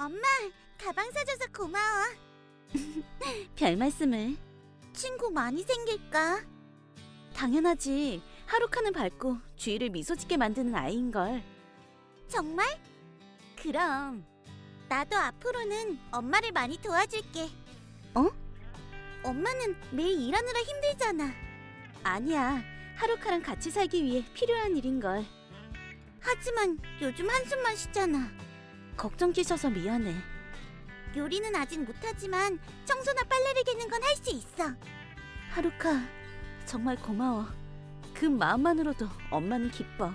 엄마, 가방 사줘서 고마워. 별 말씀을. 친구 많이 생길까? 당연하지. 하루카는 밝고 주위를 미소 짓게 만드는 아이인걸. 정말? 그럼. 나도 앞으로는 엄마를 많이 도와줄게. 어? 엄마는 매일 일하느라 힘들잖아. 아니야. 하루카랑 같이 살기 위해 필요한 일인걸. 하지만 요즘 한숨만 쉬잖아. 걱정 끼셔서 미안해. 요리는 아직 못하지만 청소나 빨래를 개는 건 할 수 있어. 하루카, 정말 고마워. 그 마음만으로도 엄마는 기뻐.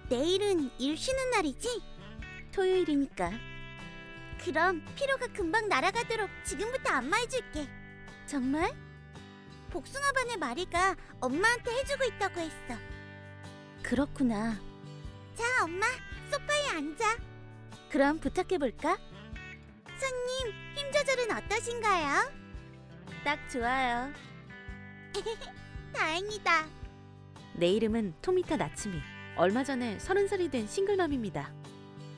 내일은 일 쉬는 날이지? 토요일이니까. 그럼 피로가 금방 날아가도록 지금부터 안마해줄게. 정말? 복숭아반의 마리가 엄마한테 해주고 있다고 했어. 그렇구나. 자, 엄마, 소파에 앉아. 그럼 부탁해볼까? 손님, 힘 조절은 어떠신가요? 딱 좋아요. 다행이다. 내 이름은 토미타 나츠미. 얼마 전에 30살이 된 싱글맘입니다.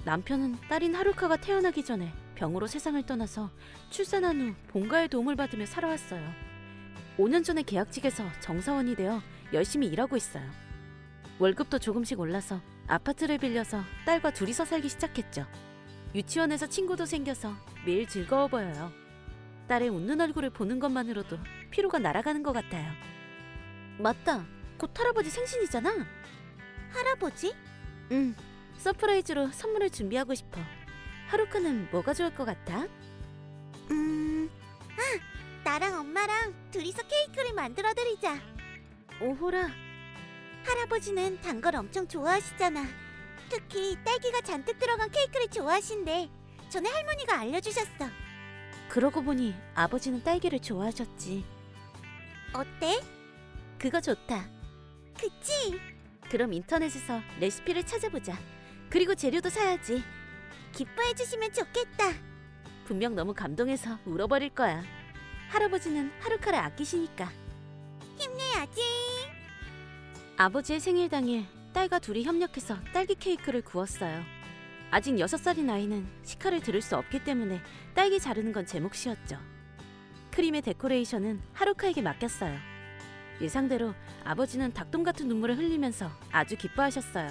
남편은 딸인 하루카가 태어나기 전에 병으로 세상을 떠나서 출산한 후 본가의 도움을 받으며 살아왔어요. 5년 전에 계약직에서 정사원이 되어 열심히 일하고 있어요. 월급도 조금씩 올라서 아파트를 빌려서 딸과 둘이서 살기 시작했죠. 유치원에서 친구도 생겨서 매일 즐거워 보여요. 딸의 웃는 얼굴을 보는 것만으로도 피로가 날아가는 것 같아요. 맞다. 곧 할아버지 생신이잖아. 할아버지? 응. 서프라이즈로 선물을 준비하고 싶어. 하루카는 뭐가 좋을 것 같아? 나랑 엄마랑 둘이서 케이크를 만들어드리자. 오호라. 할아버지는 단 걸 엄청 좋아하시잖아. 특히 딸기가 잔뜩 들어간 케이크를 좋아하신대. 전에 할머니가 알려주셨어. 그러고 보니 아버지는 딸기를 좋아하셨지. 어때? 그거 좋다. 그치? 그럼 인터넷에서 레시피를 찾아보자. 그리고 재료도 사야지. 기뻐해주시면 좋겠다. 분명 너무 감동해서 울어버릴 거야. 할아버지는 하루카를 아끼시니까. 힘내야지. 아버지의 생일 당일 딸과 둘이 협력해서 딸기 케이크를 구웠어요. 아직 6살인 아이는 시카를 들을 수 없기 때문에 딸기 자르는 건 제 몫이었죠. 크림의 데코레이션은 하루카에게 맡겼어요. 예상대로 아버지는 닭똥 같은 눈물을 흘리면서 아주 기뻐하셨어요.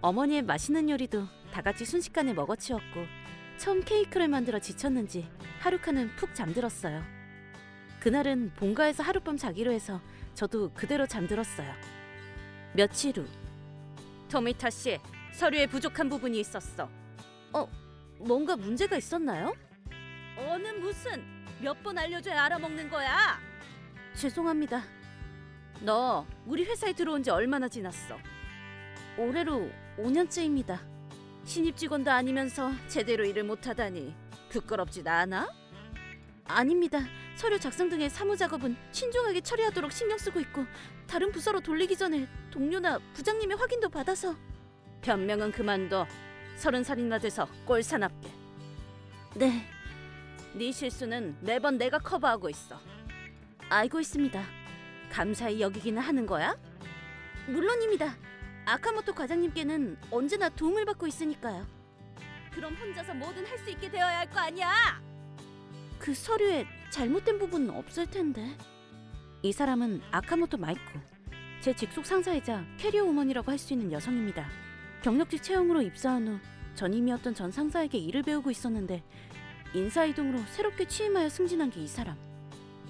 어머니의 맛있는 요리도 다 같이 순식간에 먹어치웠고 처음 케이크를 만들어 지쳤는지 하루카는 푹 잠들었어요. 그날은 본가에서 하룻밤 자기로 해서 저도 그대로 잠들었어요. 며칠 후. 토미타 씨, 서류에 부족한 부분이 있었어. 뭔가 문제가 있었나요? 무슨 몇 번 알려줘야 알아먹는 거야? 죄송합니다. 너 우리 회사에 들어온 지 얼마나 지났어? 올해로 5년째입니다. 신입 직원도 아니면서 제대로 일을 못하다니 부끄럽진 않아? 아닙니다. 서류 작성 등의 사무 작업은 신중하게 처리하도록 신경 쓰고 있고 다른 부서로 돌리기 전에 동료나 부장님의 확인도 받아서. 변명은 그만둬. 30살이나 돼서 꼴사납게. 네. 네 실수는 매번 내가 커버하고 있어. 알고 있습니다. 감사히 여기기는 하는 거야? 물론입니다. 아카모토 과장님께는 언제나 도움을 받고 있으니까요. 그럼 혼자서 뭐든 할 수 있게 되어야 할 거 아니야? 그 서류에 잘못된 부분은 없을 텐데. 이 사람은 아카모토 마이코. 제 직속 상사이자 캐리어 우먼이라고 할 수 있는 여성입니다. 경력직 채용으로 입사한 후 전임이었던 전 상사에게 일을 배우고 있었는데 인사이동으로 새롭게 취임하여 승진한 게 이 사람.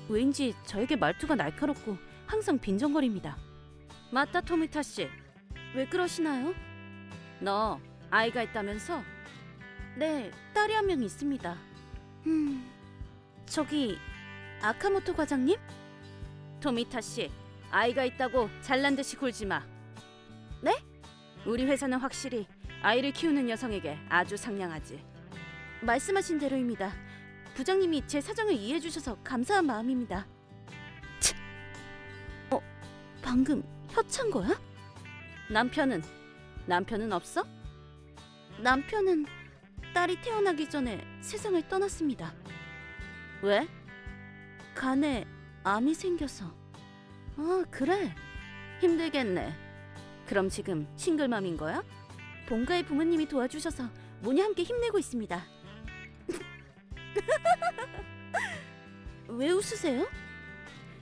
왠지 저에게 말투가 날카롭고 항상 빈정거립니다. 맞다, 토미타 씨. 왜 그러시나요? 너 아이가 있다면서? 네, 딸이 한 명 있습니다. 저기 아카모토 과장님? 토미타 씨, 아이가 있다고 잘난 듯이 굴지 마. 네? 우리 회사는 확실히 아이를 키우는 여성에게 아주 상냥하지. 말씀하신 대로입니다. 부장님이 제 사정을 이해해 주셔서 감사한 마음입니다. 방금 협찬 거야? 남편은 없어? 남편은 딸이 태어나기 전에 세상을 떠났습니다. 왜? 간에 암이 생겨서. 아, 그래? 힘들겠네. 그럼 지금 싱글맘인 거야? 본가의 부모님이 도와주셔서 모녀 함께 힘내고 있습니다. 왜 웃으세요?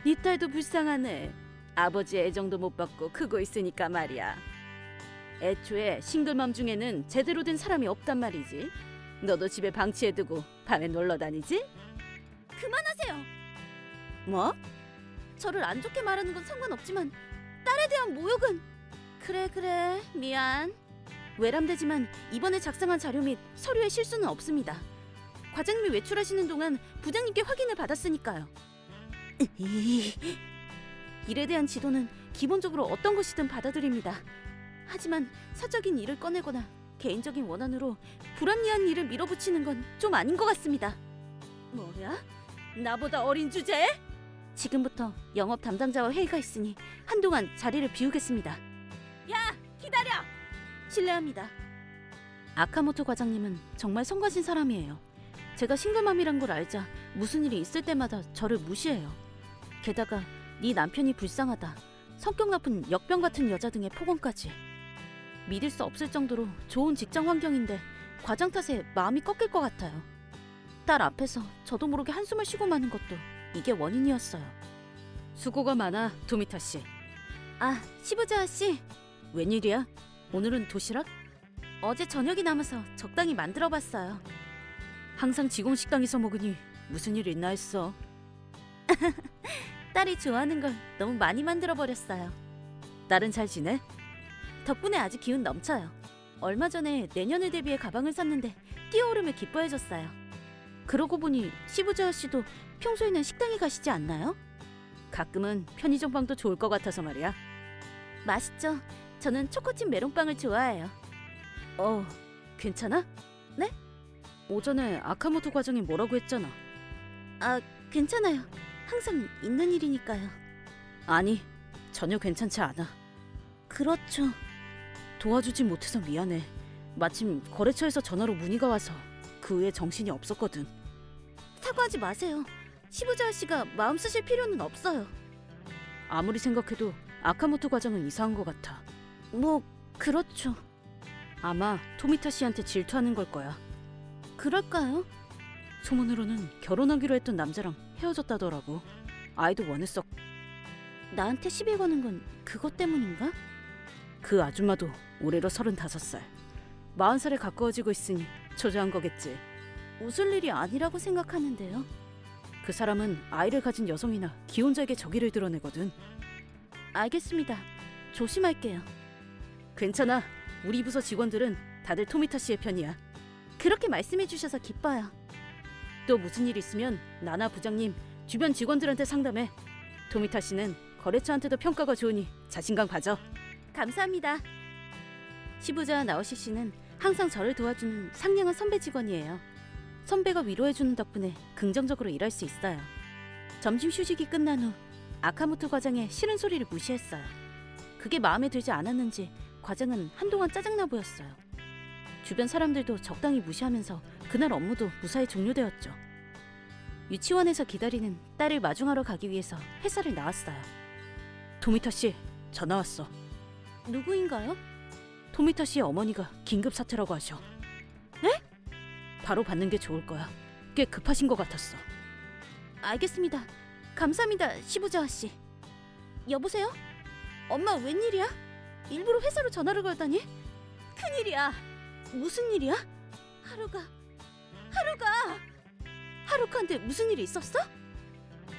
네 딸도 불쌍하네. 아버지의 애정도 못 받고 크고 있으니까 말이야. 애초에 싱글맘 중에는 제대로 된 사람이 없단 말이지. 너도 집에 방치해두고 밤에 놀러 다니지? 그만하세요. 뭐? 저를 안 좋게 말하는 건 상관없지만 딸에 대한 모욕은... 그래 미안. 외람되지만 이번에 작성한 자료 및 서류의 실수는 없습니다. 과장님이 외출하시는 동안 부장님께 확인을 받았으니까요. 일에 대한 지도는 기본적으로 어떤 것이든 받아들입니다. 하지만 사적인 일을 꺼내거나 개인적인 원한으로 불합리한 일을 밀어붙이는 건 좀 아닌 것 같습니다. 뭐야? 나보다 어린 주제에? 지금부터 영업 담당자와 회의가 있으니 한동안 자리를 비우겠습니다. 야! 기다려! 실례합니다. 아카모토 과장님은 정말 성가신 사람이에요. 제가 싱글맘이란 걸 알자 무슨 일이 있을 때마다 저를 무시해요. 게다가 네 남편이 불쌍하다, 성격 나쁜 역병 같은 여자 등의 폭언까지. 믿을 수 없을 정도로 좋은 직장 환경인데 과장 탓에 마음이 꺾일 것 같아요. 딸 앞에서 저도 모르게 한숨을 쉬고 마는 것도 이게 원인이었어요. 수고가 많아, 도미타 씨. 아, 시부자 씨. 웬일이야? 오늘은 도시락? 어제 저녁이 남아서 적당히 만들어봤어요. 항상 직원 식당에서 먹으니 무슨 일 있나 했어. 딸이 좋아하는 걸 너무 많이 만들어버렸어요. 딸은 잘 지내? 덕분에 아주 기운 넘쳐요. 얼마 전에 내년을 대비해 가방을 샀는데 뛰어오르며 기뻐해줬어요. 그러고 보니 시부자 씨도 평소에는 식당에 가시지 않나요? 가끔은 편의점 빵도 좋을 것 같아서 말이야. 맛있죠? 저는 초코칩 메론빵을 좋아해요. 괜찮아? 네? 오전에 아카모토 과장이 뭐라고 했잖아. 아, 괜찮아요. 항상 있는 일이니까요. 아니, 전혀 괜찮지 않아. 그렇죠. 도와주지 못해서 미안해. 마침 거래처에서 전화로 문의가 와서 그 후에 정신이 없었거든. 사과하지 마세요. 시부자 씨가 마음 쓰실 필요는 없어요. 아무리 생각해도 아카모토 과장은 이상한 것 같아. 뭐 그렇죠. 아마 토미타 씨한테 질투하는 걸 거야. 그럴까요? 소문으로는 결혼하기로 했던 남자랑 헤어졌다더라고. 아이도 원했어. 나한테 시비 거는 건 그것 때문인가? 그 아줌마도 올해로 35살. 40살에 가까워지고 있으니 초조한 거겠지. 웃을 일이 아니라고 생각하는데요. 그 사람은 아이를 가진 여성이나 기혼자에게 적의를 드러내거든. 알겠습니다. 조심할게요. 괜찮아. 우리 부서 직원들은 다들 토미타 씨의 편이야. 그렇게 말씀해 주셔서 기뻐요. 또 무슨 일 있으면 나나 부장님, 주변 직원들한테 상담해. 토미타 씨는 거래처한테도 평가가 좋으니 자신감 가져. 감사합니다. 시부자 나오시 씨는 항상 저를 도와주는 상냥한 선배 직원이에요. 선배가 위로해주는 덕분에 긍정적으로 일할 수 있어요. 점심 휴식이 끝난 후 아카모토 과장의 싫은 소리를 무시했어요. 그게 마음에 들지 않았는지 과장은 한동안 짜증나 보였어요. 주변 사람들도 적당히 무시하면서 그날 업무도 무사히 종료되었죠. 유치원에서 기다리는 딸을 마중하러 가기 위해서 회사를 나왔어요. 토미타 씨, 전화 왔어. 누구인가요? 토미타 씨의 어머니가 긴급 사퇴라고 하셔. 네? 바로 받는 게 좋을 거야. 꽤 급하신 것 같았어. 알겠습니다. 감사합니다, 시부자 씨. 여보세요? 엄마 웬일이야? 일부러 회사로 전화를 걸다니? 큰일이야. 무슨 일이야? 하루카한테 무슨 일이 있었어?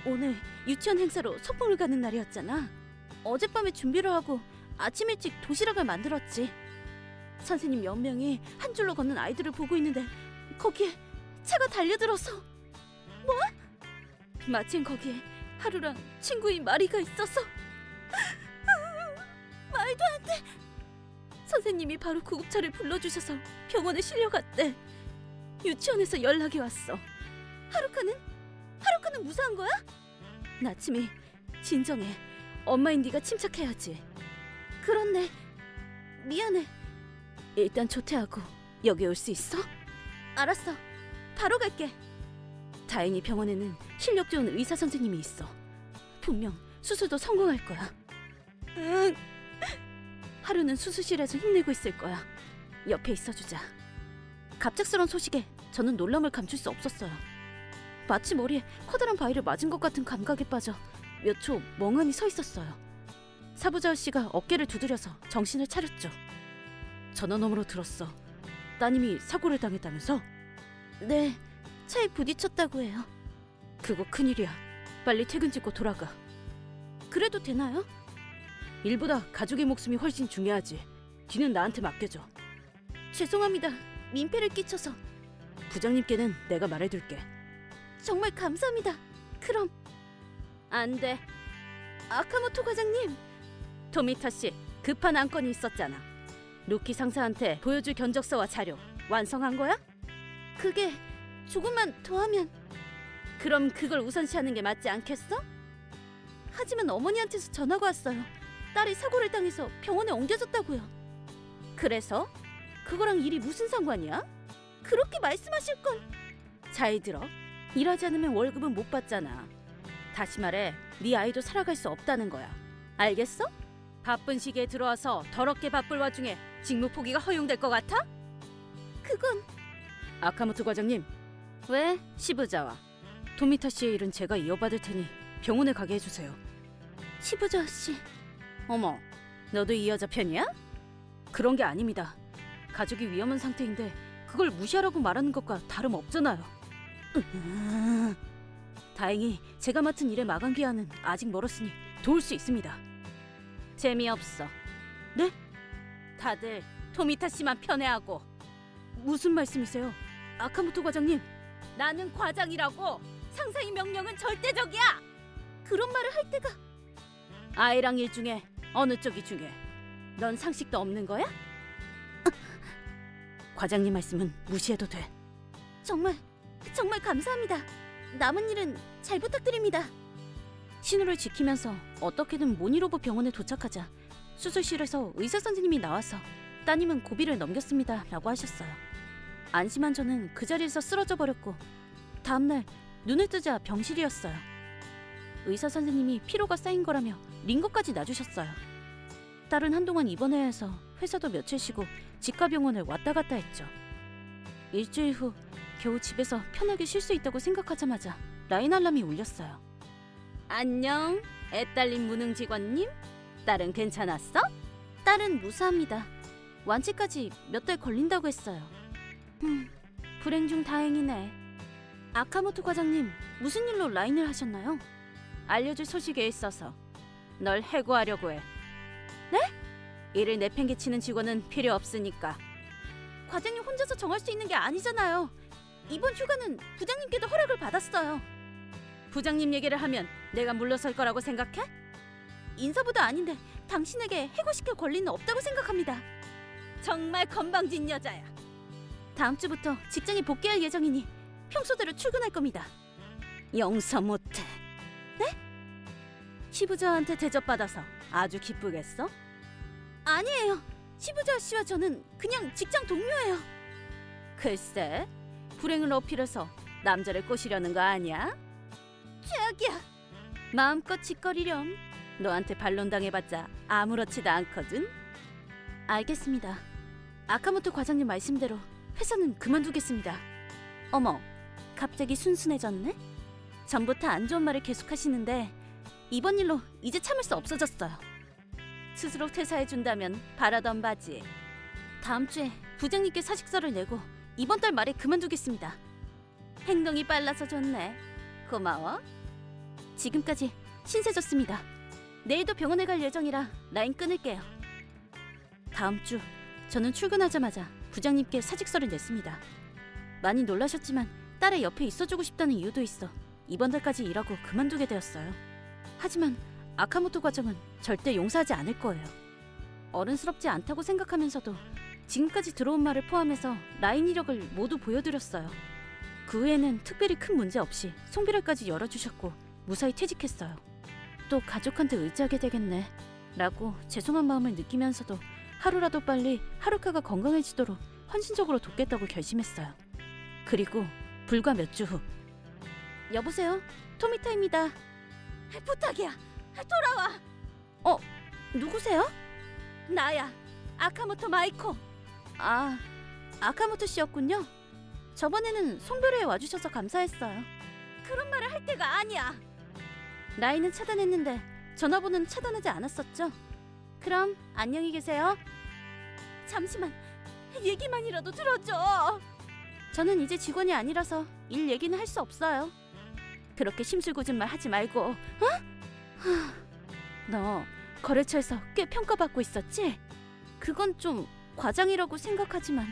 오늘 유치원 행사로 소풍을 가는 날이었잖아. 어젯밤에 준비를 하고 아침 일찍 도시락을 만들었지. 선생님 몇 명이 한 줄로 걷는 아이들을 보고 있는데 거기에 차가 달려들어서. 뭐? 마침 거기에 하루랑 친구인 마리가 있어서. 말도 안 돼. 선생님이 바로 구급차를 불러주셔서 병원에 실려갔대. 유치원에서 연락이 왔어. 하루카는 무사한 거야? 나침이, 진정해. 엄마인 네가 침착해야지. 그렇네. 미안해. 일단 조퇴하고 여기 올 수 있어? 알았어. 바로 갈게. 다행히 병원에는 실력 좋은 의사 선생님이 있어. 분명 수술도 성공할 거야. 응. 하루는 수술실에서 힘내고 있을 거야. 옆에 있어주자. 갑작스런 소식에 저는 놀람을 감출 수 없었어요. 마치 머리에 커다란 바위를 맞은 것 같은 감각에 빠져 몇 초 멍하니 서 있었어요. 사부자 씨가 어깨를 두드려서 정신을 차렸죠. 전화 너머로 들었어. 따님이 사고를 당했다면서? 네, 차에 부딪혔다고 해요. 그거 큰일이야. 빨리 퇴근 찍고 돌아가. 그래도 되나요? 일보다 가족의 목숨이 훨씬 중요하지. 뒤는 나한테 맡겨줘. 죄송합니다. 민폐를 끼쳐서. 부장님께는 내가 말해둘게. 정말 감사합니다. 그럼. 안 돼. 아카모토 과장님. 토미타 씨, 급한 안건이 있었잖아. 루키 상사한테 보여줄 견적서와 자료 완성한 거야? 그게 조금만 더 하면. 그럼 그걸 우선시하는 게 맞지 않겠어? 하지만 어머니한테서 전화가 왔어요. 딸이 사고를 당해서 병원에 옮겨졌다고요. 그래서? 그거랑 일이 무슨 상관이야? 그렇게 말씀하실 건. 잘 들어. 일하지 않으면 월급은 못 받잖아. 다시 말해, 네 아이도 살아갈 수 없다는 거야. 알겠어? 바쁜 시기에 들어와서 더럽게 바쁠 와중에 직무 포기가 허용될 것 같아? 그건... 아카모토 과장님. 왜? 시부자와 토미타 씨의 일은 제가 이어받을 테니 병원에 가게 해주세요. 시부자 씨. 어머, 너도 이 여자 편이야? 그런 게 아닙니다. 가족이 위험한 상태인데 그걸 무시하라고 말하는 것과 다름없잖아요. 다행히 제가 맡은 일의 마감 기한은 아직 멀었으니 도울 수 있습니다. 재미없어. 네? 다들 토미타 씨만 편애하고. 무슨 말씀이세요? 아카모토 과장님. 나는 과장이라고. 상사의 명령은 절대적이야. 그런 말을 할 때가. 아이랑 일 중에 어느 쪽이 중요해? 넌 상식도 없는 거야? 과장님 말씀은 무시해도 돼. 정말 감사합니다. 남은 일은 잘 부탁드립니다. 신호를 지키면서 어떻게든 모니로브 병원에 도착하자 수술실에서 의사 선생님이 나와서 따님은 고비를 넘겼습니다 라고 하셨어요. 안심한 저는 그 자리에서 쓰러져 버렸고 다음날 눈을 뜨자 병실이었어요. 의사 선생님이 피로가 쌓인 거라며 링거까지 놔주셨어요. 딸은 한동안 입원해야 해서 회사도 며칠 쉬고 직가병원을 왔다 갔다 했죠. 일주일 후 겨우 집에서 편하게 쉴 수 있다고 생각하자마자 라인 알람이 울렸어요. 안녕, 애딸린 무능 직원님. 딸은 괜찮았어? 딸은 무사합니다. 완치까지 몇 달 걸린다고 했어요. 불행 중 다행이네. 아카모토 과장님, 무슨 일로 라인을 하셨나요? 알려줄 소식에 있어서 널 해고하려고 해. 네? 일을 내팽개치는 직원은 필요 없으니까. 과장님 혼자서 정할 수 있는 게 아니잖아요. 이번 휴가는 부장님께도 허락을 받았어요. 부장님 얘기를 하면 내가 물러설 거라고 생각해? 인사부도 아닌데 당신에게 해고시킬 권리는 없다고 생각합니다. 정말 건방진 여자야. 다음 주부터 직장에 복귀할 예정이니 평소대로 출근할 겁니다. 용서 못해. 네? 시부자한테 대접받아서 아주 기쁘겠어? 아니에요. 시부자 씨와 저는 그냥 직장 동료예요. 글쎄, 불행을 어필해서 남자를 꼬시려는 거 아니야? 최악이야. 마음껏 짓거리렴. 너한테 반론당해봤자 아무렇지도 않거든. 알겠습니다. 아카모토 과장님 말씀대로 회사는 그만두겠습니다. 어머, 갑자기 순순해졌네? 전부터 안 좋은 말을 계속하시는데 이번 일로 이제 참을 수 없어졌어요. 스스로 퇴사해준다면 바라던 바지. 다음 주에 부장님께 사직서를 내고 이번 달 말에 그만두겠습니다. 행동이 빨라서 좋네. 고마워. 지금까지 신세졌습니다. 내일도 병원에 갈 예정이라 라인 끊을게요. 다음 주 저는 출근하자마자 부장님께 사직서를 냈습니다. 많이 놀라셨지만 딸의 옆에 있어주고 싶다는 이유도 있어 이번 달까지 일하고 그만두게 되었어요. 하지만 아카모토 과장은 절대 용서하지 않을 거예요. 어른스럽지 않다고 생각하면서도 지금까지 들어온 말을 포함해서 라인 이력을 모두 보여드렸어요. 그 후에는 특별히 큰 문제 없이 송별회까지 열어주셨고 무사히 퇴직했어요. 또 가족한테 의지하게 되겠네 라고 죄송한 마음을 느끼면서도 하루라도 빨리 하루카가 건강해지도록 헌신적으로 돕겠다고 결심했어요. 그리고 불과 몇 주 후. 여보세요? 토미타입니다. 부탁이야. 돌아와. 누구세요? 나야. 아카모토 마이코. 아, 아카모토 씨였군요. 저번에는 송별회에 와주셔서 감사했어요. 그런 말을 할 때가 아니야. 라인은 차단했는데 전화번호는 차단하지 않았었죠? 그럼 안녕히 계세요. 잠시만, 얘기만이라도 들어줘. 저는 이제 직원이 아니라서 일 얘기는 할 수 없어요. 그렇게 심술궂은 말 하지 말고, 어? 너 거래처에서 꽤 평가받고 있었지? 그건 좀 과장이라고 생각하지만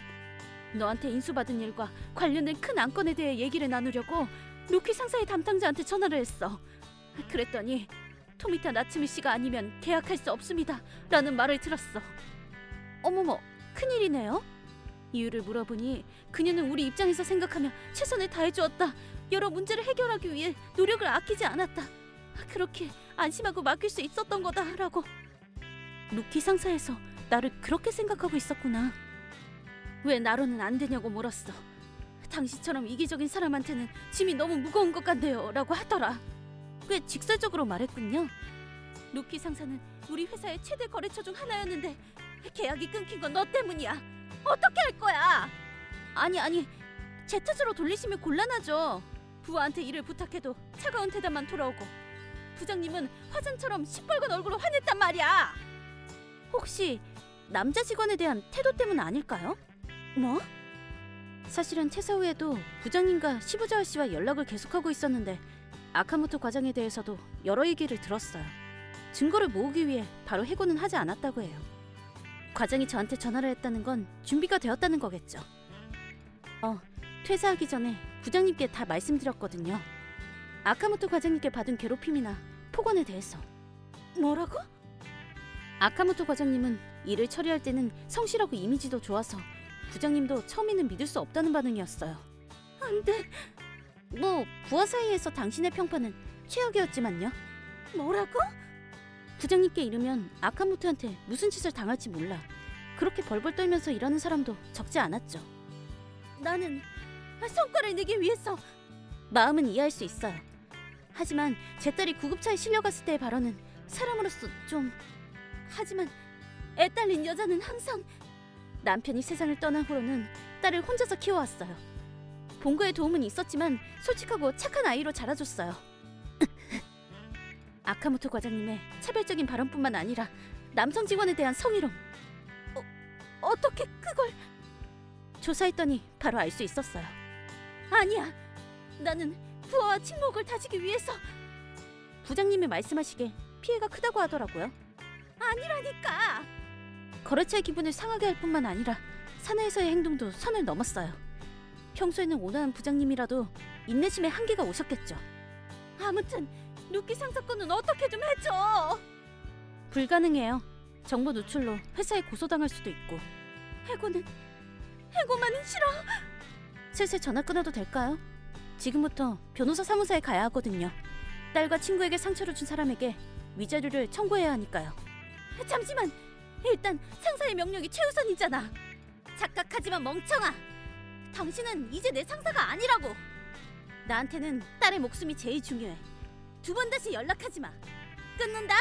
너한테 인수받은 일과 관련된 큰 안건에 대해 얘기를 나누려고 루키 상사의 담당자한테 전화를 했어. 그랬더니 토미타 나츠미 씨가 아니면 계약할 수 없습니다 라는 말을 들었어. 어머머, 큰일이네요. 이유를 물어보니 그녀는 우리 입장에서 생각하며 최선을 다해주었다. 여러 문제를 해결하기 위해 노력을 아끼지 않았다. 그렇게 안심하고 맡길 수 있었던 거다라고. 루키 상사에서 나를 그렇게 생각하고 있었구나. 왜 나로는 안 되냐고 물었어. 당신처럼 이기적인 사람한테는 짐이 너무 무거운 것 같네요 라고 하더라. 꽤 직설적으로 말했군요. 루키 상사는 우리 회사의 최대 거래처 중 하나였는데 계약이 끊긴 건 너 때문이야. 어떻게 할 거야? 아니, 제 탓으로 돌리시면 곤란하죠. 부하한테 일을 부탁해도 차가운 대답만 돌아오고 부장님은 화장처럼 시뻘건 얼굴로 화냈단 말이야. 혹시 남자 직원에 대한 태도 때문 아닐까요? 뭐? 사실은 퇴사 후에도 부장님과 시부자와 씨와 연락을 계속하고 있었는데 아카모토 과장에 대해서도 여러 얘기를 들었어요. 증거를 모으기 위해 바로 해고는 하지 않았다고 해요. 과장이 저한테 전화를 했다는 건 준비가 되었다는 거겠죠. 퇴사하기 전에 부장님께 다 말씀드렸거든요. 아카모토 과장님께 받은 괴롭힘이나 폭언에 대해서. 뭐라고? 아카모토 과장님은 일을 처리할 때는 성실하고 이미지도 좋아서 부장님도 처음에는 믿을 수 없다는 반응이었어요. 안 돼. 뭐 부하 사이에서 당신의 평판은 최악이었지만요. 뭐라고? 부장님께 이르면 아카모토한테 무슨 짓을 당할지 몰라. 그렇게 벌벌 떨면서 일하는 사람도 적지 않았죠. 나는 성과를 내기 위해서. 마음은 이해할 수 있어요. 하지만 제 딸이 구급차에 실려갔을 때의 발언은 사람으로서 좀... 하지만 애 딸린 여자는 항상... 남편이 세상을 떠난 후로는 딸을 혼자서 키워왔어요. 본거의 도움은 있었지만 솔직하고 착한 아이로 자라줬어요. 아카모토 과장님의 차별적인 발언뿐만 아니라 남성 직원에 대한 성희롱. 어떻게 그걸... 조사했더니 바로 알 수 있었어요. 아니야, 나는 부하와 친목을 다지기 위해서... 부장님이 말씀하시기에 피해가 크다고 하더라고요. 아니라니까. 거래처의 기분을 상하게 할 뿐만 아니라 사내에서의 행동도 선을 넘었어요. 평소에는 온화한 부장님이라도 인내심의 한계가 오셨겠죠. 아무튼 루키 상사건은 어떻게 좀 해줘. 불가능해요. 정보 누출로 회사에 고소당할 수도 있고. 해고만은 싫어. 슬슬 전화 끊어도 될까요? 지금부터 변호사 사무소에 가야 하거든요. 딸과 친구에게 상처를 준 사람에게 위자료를 청구해야 하니까요. 잠시만. 일단 상사의 명령이 최우선이잖아. 착각하지마 멍청아. 당신은 이제 내 상사가 아니라고. 나한테는 딸의 목숨이 제일 중요해. 2번 다시 연락하지 마. 끊는다.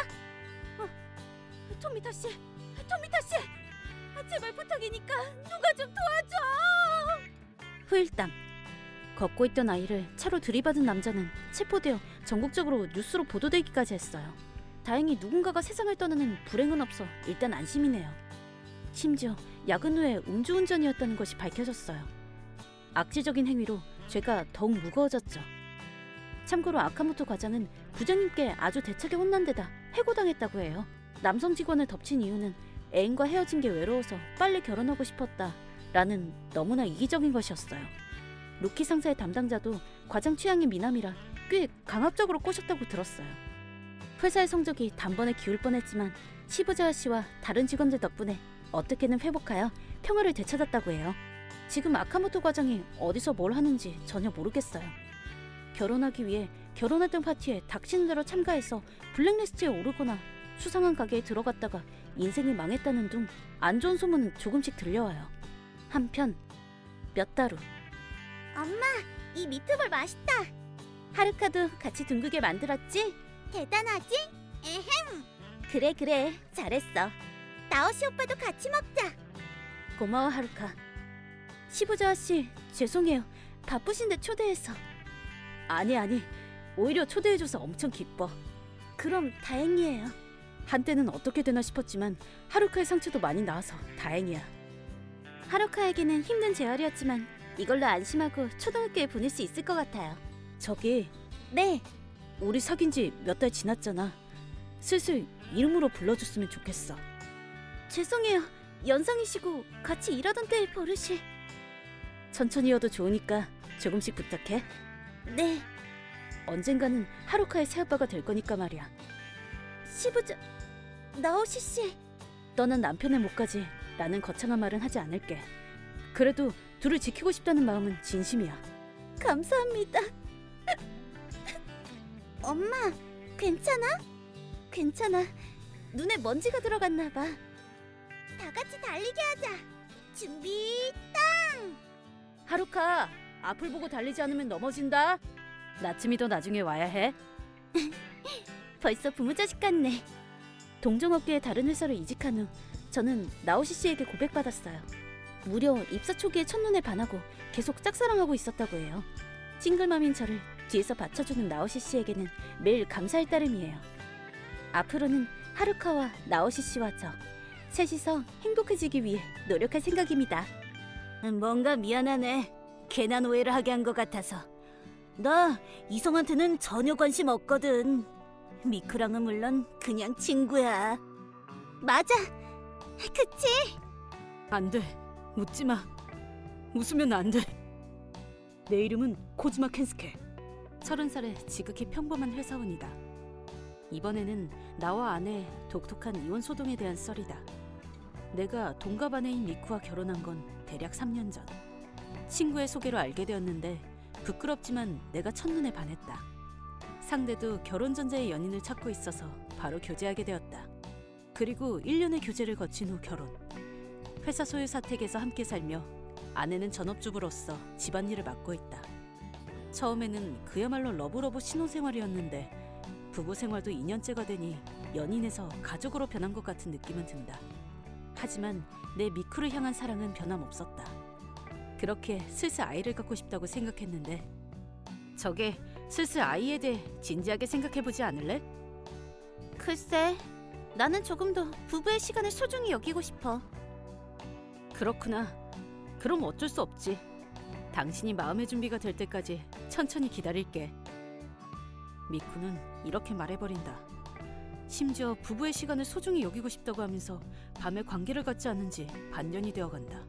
토미타 씨, 제발 부탁이니까 누가 좀 도와줘. 후일담. 걷고 있던 아이를 차로 들이받은 남자는 체포되어 전국적으로 뉴스로 보도되기까지 했어요. 다행히 누군가가 세상을 떠나는 불행은 없어 일단 안심이네요. 심지어 야근 후에 음주운전이었다는 것이 밝혀졌어요. 악질적인 행위로 죄가 더욱 무거워졌죠. 참고로 아카모토 과장은 부장님께 아주 대차게 혼난 데다 해고당했다고 해요. 남성 직원을 덮친 이유는 애인과 헤어진 게 외로워서 빨리 결혼하고 싶었다 라는 너무나 이기적인 것이었어요. 루키 상사의 담당자도 과장 취향이 미남이라 꽤 강압적으로 꼬셨다고 들었어요. 회사의 성적이 단번에 기울 뻔했지만 시부자와 씨와 다른 직원들 덕분에 어떻게든 회복하여 평화를 되찾았다고 해요. 지금 아카모토 과장이 어디서 뭘 하는지 전혀 모르겠어요. 결혼하기 위해 결혼했던 파티에 닥치는 대로 참가해서 블랙리스트에 오르거나 수상한 가게에 들어갔다가 인생이 망했다는 둥 안 좋은 소문은 조금씩 들려와요. 한편 몇 달 후. 엄마, 이 미트볼 맛있다. 하루카도 같이 둥글게 만들었지? 대단하지? 에헴. 그래 잘했어. 나오시 오빠도 같이 먹자. 고마워 하루카. 시부자와 씨 죄송해요. 바쁘신데 초대해서. 아니. 오히려 초대해줘서 엄청 기뻐. 그럼 다행이에요. 한때는 어떻게 되나 싶었지만 하루카의 상처도 많이 나아서 다행이야. 하루카에게는 힘든 재활이었지만 이걸로 안심하고 초등학교에 보낼 수 있을 것 같아요. 저기, 네, 우리 사귄 지 몇 달 지났잖아. 슬슬 이름으로 불러줬으면 좋겠어. 죄송해요. 연상이시고 같이 일하던 때의 버릇이. 천천히여도 좋으니까 조금씩 부탁해. 네, 언젠가는 하루카의 새아빠가 될 거니까 말이야. 시부자 나오시 씨. 너는 남편의 몫까지 라는 거창한 말은 하지 않을게. 그래도 둘을 지키고 싶다는 마음은 진심이야. 감사합니다. 엄마, 괜찮아? 괜찮아. 눈에 먼지가 들어갔나 봐. 다 같이 달리기 하자. 준비, 땅! 하루카, 앞을 보고 달리지 않으면 넘어진다. 나츠미도 나중에 와야 해. 벌써 부모자식 같네. 동종업계의 다른 회사로 이직한 후 저는 나오시 씨에게 고백받았어요. 무려 입사 초기에 첫눈에 반하고 계속 짝사랑하고 있었다고 해요. 싱글맘인 저를 뒤에서 받쳐주는 나오시 씨에게는 매일 감사할 따름이에요. 앞으로는 하루카와 나오시 씨와 저 셋이서 행복해지기 위해 노력할 생각입니다. 뭔가 미안하네. 괜한 오해를 하게 한 것 같아서. 나 이성한테는 전혀 관심 없거든. 미쿠랑은 물론 그냥 친구야. 맞아. 그치? 안 돼. 웃지 마. 웃으면 안 돼. 내 이름은 코즈마 켄스케. 30살의 지극히 평범한 회사원이다. 이번에는 나와 아내의 독특한 이혼 소동에 대한 썰이다. 내가 동갑 아내인 미쿠와 결혼한 건 대략 3년 전. 친구의 소개로 알게 되었는데 부끄럽지만 내가 첫눈에 반했다. 상대도 결혼 전제의 연인을 찾고 있어서 바로 교제하게 되었다. 그리고 1년의 교제를 거친 후 결혼. 회사 소유 사택에서 함께 살며 아내는 전업주부로서 집안일을 맡고 있다. 처음에는 그야말로 러브러브 신혼생활이었는데 부부 생활도 2년째가 되니 연인에서 가족으로 변한 것 같은 느낌은 든다. 하지만 내 미쿠를 향한 사랑은 변함없었다. 그렇게 슬슬 아이를 갖고 싶다고 생각했는데 저게 슬슬 아이에 대해 진지하게 생각해보지 않을래? 글쎄, 나는 조금 더 부부의 시간을 소중히 여기고 싶어. 그렇구나. 그럼 어쩔 수 없지. 당신이 마음의 준비가 될 때까지 천천히 기다릴게. 미쿠는 이렇게 말해버린다. 심지어 부부의 시간을 소중히 여기고 싶다고 하면서 밤에 관계를 갖지 않은 지 반년이 되어간다.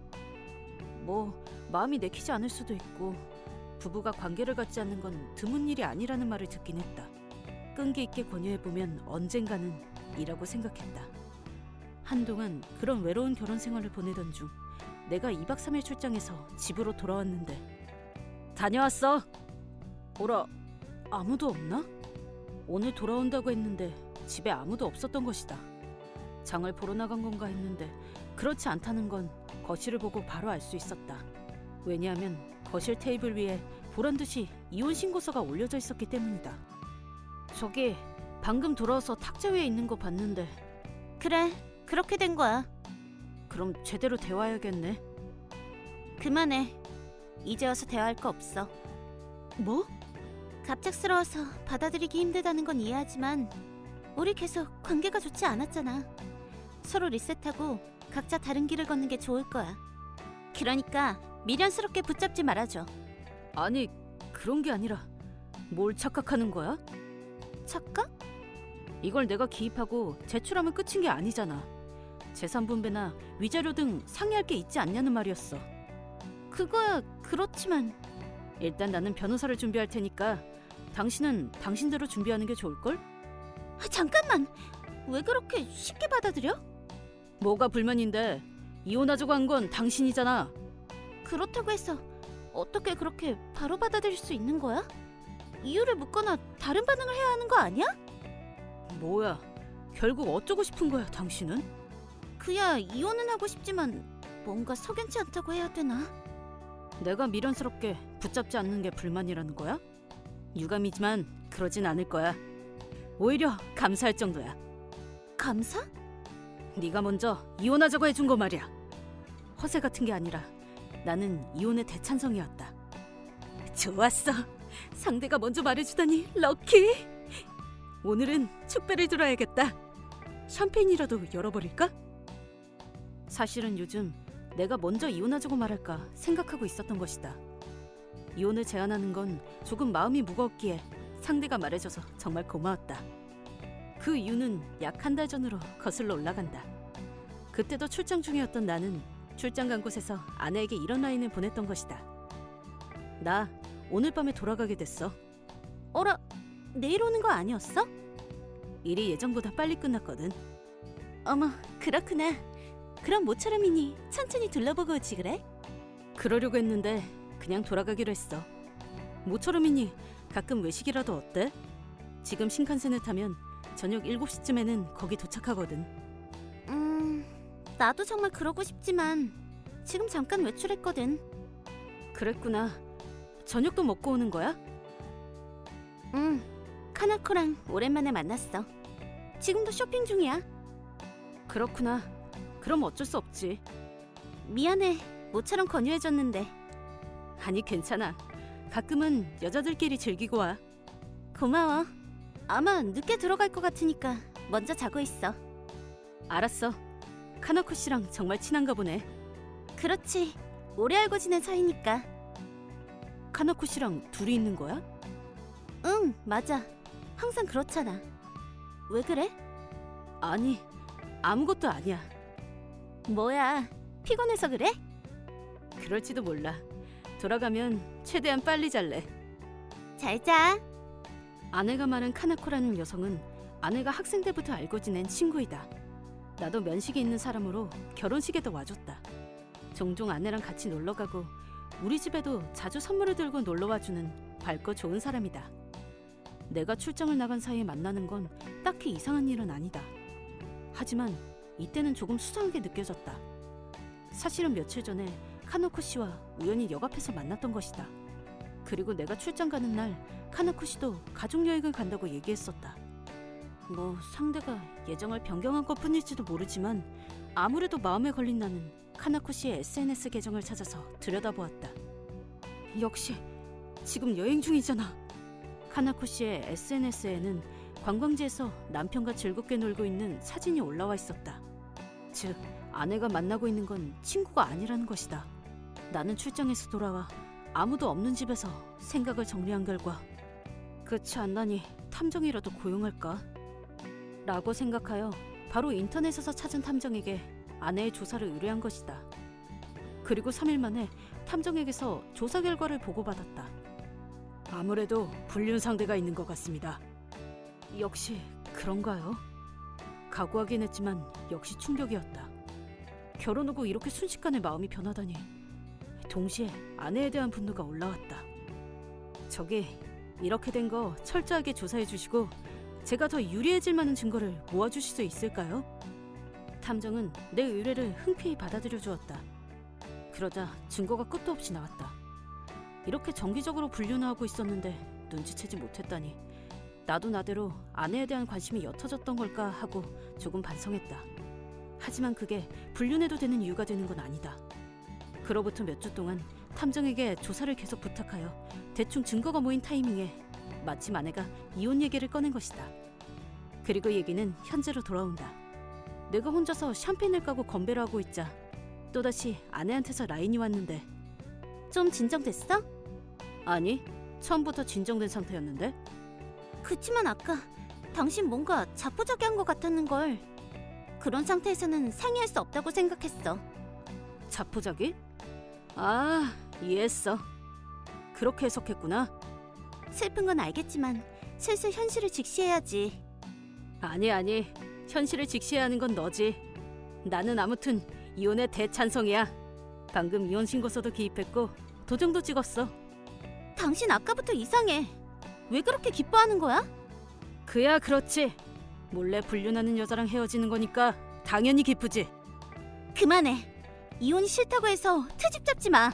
뭐 마음이 내키지 않을 수도 있고 부부가 관계를 갖지 않는 건 드문 일이 아니라는 말을 듣긴 했다. 끈기 있게 권유해보면 언젠가는 이라고 생각했다. 한동안 그런 외로운 결혼 생활을 보내던 중 내가 2박 3일 출장해서 집으로 돌아왔는데 다녀왔어. 오라, 아무도 없나? 오늘 돌아온다고 했는데 집에 아무도 없었던 것이다. 장을 보러 나간 건가 했는데 그렇지 않다는 건 거실을 보고 바로 알 수 있었다. 왜냐하면 거실 테이블 위에 보란듯이 이혼 신고서가 올려져 있었기 때문이다. 저기 방금 돌아와서 탁자 위에 있는 거 봤는데. 그래, 그렇게 된 거야. 그럼 제대로 대화해야겠네. 그만해. 이제 와서 대화할 거 없어. 뭐? 갑작스러워서 받아들이기 힘들다는 건 이해하지만 우리 계속 관계가 좋지 않았잖아. 서로 리셋하고 각자 다른 길을 걷는 게 좋을 거야. 그러니까 미련스럽게 붙잡지 말아줘. 아니, 그런 게 아니라 뭘 착각하는 거야? 착각? 이걸 내가 기입하고 제출하면 끝인 게 아니잖아. 재산 분배나 위자료 등 상의할 게 있지 않냐는 말이었어. 그거야 그렇지만. 일단 나는 변호사를 준비할 테니까 당신은 당신대로 준비하는 게 좋을걸? 잠깐만. 왜 그렇게 쉽게 받아들여? 뭐가 불만인데? 이혼하자고 한 건 당신이잖아. 그렇다고 해서 어떻게 그렇게 바로 받아들일 수 있는 거야? 이유를 묻거나 다른 반응을 해야 하는 거 아니야? 뭐야, 결국 어쩌고 싶은 거야, 당신은? 그야 이혼은 하고 싶지만 뭔가 석연치 않다고 해야 되나? 내가 미련스럽게 붙잡지 않는 게 불만이라는 거야? 유감이지만 그러진 않을 거야. 오히려 감사할 정도야. 감사? 네가 먼저 이혼하자고 해준 거 말이야. 허세 같은 게 아니라 나는 이혼의 대찬성이었다. 좋았어. 상대가 먼저 말해주다니 럭키. 오늘은 축배를 들어야겠다. 샴페인이라도 열어버릴까? 사실은 요즘 내가 먼저 이혼하자고 말할까 생각하고 있었던 것이다. 이혼을 제안하는 건 조금 마음이 무거웠기에 상대가 말해줘서 정말 고마웠다. 그 이유는 약 한 달 전으로 거슬러 올라간다. 그때도 출장 중이었던 나는 출장 간 곳에서 아내에게 이런 라인을 보냈던 것이다. 나 오늘 밤에 돌아가게 됐어. 어라, 내일 오는 거 아니었어? 일이 예정보다 빨리 끝났거든. 어머, 그렇구나. 그럼 모처럼이니 천천히 둘러보고 오지 그래? 그러려고 했는데 그냥 돌아가기로 했어. 모처럼이니 가끔 외식이라도 어때? 지금 신칸센을 타면 저녁 7시쯤에는 거기 도착하거든. 나도 정말 그러고 싶지만 지금 잠깐 외출했거든. 그랬구나. 저녁도 먹고 오는 거야? 응, 카나코랑 오랜만에 만났어. 지금도 쇼핑 중이야. 그렇구나. 그럼 어쩔 수 없지. 미안해, 모처럼 권유해줬는데. 아니 괜찮아. 가끔은 여자들끼리 즐기고 와. 고마워. 아마 늦게 들어갈 것 같으니까 먼저 자고 있어. 알았어. 카나코 씨랑 정말 친한가 보네. 그렇지, 오래 알고 지낸 사이니까. 카나코 씨랑 둘이 있는 거야? 응, 맞아. 항상 그렇잖아. 왜 그래? 아니, 아무것도 아니야. 뭐야, 피곤해서 그래? 그럴지도 몰라. 돌아가면 최대한 빨리 잘래. 잘 자. 아내가 말한 카나코라는 여성은 아내가 학생 때부터 알고 지낸 친구이다. 나도 면식이 있는 사람으로 결혼식에도 와줬다. 종종 아내랑 같이 놀러가고 우리 집에도 자주 선물을 들고 놀러와주는 밝고 좋은 사람이다. 내가 출장을 나간 사이에 만나는 건 딱히 이상한 일은 아니다. 하지만 이때는 조금 수상하게 느껴졌다. 사실은 며칠 전에 카나코 씨와 우연히 역 앞에서 만났던 것이다. 그리고 내가 출장 가는 날 카나코 씨도 가족여행을 간다고 얘기했었다. 뭐 상대가 예정을 변경한 것뿐일지도 모르지만 아무래도 마음에 걸린 나는 카나코 씨의 SNS 계정을 찾아서 들여다보았다. 역시 지금 여행 중이잖아. 카나코 씨의 SNS에는 관광지에서 남편과 즐겁게 놀고 있는 사진이 올라와 있었다. 즉, 아내가 만나고 있는 건 친구가 아니라는 것이다. 나는 출장에서 돌아와 아무도 없는 집에서 생각을 정리한 결과 그렇지 않나니 탐정이라도 고용할까? 라고 생각하여 바로 인터넷에서 찾은 탐정에게 아내의 조사를 의뢰한 것이다. 그리고 3일 만에 탐정에게서 조사 결과를 보고받았다. 아무래도 불륜 상대가 있는 것 같습니다. 역시 그런가요? 각오하긴 했지만 역시 충격이었다. 결혼 후고 이렇게 순식간에 마음이 변하다니. 동시에 아내에 대한 분노가 올라왔다. 저기 이렇게 된 거 철저하게 조사해 주시고 제가 더 유리해질 만한 증거를 모아주실 수 있을까요? 탐정은 내 의뢰를 흔쾌히 받아들여 주었다. 그러자 증거가 끝도 없이 나왔다. 이렇게 정기적으로 불륜을 하고 있었는데 눈치채지 못했다니. 나도 나대로 아내에 대한 관심이 옅어졌던 걸까 하고 조금 반성했다. 하지만 그게 불륜해도 되는 이유가 되는 건 아니다. 그로부터 몇 주 동안 탐정에게 조사를 계속 부탁하여 대충 증거가 모인 타이밍에 마침 아내가 이혼 얘기를 꺼낸 것이다. 그리고 얘기는 현재로 돌아온다. 내가 혼자서 샴페인을 까고 건배를 하고 있자 또다시 아내한테서 라인이 왔는데 좀 진정됐어? 아니, 처음부터 진정된 상태였는데? 그치만 아까 당신 뭔가 자포자기한 것 같았는걸. 그런 상태에서는 상의할 수 없다고 생각했어. 자포자기? 아, 이해했어. 그렇게 해석했구나. 슬픈 건 알겠지만 슬슬 현실을 직시해야지. 아니, 현실을 직시해야 하는 건 너지. 나는 아무튼 이혼에 대찬성이야. 방금 이혼 신고서도 기입했고 도장도 찍었어. 당신 아까부터 이상해. 왜 그렇게 기뻐하는 거야? 그야 그렇지. 몰래 불륜하는 여자랑 헤어지는 거니까 당연히 기쁘지. 그만해. 이혼이 싫다고 해서 트집 잡지 마.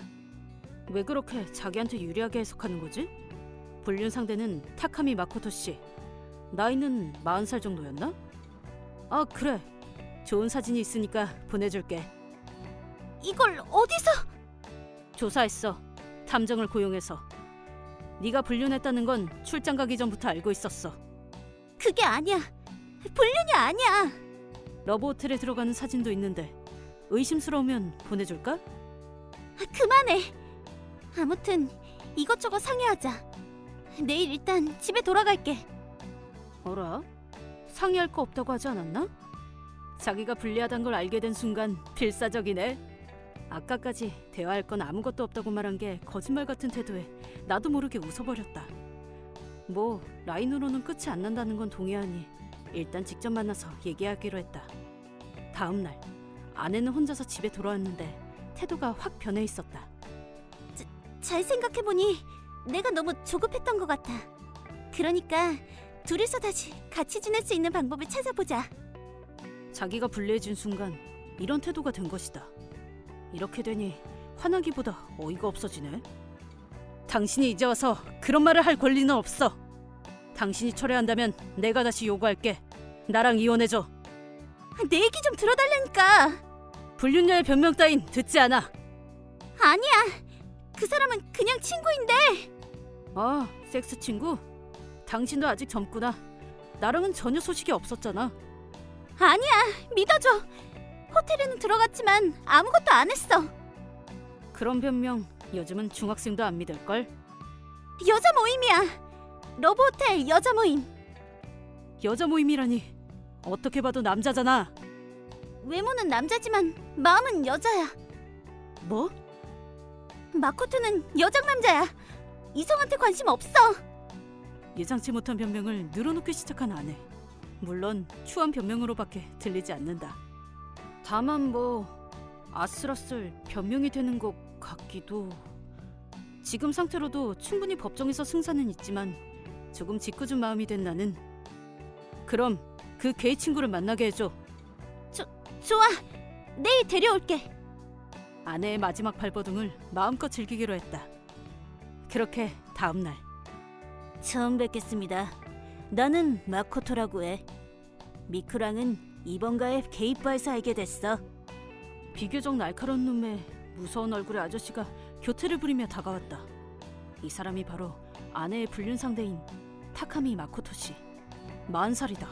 왜 그렇게 자기한테 유리하게 해석하는 거지? 불륜 상대는 타카미 마코토 씨. 나이는 40살 정도였나? 아, 그래. 좋은 사진이 있으니까 보내줄게. 이걸 어디서? 조사했어. 탐정을 고용해서. 네가 불륜했다는 건 출장 가기 전부터 알고 있었어. 그게 아니야. 불륜이 아니야. 러브 호텔에 들어가는 사진도 있는데 의심스러우면 보내줄까? 그만해. 아무튼 이것저것 상의하자. 내일 일단 집에 돌아갈게. 어라? 상의할 거 없다고 하지 않았나? 자기가 불리하단 걸 알게 된 순간 필사적이네. 아까까지 대화할 건 아무것도 없다고 말한 게 거짓말 같은 태도에 나도 모르게 웃어버렸다. 뭐 라인으로는 끝이 안 난다는 건 동의하니 일단 직접 만나서 얘기하기로 했다. 다음 날 아내는 혼자서 집에 돌아왔는데 태도가 확 변해 있었다. 잘 생각해보니 내가 너무 조급했던 것 같아. 그러니까 둘이서 다시 같이 지낼 수 있는 방법을 찾아보자. 자기가 불리해진 순간 이런 태도가 된 것이다. 이렇게 되니 화나기보다 어이가 없어지네. 당신이 이제 와서 그런 말을 할 권리는 없어. 당신이 철회한다면 내가 다시 요구할게. 나랑 이혼해줘. 내 얘기 좀 들어달라니까. 불륜녀의 변명 따윈 듣지 않아. 아니야. 그 사람은 그냥 친구인데. 아, 섹스 친구? 당신도 아직 젊구나. 나랑은 전혀 소식이 없었잖아. 아니야. 믿어줘. 호텔에는 들어갔지만 아무것도 안 했어. 그런 변명 요즘은 중학생도 안 믿을걸? 여자 모임이야. 러브호텔 여자 모임. 여자 모임이라니. 어떻게 봐도 남자잖아. 외모는 남자지만 마음은 여자야. 뭐? 마코토는 여장 남자야. 이성한테 관심 없어. 예상치 못한 변명을 늘어놓기 시작한 아내. 물론 추한 변명으로밖에 들리지 않는다. 다만 뭐 아슬아슬 변명이 되는 것 같기도. 지금 상태로도 충분히 법정에서 승산은 있지만 조금 짓궂은 마음이 된 나는 그럼 그 게이 친구를 만나게 해줘. 좋아. 내일 데려올게. 아내의 마지막 발버둥을 마음껏 즐기기로 했다. 그렇게 다음 날. 처음 뵙겠습니다. 나는 마코토라고 해. 미쿠랑은 이번가에 게이바에서 알게 됐어. 비교적 날카로운 눈매, 무서운 얼굴의 아저씨가 교태를 부리며 다가왔다. 이 사람이 바로 아내의 불륜 상대인 타카미 마코토 씨. 40살이다.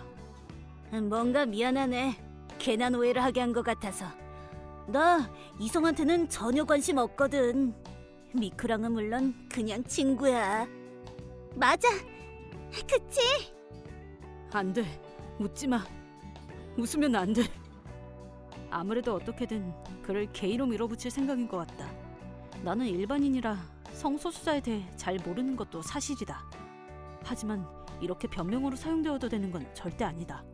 뭔가 미안하네. 괜한 오해를 하게 한 것 같아서. 나 이성한테는 전혀 관심 없거든. 미쿠랑은 물론 그냥 친구야. 맞아. 그치? 안 돼. 웃지 마. 웃으면 안 돼. 아무래도 어떻게든 그를 게이로 밀어붙일 생각인 것 같다. 나는 일반인이라 성소수자에 대해 잘 모르는 것도 사실이다. 하지만 이렇게 변명으로 사용되어도 되는 건 절대 아니다.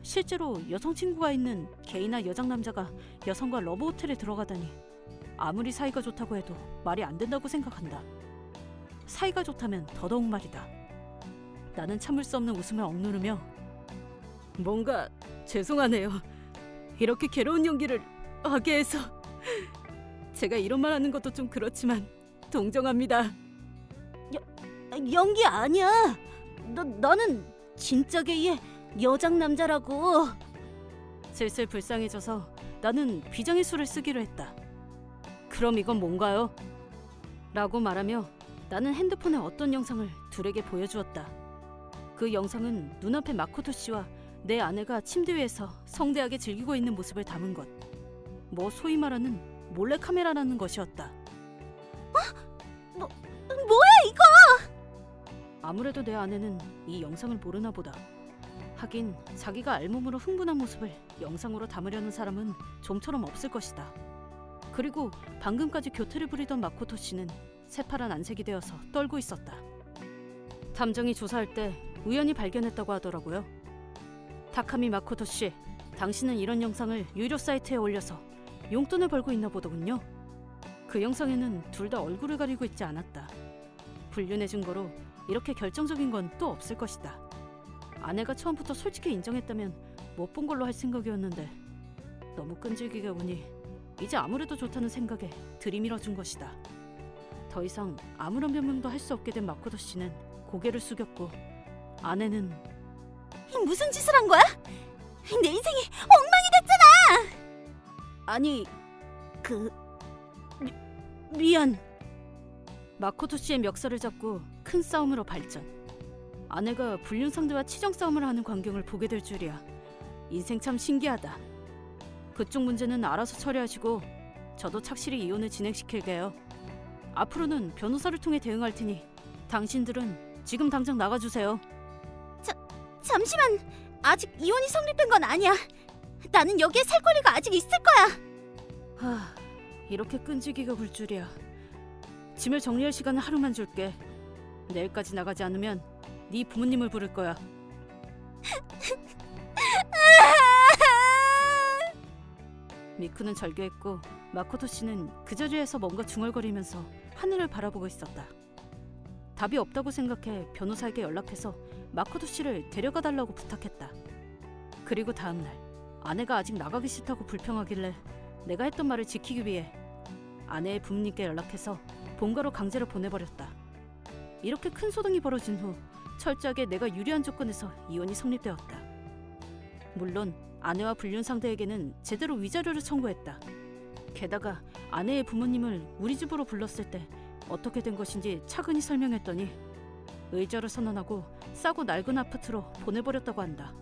실제로 여성 친구가 있는 게이나 여장 남자가 여성과 러브 호텔에 들어가다니 아무리 사이가 좋다고 해도 말이 안 된다고 생각한다. 사이가 좋다면 더더욱 말이다. 나는 참을 수 없는 웃음을 억누르며 뭔가 죄송하네요. 이렇게 괴로운 연기를 하게 해서. 제가 이런 말 하는 것도 좀 그렇지만 동정합니다. 연기 아니야. 너는 진짜 게이의 여장 남자라고. 슬슬 불쌍해져서 나는 비장의 수를 쓰기로 했다. 그럼 이건 뭔가요? 라고 말하며 나는 핸드폰에 어떤 영상을 둘에게 보여주었다. 그 영상은 눈앞에 마코토 씨와 내 아내가 침대 위에서 성대하게 즐기고 있는 모습을 담은 것. 뭐 소위 말하는 몰래카메라라는 것이었다. 뭐야 이거? 아무래도 내 아내는 이 영상을 모르나 보다. 하긴 자기가 알몸으로 흥분한 모습을 영상으로 담으려는 사람은 좀처럼 없을 것이다. 그리고 방금까지 교태를 부리던 마코토 씨는 새파란 안색이 되어서 떨고 있었다. 탐정이 조사할 때 우연히 발견했다고 하더라고요. 타카미 마코토 씨, 당신은 이런 영상을 유료 사이트에 올려서 용돈을 벌고 있나 보더군요. 그 영상에는 둘 다 얼굴을 가리고 있지 않았다. 불륜의 증거로 이렇게 결정적인 건 또 없을 것이다. 아내가 처음부터 솔직히 인정했다면 못 본 걸로 할 생각이었는데 너무 끈질기게 보니 이제 아무래도 좋다는 생각에 들이밀어준 것이다. 더 이상 아무런 변명도 할 수 없게 된 마코토 씨는 고개를 숙였고 아내는 무슨 짓을 한 거야? 내 인생이 엉망이 됐잖아. 아니 미안. 마코토 씨의 멱살을 잡고 큰 싸움으로 발전. 아내가 불륜 상대와 치정 싸움을 하는 광경을 보게 될 줄이야. 인생 참 신기하다. 그쪽 문제는 알아서 처리하시고 저도 착실히 이혼을 진행시킬게요. 앞으로는 변호사를 통해 대응할 테니 당신들은 지금 당장 나가주세요. 잠시만. 아직 이혼이 성립된 건 아니야. 나는 여기에 살 권리가 아직 있을 거야. 이렇게 끈질기가 굴 줄이야. 짐을 정리할 시간은 하루만 줄게. 내일까지 나가지 않으면 네 부모님을 부를 거야. 미쿠는 절규했고 마코토 씨는 그 자리에서 뭔가 중얼거리면서 하늘을 바라보고 있었다. 답이 없다고 생각해 변호사에게 연락해서 마코토 씨를 데려가 달라고 부탁했다. 그리고 다음 날 아내가 아직 나가기 싫다고 불평하길래 내가 했던 말을 지키기 위해 아내의 부모님께 연락해서 본가로 강제로 보내버렸다. 이렇게 큰 소동이 벌어진 후 철저하게 내가 유리한 조건에서 이혼이 성립되었다. 물론 아내와 불륜 상대에게는 제대로 위자료를 청구했다. 게다가 아내의 부모님을 우리 집으로 불렀을 때 어떻게 된 것인지 차근히 설명했더니 의자를 선언하고 싸고 낡은 아파트로 보내버렸다고 한다.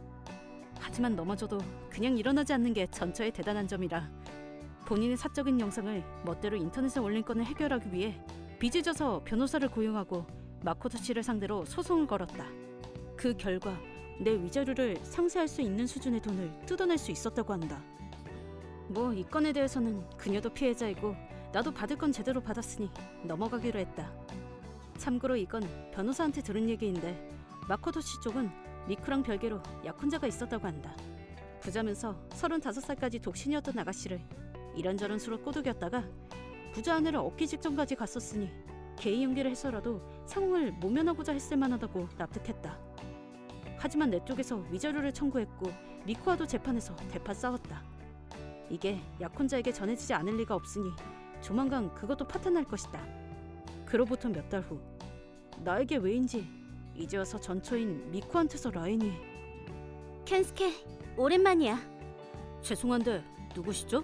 하지만 넘어져도 그냥 일어나지 않는 게 전처의 대단한 점이라 본인의 사적인 영상을 멋대로 인터넷에 올린 건을 해결하기 위해 빚을 져서 변호사를 고용하고 마코토 씨를 상대로 소송을 걸었다. 그 결과 내 위자료를 상쇄할 수 있는 수준의 돈을 뜯어낼 수 있었다고 한다. 뭐 이 건에 대해서는 그녀도 피해자이고 나도 받을 건 제대로 받았으니 넘어가기로 했다. 참고로 이건 변호사한테 들은 얘기인데 마코토 씨 쪽은 미쿠랑 별개로 약혼자가 있었다고 한다. 부자면서 35살까지 독신이었던 아가씨를 이런저런 수로 꼬드겼다가 부자 아내를 얻기 직전까지 갔었으니 개인 연기를 해서라도 상황을 모면하고자 했을 만하다고 납득했다. 하지만 내 쪽에서 위자료를 청구했고 미쿠와도 재판에서 대파 싸웠다. 이게 약혼자에게 전해지지 않을 리가 없으니 조만간 그것도 파탄날 것이다. 그로부터 몇 달 후 나에게 왜인지 이제 와서 전처인 미쿠한테서 라인이 켄스케, 오랜만이야. 죄송한데 누구시죠?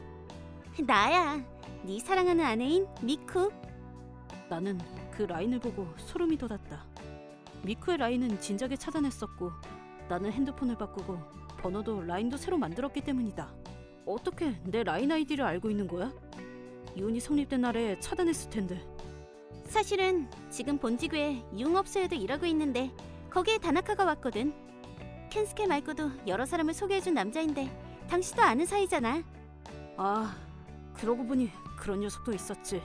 나야. 네 사랑하는 아내인 미쿠. 나는 그 라인을 보고 소름이 돋았다. 미쿠의 라인은 진작에 차단했었고 나는 핸드폰을 바꾸고 번호도 라인도 새로 만들었기 때문이다. 어떻게 내 라인 아이디를 알고 있는 거야? 이혼이 성립된 날에 차단했을 텐데. 사실은 지금 본직외에 유흥업소에도 일하고 있는데 거기에 다나카가 왔거든. 켄스케 말고도 여러 사람을 소개해준 남자인데 당신도 아는 사이잖아. 아, 그러고 보니 그런 녀석도 있었지.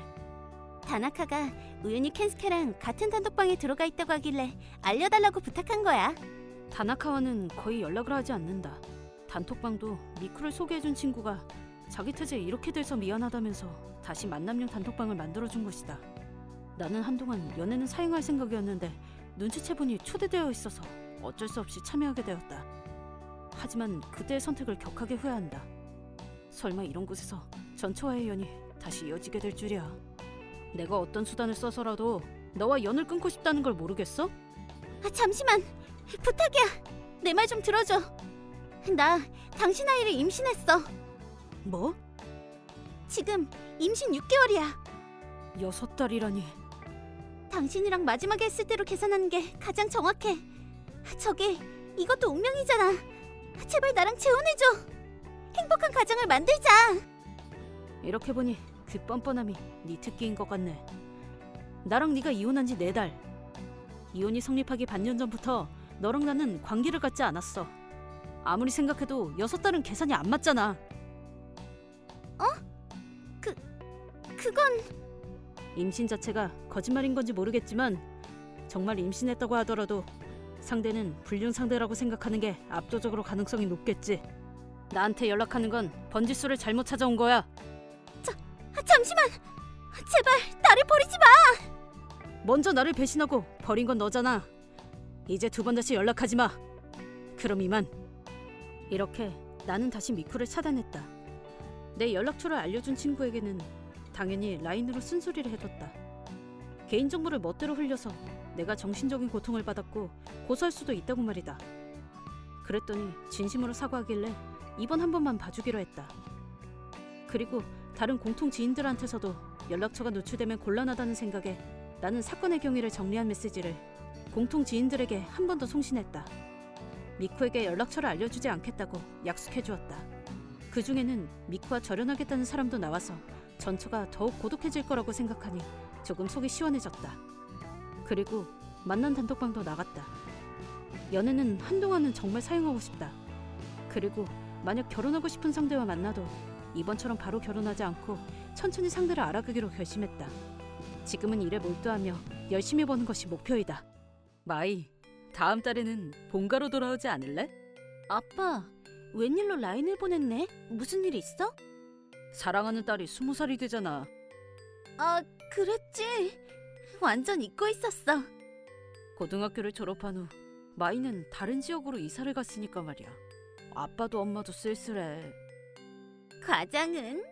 다나카가 우연히 켄스케랑 같은 단독방에 들어가 있다고 하길래 알려달라고 부탁한 거야. 다나카와는 거의 연락을 하지 않는다. 단톡방도 미쿠를 소개해준 친구가 자기 태제 이렇게 돼서 미안하다면서 다시 만남용 단톡방을 만들어준 것이다. 나는 한동안 연애는 사행할 생각이었는데 눈치채보니 초대되어 있어서 어쩔 수 없이 참여하게 되었다. 하지만 그때의 선택을 격하게 후회한다. 설마 이런 곳에서 전처와의 연이 다시 이어지게 될 줄이야. 내가 어떤 수단을 써서라도 너와 연을 끊고 싶다는 걸 모르겠어? 잠시만. 부탁이야. 내 말 좀 들어줘. 나 당신 아이를 임신했어. 뭐? 지금 임신 6개월이야. 6달이라니. 당신이랑 마지막에 했을 때로 계산하는 게 가장 정확해. 저기 이것도 운명이잖아. 제발 나랑 재혼해줘. 행복한 가정을 만들자. 이렇게 보니 그 뻔뻔함이 네 특기인 것 같네. 나랑 네가 이혼한 지 4달. 이혼이 성립하기 반년 전부터 너랑 나는 관계를 갖지 않았어. 아무리 생각해도 6달은 계산이 안 맞잖아. 그건 임신 자체가 거짓말인 건지 모르겠지만 정말 임신했다고 하더라도 상대는 불륜 상대라고 생각하는 게 압도적으로 가능성이 높겠지. 나한테 연락하는 건 번지수를 잘못 찾아온 거야. 잠시만. 제발 나를 버리지 마. 먼저 나를 배신하고 버린 건 너잖아. 이제 2번 다시 연락하지 마. 그럼 이만. 이렇게 나는 다시 미쿠를 차단했다. 내 연락처를 알려준 친구에게는 당연히 라인으로 쓴소리를 해뒀다. 개인정보를 멋대로 흘려서 내가 정신적인 고통을 받았고 고소할 수도 있다고 말이다. 그랬더니 진심으로 사과하길래 이번 한 번만 봐주기로 했다. 그리고 다른 공통 지인들한테서도 연락처가 노출되면 곤란하다는 생각에 나는 사건의 경위를 정리한 메시지를 공통 지인들에게 한 번 더 송신했다. 미쿠에게 연락처를 알려주지 않겠다고 약속해 주었다. 그 중에는 미쿠와 절연하겠다는 사람도 나와서 전처가 더욱 고독해질 거라고 생각하니 조금 속이 시원해졌다. 그리고 만난 단톡방도 나갔다. 연애는 한동안은 정말 사용하고 싶다. 그리고 만약 결혼하고 싶은 상대와 만나도 이번처럼 바로 결혼하지 않고 천천히 상대를 알아가기로 결심했다. 지금은 일에 몰두하며 열심히 버는 것이 목표이다. 마이, 다음 달에는 본가로 돌아오지 않을래? 아빠, 웬일로 라인을 보냈네? 무슨 일 있어? 사랑하는 딸이 20살이 되잖아. 아, 그랬지. 완전 잊고 있었어. 고등학교를 졸업한 후 마이는 다른 지역으로 이사를 갔으니까 말이야. 아빠도 엄마도 쓸쓸해. 과장은?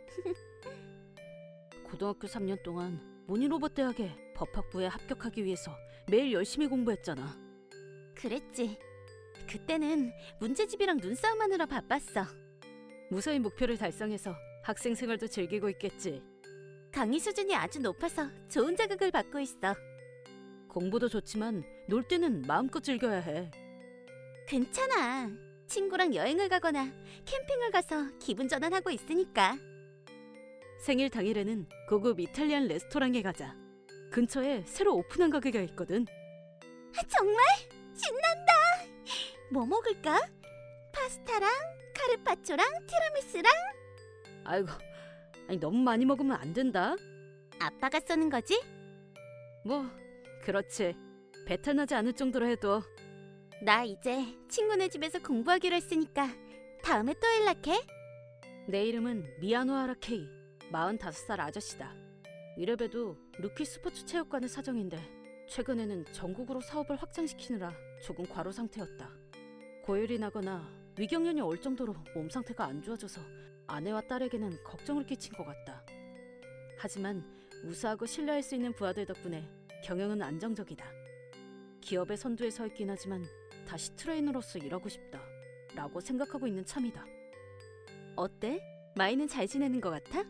고등학교 3년 동안 모니로버 대학에 법학부에 합격하기 위해서 매일 열심히 공부했잖아. 그랬지. 그때는 문제집이랑 눈싸움하느라 바빴어. 무사히 목표를 달성해서 학생 생활도 즐기고 있겠지. 강의 수준이 아주 높아서 좋은 자극을 받고 있어. 공부도 좋지만 놀 때는 마음껏 즐겨야 해. 괜찮아. 친구랑 여행을 가거나 캠핑을 가서 기분 전환하고 있으니까. 생일 당일에는 고급 이탈리안 레스토랑에 가자. 근처에 새로 오픈한 가게가 있거든. 정말? 신난다. 뭐 먹을까? 파스타랑 카르파초랑 티라미수랑. 아이고, 아니 너무 많이 먹으면 안 된다. 아빠가 쏘는 거지? 뭐 그렇지. 배탈 나지 않을 정도로 해도. 나 이제 친구네 집에서 공부하기로 했으니까 다음에 또 연락해. 내 이름은 미야노하라 케이. 45살 아저씨다. 이래봬도 루키 스포츠 체육관의 사정인데 최근에는 전국으로 사업을 확장시키느라 조금 과로 상태였다. 고열이 나거나 위경련이 올 정도로 몸 상태가 안 좋아져서 아내와 딸에게는 걱정을 끼친 것 같다. 하지만 우수하고 신뢰할 수 있는 부하들 덕분에 경영은 안정적이다. 기업의 선두에 서 있긴 하지만 다시 트레이너로서 일하고 싶다 라고 생각하고 있는 참이다. 어때? 마이는 잘 지내는 것 같아?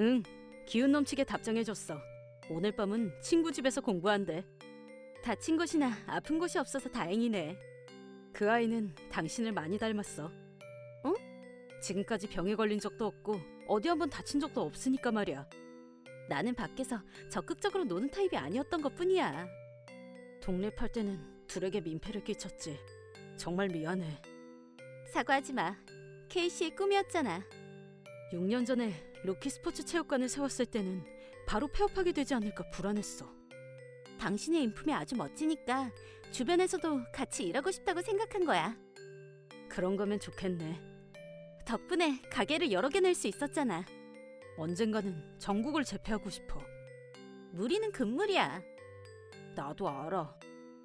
응, 기운 넘치게 답장해줬어. 오늘 밤은 친구 집에서 공부한대. 다친 곳이나 아픈 곳이 없어서 다행이네. 그 아이는 당신을 많이 닮았어. 어? 지금까지 병에 걸린 적도 없고 어디 한번 다친 적도 없으니까 말이야. 나는 밖에서 적극적으로 노는 타입이 아니었던 것뿐이야. 독립할 때는 둘에게 민폐를 끼쳤지. 정말 미안해. 사과하지 마. 케이씨의 꿈이었잖아. 6년 전에 로키 스포츠 체육관을 세웠을 때는 바로 폐업하게 되지 않을까 불안했어. 당신의 인품이 아주 멋지니까 주변에서도 같이 일하고 싶다고 생각한 거야. 그런 거면 좋겠네. 덕분에 가게를 여러 개 낼 수 있었잖아. 언젠가는 전국을 제패하고 싶어. 무리는 금물이야. 나도 알아.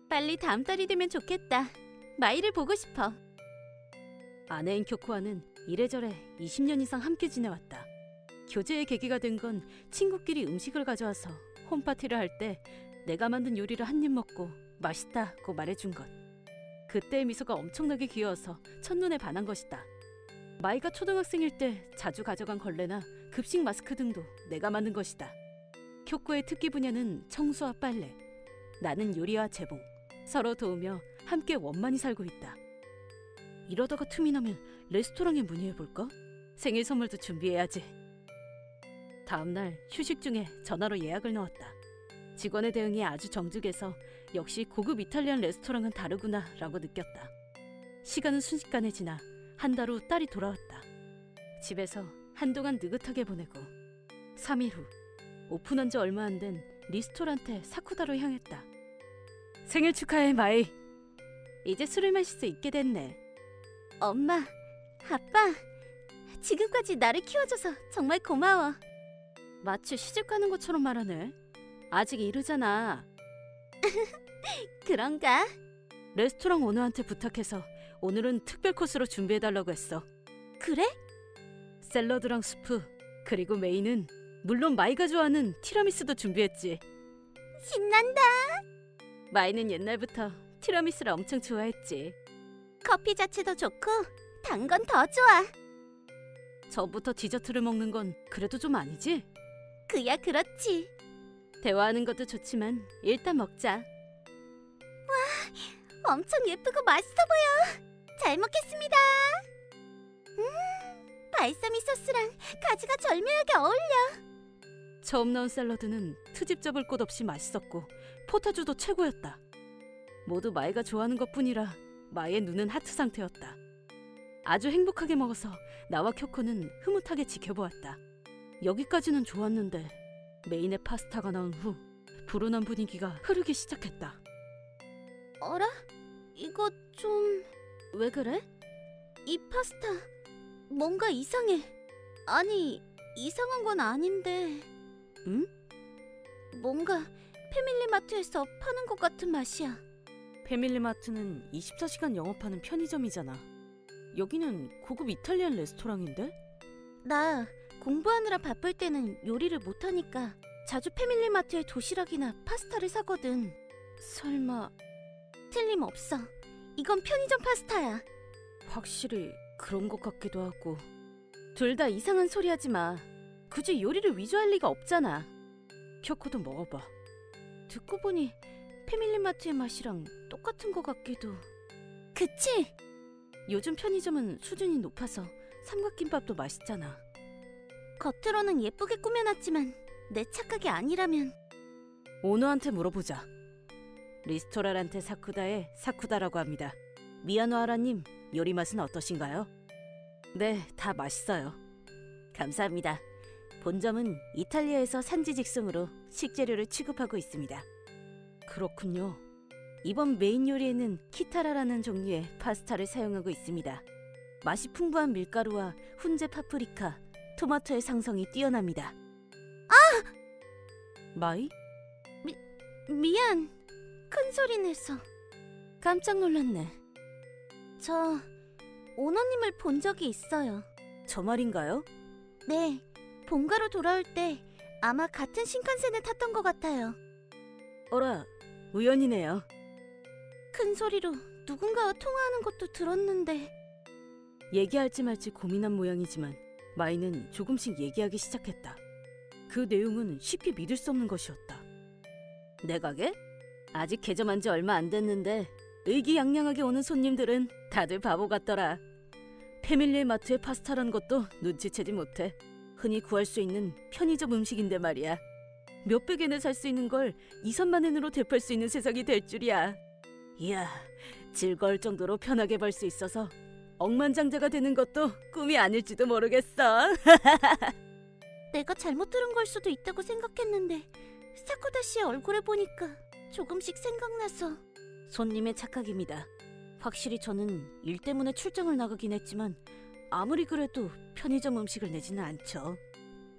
빨리 다음 달이 되면 좋겠다. 마이를 보고 싶어. 아내인 쿄코와는 이래저래 20년 이상 함께 지내왔다. 교제의 계기가 된 건 친구끼리 음식을 가져와서 홈파티를 할 때 내가 만든 요리를 한 입 먹고 맛있다고 말해준 것. 그때의 미소가 엄청나게 귀여워서 첫눈에 반한 것이다. 마이가 초등학생일 때 자주 가져간 걸레나 급식 마스크 등도 내가 만든 것이다. 쿄코의 특기 분야는 청소와 빨래. 나는 요리와 재봉. 서로 도우며 함께 원만히 살고 있다. 이러다가 틈이 나면 레스토랑에 문의해볼까? 생일 선물도 준비해야지. 다음 날 휴식 중에 전화로 예약을 넣었다. 직원의 대응이 아주 정직해서 역시 고급 이탈리안 레스토랑은 다르구나 라고 느꼈다. 시간은 순식간에 지나 한 달 후 딸이 돌아왔다. 집에서 한동안 느긋하게 보내고 3일 후 오픈한 지 얼마 안 된 리스토랑테 사쿠다로 향했다. 생일 축하해 마이. 이제 술을 마실 수 있게 됐네. 엄마, 아빠, 지금까지 나를 키워줘서 정말 고마워. 마치 시집가는 것처럼 말하네. 아직 이르잖아. 그런가? 레스토랑 오너한테 부탁해서 오늘은 특별 코스로 준비해달라고 했어. 그래? 샐러드랑 수프, 그리고 메인은 물론 마이가 좋아하는 티라미수도 준비했지. 신난다. 마이는 옛날부터 티라미수를 엄청 좋아했지. 커피 자체도 좋고 단 건 더 좋아. 저부터 디저트를 먹는 건 그래도 좀 아니지? 그야 그렇지. 대화하는 것도 좋지만 일단 먹자. 엄청 예쁘고 맛있어 보여. 잘 먹겠습니다. 발사믹 소스랑 가지가 절묘하게 어울려. 처음 나온 샐러드는 트집 잡을 곳 없이 맛있었고 포타주도 최고였다. 모두 마이가 좋아하는 것뿐이라 마이의 눈은 하트 상태였다. 아주 행복하게 먹어서 나와 쿄코는 흐뭇하게 지켜보았다. 여기까지는 좋았는데 메인의 파스타가 나온 후 불운한 분위기가 흐르기 시작했다. 어라? 이거 좀... 왜 그래? 이 파스타 뭔가 이상해. 아니, 이상한 건 아닌데 응? 뭔가 패밀리마트에서 파는 것 같은 맛이야. 패밀리마트는 24시간 영업하는 편의점이잖아. 여기는 고급 이탈리안 레스토랑인데? 나 공부하느라 바쁠 때는 요리를 못하니까 자주 패밀리마트에 도시락이나 파스타를 사거든. 설마 틀림없어. 이건 편의점 파스타야. 확실히 그런 것 같기도 하고. 둘 다 이상한 소리 하지 마. 굳이 요리를 위조할 리가 없잖아. 쿄코도 먹어봐. 듣고 보니 패밀리마트의 맛이랑 똑같은 것 같기도. 그치? 요즘 편의점은 수준이 높아서 삼각김밥도 맛있잖아. 겉으로는 예쁘게 꾸며놨지만 내 착각이 아니라면. 오너한테 물어보자. 리스토라란테 사쿠다의 사쿠다라고 합니다. 미야노하라님, 요리 맛은 어떠신가요? 네, 다 맛있어요. 감사합니다. 본점은 이탈리아에서 산지 직송으로 식재료를 취급하고 있습니다. 그렇군요. 이번 메인 요리에는 키타라라는 종류의 파스타를 사용하고 있습니다. 맛이 풍부한 밀가루와 훈제 파프리카, 토마토의 상성이 뛰어납니다. 마이? 미안. 큰 소리 내서. 깜짝 놀랐네. 저 오너님을 본 적이 있어요. 저 말인가요? 네, 본가로 돌아올 때 아마 같은 신칸센을 탔던 것 같아요. 어라, 우연이네요. 큰 소리로 누군가와 통화하는 것도 들었는데. 얘기할지 말지 고민한 모양이지만 마이는 조금씩 얘기하기 시작했다. 그 내용은 쉽게 믿을 수 없는 것이었다. 내 가게? 아직 개점한 지 얼마 안 됐는데 의기양양하게 오는 손님들은 다들 바보 같더라. 패밀리 마트의 파스타란 것도 눈치채지 못해. 흔히 구할 수 있는 편의점 음식인데 말이야. 몇백 엔에 살 수 있는 걸 2, 3만 엔으로 되팔 수 있는 세상이 될 줄이야. 이야, 즐거울 정도로 편하게 벌 수 있어서 억만장자가 되는 것도 꿈이 아닐지도 모르겠어. 내가 잘못 들은 걸 수도 있다고 생각했는데 사쿠다 씨의 얼굴을 보니까 조금씩 생각나서. 손님의 착각입니다. 확실히 저는 일 때문에 출장을 나가긴 했지만 아무리 그래도 편의점 음식을 내지는 않죠.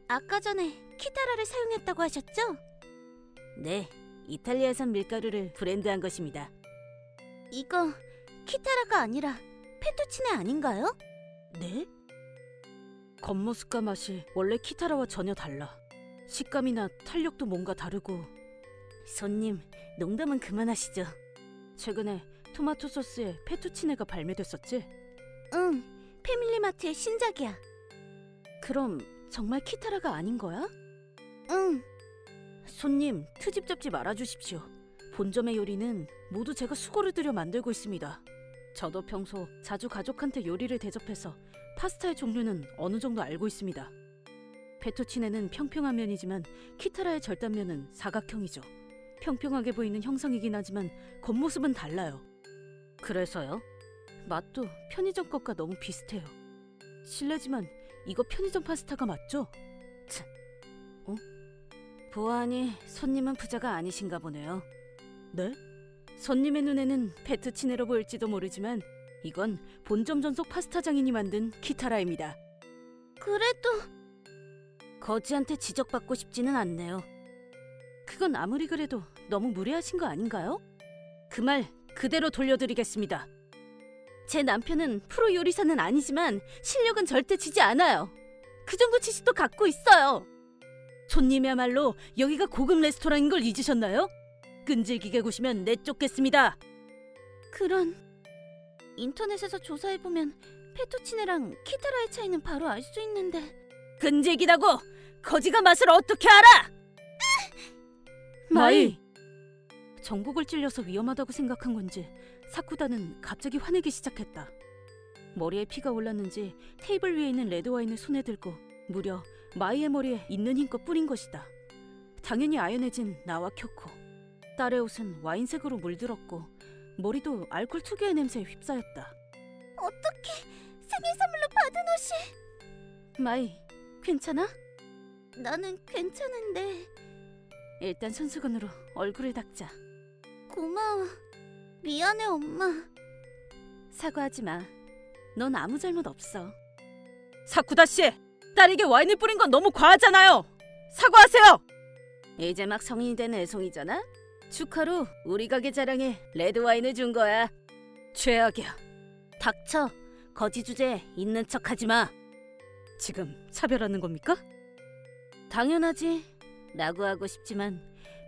아까 전에 키타라를 사용했다고 하셨죠? 네, 이탈리아산 밀가루를 브랜드한 것입니다. 이거 키타라가 아니라 페투치네 아닌가요? 네? 겉모습과 맛이 원래 키타라와 전혀 달라. 식감이나 탄력도 뭔가 다르고. 손님, 농담은 그만하시죠. 최근에 토마토 소스에 페투치네가 발매됐었지? 응, 패밀리마트의 신작이야. 그럼 정말 키타라가 아닌 거야? 응. 손님, 트집 잡지 말아주십시오. 본점의 요리는 모두 제가 수고를 들여 만들고 있습니다. 저도 평소 자주 가족한테 요리를 대접해서 파스타의 종류는 어느 정도 알고 있습니다. 페투치네는 평평한 면이지만 키타라의 절단면은 사각형이죠. 평평하게 보이는 형상이긴 하지만 겉모습은 달라요. 그래서요? 맛도 편의점 것과 너무 비슷해요. 실례지만 이거 편의점 파스타가 맞죠? 참, 보아하니 손님은 부자가 아니신가 보네요. 네? 손님의 눈에는 페투치네로 보일지도 모르지만 이건 본점 전속 파스타 장인이 만든 키타라입니다. 그래도 거지한테 지적받고 싶지는 않네요. 그건 아무리 그래도 너무 무례하신 거 아닌가요? 그 말 그대로 돌려드리겠습니다. 제 남편은 프로 요리사는 아니지만 실력은 절대 지지 않아요. 그 정도 지식도 갖고 있어요. 손님이야말로 여기가 고급 레스토랑인 걸 잊으셨나요? 끈질기게 구시면 내쫓겠습니다. 그런 인터넷에서 조사해보면 페투치네랑 키타라의 차이는 바로 알 수 있는데. 끈질기다고 거지가 맛을 어떻게 알아? 마이! 정복을 찔려서 위험하다고 생각한 건지 사쿠다는 갑자기 화내기 시작했다. 머리에 피가 올랐는지 테이블 위에 있는 레드와인을 손에 들고 무려 마이의 머리에 있는 힘껏 뿌린 것이다. 당연히 아연해진 나와 쿄코. 딸의 옷은 와인색으로 물들었고 머리도 알코올 특유의 냄새에 휩싸였다. 어떻게 생일 선물로 받은 옷이? 마이, 괜찮아? 나는 괜찮은데. 일단 손수건으로 얼굴을 닦자. 고마워. 미안해, 엄마. 사과하지 마. 넌 아무 잘못 없어. 사쿠다 씨, 딸에게 와인을 뿌린 건 너무 과하잖아요. 사과하세요. 이제 막 성인이 된 애송이잖아. 축하로 우리 가게 자랑에 레드 와인을 준 거야. 최악이야. 닥쳐. 거지 주제에 있는 척하지 마. 지금 차별하는 겁니까? 당연하지. 라고 하고 싶지만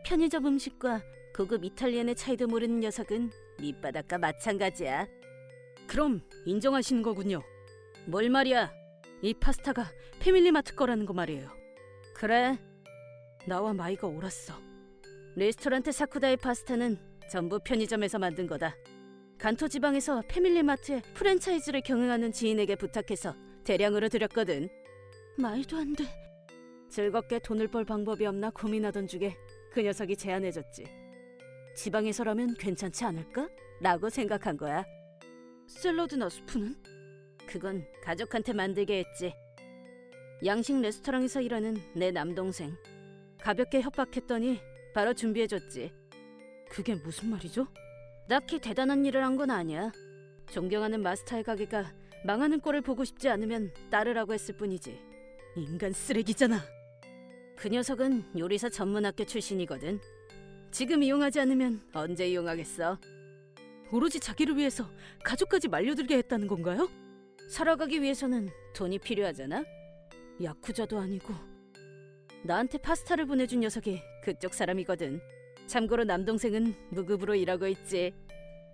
편의점 음식과 고급 이탈리안의 차이도 모르는 녀석은 밑바닥과 마찬가지야. 그럼 인정하시는 거군요. 뭘 말이야? 이 파스타가 패밀리마트 거라는 거 말이에요. 그래. 나와 마이가 옳았어. 레스토랑트 사쿠다의 파스타는 전부 편의점에서 만든 거다. 간토 지방에서 패밀리마트의 프랜차이즈를 경영하는 지인에게 부탁해서 대량으로 드렸거든. 말도 안 돼. 즐겁게 돈을 벌 방법이 없나 고민하던 중에 그 녀석이 제안해줬지. 지방에서라면 괜찮지 않을까? 라고 생각한 거야. 샐러드나 수프는? 그건 가족한테 만들게 했지. 양식 레스토랑에서 일하는 내 남동생. 가볍게 협박했더니 바로 준비해줬지. 그게 무슨 말이죠? 딱히 대단한 일을 한 건 아니야. 존경하는 마스터의 가게가 망하는 꼴을 보고 싶지 않으면 따르라고 했을 뿐이지. 인간 쓰레기잖아. 그 녀석은 요리사 전문학교 출신이거든. 지금 이용하지 않으면 언제 이용하겠어? 오로지 자기를 위해서 가족까지 말려들게 했다는 건가요? 살아가기 위해서는 돈이 필요하잖아? 야쿠자도 아니고. 나한테 파스타를 보내준 녀석이 그쪽 사람이거든. 참고로 남동생은 무급으로 일하고 있지.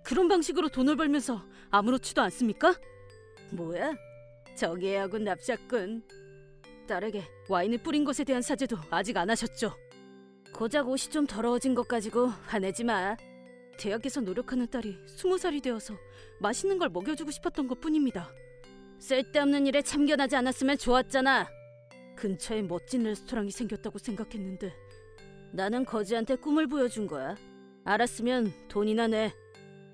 그런 방식으로 돈을 벌면서 아무렇지도 않습니까? 뭐야? 저기 애하군 납작군. 딸에게 와인을 뿌린 것에 대한 사죄도 아직 안 하셨죠? 고작 옷이 좀 더러워진 것 가지고 화내지 마. 대학에서 노력하는 딸이 20살이 되어서 맛있는 걸 먹여주고 싶었던 것뿐입니다. 쓸데없는 일에 참견하지 않았으면 좋았잖아. 근처에 멋진 레스토랑이 생겼다고 생각했는데 나는 거지한테 꿈을 보여준 거야. 알았으면 돈이나 내.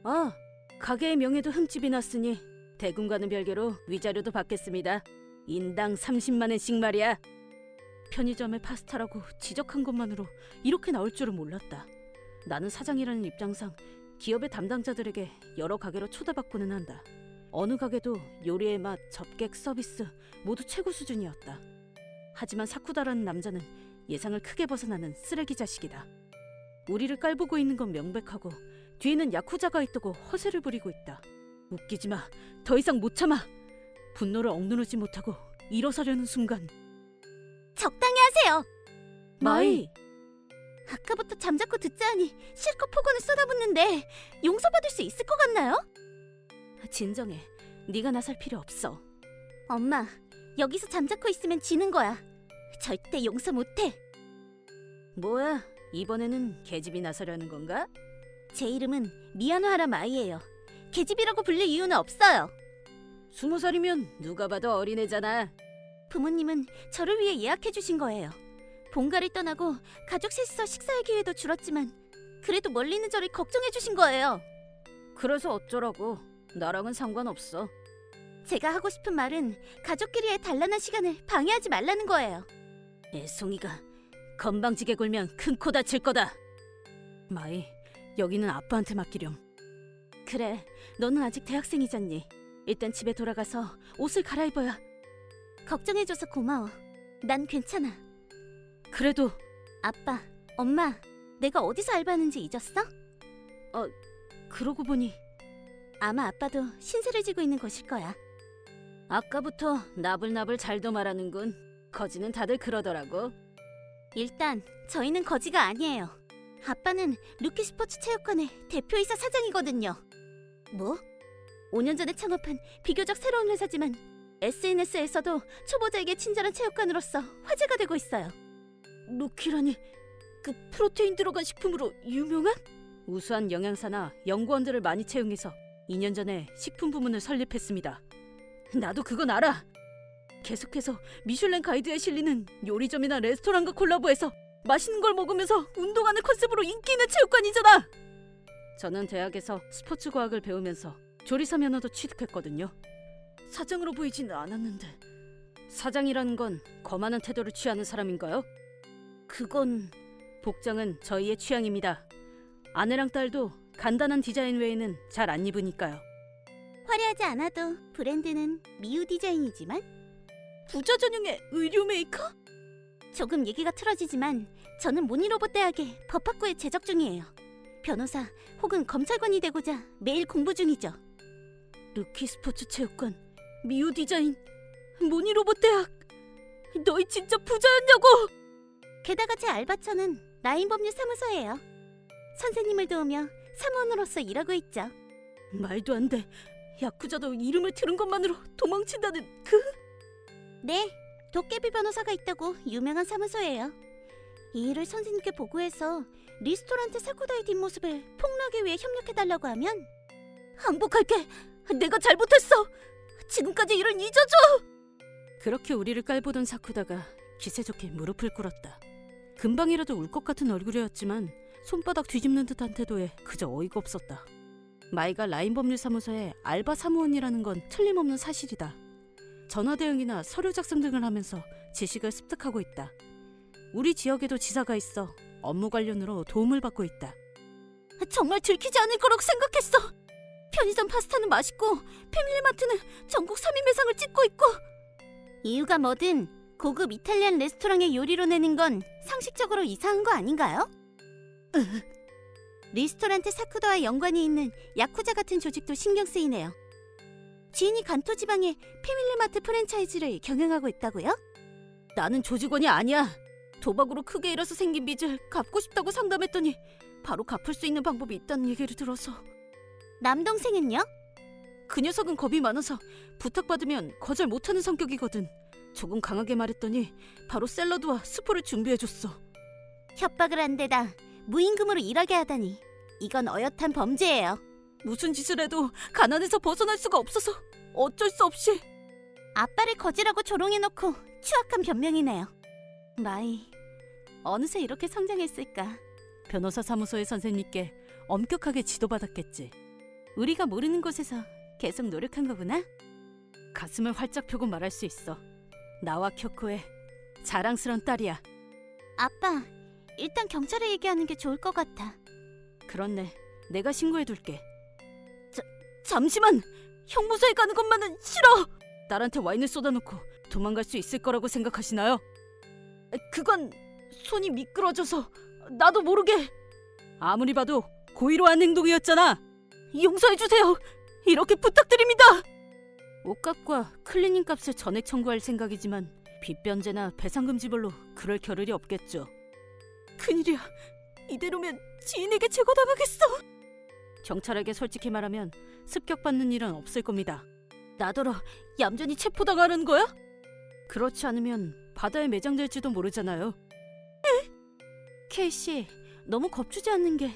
아, 가게의 명예도 흠집이 났으니 대금과는 별개로 위자료도 받겠습니다. 인당 30만 원씩 말이야. 편의점의 파스타라고 지적한 것만으로 이렇게 나올 줄은 몰랐다. 나는 사장이라는 입장상 기업의 담당자들에게 여러 가게로 초대받고는 한다. 어느 가게도 요리의 맛, 접객, 서비스 모두 최고 수준이었다. 하지만 사쿠다라는 남자는 예상을 크게 벗어나는 쓰레기 자식이다. 우리를 깔보고 있는 건 명백하고 뒤에는 야쿠자가 있다고 허세를 부리고 있다. 웃기지 마. 더 이상 못 참아. 분노를 억누르지 못하고 일어서려는 순간 적당히 하세요. 마이! 아까부터 잠자코 듣자 하니 실컷 폭언을 쏟아붓는데 용서받을 수 있을 것 같나요? 진정해. 네가 나설 필요 없어. 엄마, 여기서 잠자코 있으면 지는 거야. 절대 용서 못해. 뭐야? 이번에는 계집이 나서려는 건가? 제 이름은 미야노하라 마이예요. 계집이라고 불릴 이유는 없어요. 20살이면 누가 봐도 어린애잖아. 부모님은 저를 위해 예약해 주신 거예요. 본가를 떠나고 가족 셋이서 식사할 기회도 줄었지만 그래도 멀리 있는 저를 걱정해 주신 거예요. 그래서 어쩌라고. 나랑은 상관없어. 제가 하고 싶은 말은 가족끼리의 단란한 시간을 방해하지 말라는 거예요. 애송이가 건방지게 굴면 큰 코 다칠 거다. 마이, 여기는 아빠한테 맡기렴. 그래, 너는 아직 대학생이잖니. 일단 집에 돌아가서 옷을 갈아입어야. 걱정해줘서 고마워. 난 괜찮아. 그래도 아빠, 엄마, 내가 어디서 알바하는지 잊었어? 그러고 보니 아마 아빠도 신세를 지고 있는 곳일 거야. 아까부터 나불나불 잘도 말하는군. 거지는 다들 그러더라고. 일단 저희는 거지가 아니에요. 아빠는 루키 스포츠 체육관의 대표이사 사장이거든요. 뭐? 5년 전에 창업한 비교적 새로운 회사지만 SNS에서도 초보자에게 친절한 체육관으로서 화제가 되고 있어요. 루키라니, 그 프로테인 들어간 식품으로 유명한? 우수한 영양사나 연구원들을 많이 채용해서 2년 전에 식품 부문을 설립했습니다. 나도 그건 알아. 계속해서 미슐랭 가이드에 실리는 요리점이나 레스토랑과 콜라보해서 맛있는 걸 먹으면서 운동하는 컨셉으로 인기 있는 체육관이잖아. 저는 대학에서 스포츠 과학을 배우면서 조리사 면허도 취득했거든요. 사장으로 보이지는 않았는데 사장이라는 건 거만한 태도를 취하는 사람인가요? 그건 복장은 저희의 취향입니다. 아내랑 딸도 간단한 디자인 외에는 잘 안 입으니까요. 화려하지 않아도 브랜드는 미우 디자인이지만 부자 전용의 의류 메이커? 조금 얘기가 틀어지지만 저는 모니로봇 대학의 법학부에 재적 중이에요. 변호사 혹은 검찰관이 되고자 매일 공부 중이죠. 루키 스포츠 체육관, 미우 디자인, 모니로봇 대학. 너희 진짜 부자였냐고! 게다가 제 알바처는 라인법률 사무소예요. 선생님을 도우며 사무원으로서 일하고 있죠. 말도 안 돼. 야쿠자도 이름을 들은 것만으로 도망친다는 그... 네, 도깨비 변호사가 있다고 유명한 사무소예요. 이 일을 선생님께 보고해서 리스토랑트 사쿠다의 뒷모습을 폭로하기 위해 협력해달라고 하면 항복할게. 내가 잘못했어. 지금까지 일은 잊어줘. 그렇게 우리를 깔보던 사쿠다가 기세 좋게 무릎을 꿇었다. 금방이라도 울 것 같은 얼굴이었지만 손바닥 뒤집는 듯한 태도에 그저 어이가 없었다. 마이가 라인법률사무소의 알바 사무원이라는 건 틀림없는 사실이다. 전화 대응이나 서류 작성 등을 하면서 지식을 습득하고 있다. 우리 지역에도 지사가 있어 업무 관련으로 도움을 받고 있다. 정말 들키지 않을 거라고 생각했어. 편의점 파스타는 맛있고 패밀리마트는 전국 3위 매상을 찍고 있고. 이유가 뭐든 고급 이탈리안 레스토랑의 요리로 내는 건 상식적으로 이상한 거 아닌가요? 리스토랑트 사쿠다와 연관이 있는 야쿠자 같은 조직도 신경 쓰이네요. 지인이 간토 지방의 패밀리마트 프랜차이즈를 경영하고 있다고요? 나는 조직원이 아니야. 도박으로 크게 잃어서 생긴 빚을 갚고 싶다고 상담했더니 바로 갚을 수 있는 방법이 있다는 얘기를 들어서. 남동생은요? 그 녀석은 겁이 많아서 부탁받으면 거절 못하는 성격이거든. 조금 강하게 말했더니 바로 샐러드와 수프를 준비해줬어. 협박을 한 데다 무임금으로 일하게 하다니 이건 어엿한 범죄예요. 무슨 짓을 해도 가난에서 벗어날 수가 없어서 어쩔 수 없이. 아빠를 거지라고 조롱해놓고 추악한 변명이네요. 마이, 어느새 이렇게 성장했을까. 변호사 사무소의 선생님께 엄격하게 지도받았겠지. 우리가 모르는 곳에서 계속 노력한 거구나. 가슴을 활짝 펴고 말할 수 있어. 나와 쿄코의 자랑스런 딸이야. 아빠, 일단 경찰에 얘기하는 게 좋을 것 같아. 그렇네. 내가 신고해둘게. 잠시만! 형무소에 가는 것만은 싫어! 딸한테 와인을 쏟아놓고 도망갈 수 있을 거라고 생각하시나요? 그건 손이 미끄러져서 나도 모르게. 아무리 봐도 고의로한 행동이었잖아. 용서해주세요. 이렇게 부탁드립니다. 옷값과 클리닝 값을 전액 청구할 생각이지만 빚변제나 배상금 지불로 그럴 겨를이 없겠죠. 큰일이야. 이대로면 지인에게 제거당하겠어. 경찰에게 솔직히 말하면 습격받는 일은 없을 겁니다. 나더러 얌전히 체포당하는 거야? 그렇지 않으면 바다에 매장될지도 모르잖아요. 케이씨, 너무 겁주지 않는 게.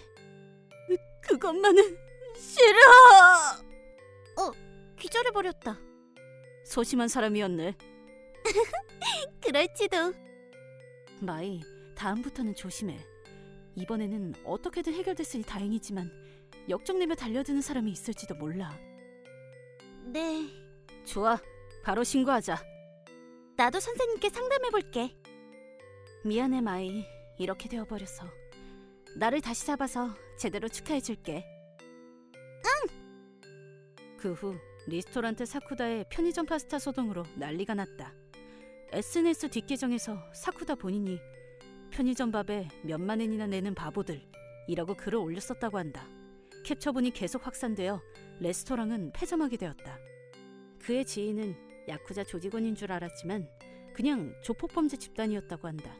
그것만은 싫어. 기절해버렸다. 소심한 사람이었네. 그럴지도. 마이, 다음부터는 조심해. 이번에는 어떻게든 해결됐으니 다행이지만 역정내며 달려드는 사람이 있을지도 몰라. 네, 좋아, 바로 신고하자. 나도 선생님께 상담해볼게. 미안해 마이, 이렇게 되어버려서. 나를 다시 잡아서 제대로 축하해줄게. 그 후 리스토랑트 사쿠다의 편의점 파스타 소동으로 난리가 났다. SNS 뒷계정에서 사쿠다 본인이 편의점 밥에 몇만 엔이나 내는 바보들이라고 글을 올렸었다고 한다. 캡처본이 계속 확산되어 레스토랑은 폐점하게 되었다. 그의 지인은 야쿠자 조직원인 줄 알았지만 그냥 조폭범죄 집단이었다고 한다.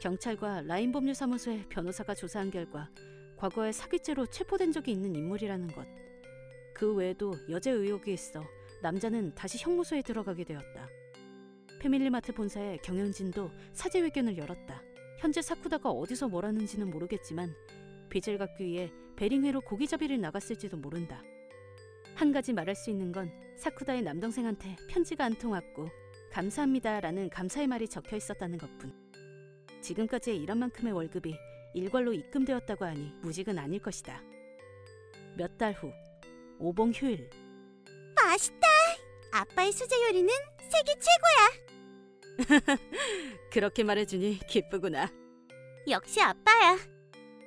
경찰과 라인법률사무소의 변호사가 조사한 결과 과거에 사기죄로 체포된 적이 있는 인물이라는 것. 그 외에도 여죄 의혹이 있어 남자는 다시 형무소에 들어가게 되었다. 패밀리마트 본사의 경영진도 사죄회견을 열었다. 현재 사쿠다가 어디서 뭘 하는지는 모르겠지만 빚을 갚기 위해 베링회로 고기잡이를 나갔을지도 모른다. 한 가지 말할 수 있는 건 사쿠다의 남동생한테 편지가 한 통 왔고 감사합니다라는 감사의 말이 적혀 있었다는 것뿐. 지금까지의 일한 만큼의 월급이 일괄로 입금되었다고 하니 무직은 아닐 것이다. 몇 달 후, 오봉 휴일. 맛있다. 아빠의 수제 요리는 세계 최고야. 그렇게 말해주니 기쁘구나. 역시 아빠야.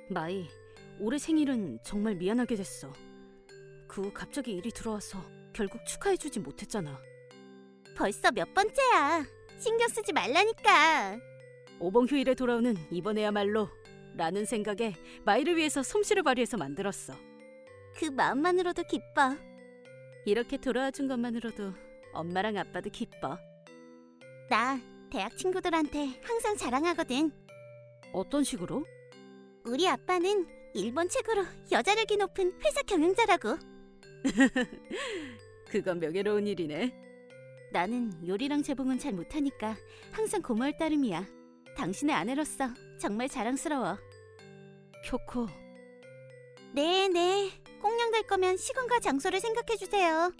마이, 올해 생일은 정말 미안하게 됐어. 그 후 갑자기 일이 들어와서 결국 축하해주지 못했잖아. 벌써 몇 번째야. 신경 쓰지 말라니까. 오봉 휴일에 돌아오는 이번에야말로 라는 생각에 마이를 위해서 솜씨를 발휘해서 만들었어. 그 마음만으로도 기뻐. 이렇게 돌아와준 것만으로도 엄마랑 아빠도 기뻐. 나 대학 친구들한테 항상 자랑하거든. 어떤 식으로? 우리 아빠는 일본 최고로 여자력이 높은 회사 경영자라고. 그건 명예로운 일이네. 나는 요리랑 재봉은 잘 못하니까 항상 고마울 따름이야. 당신의 아내로서 정말 자랑스러워. 효코, 네네. 꽁냥 될 거면 시간과 장소를 생각해주세요.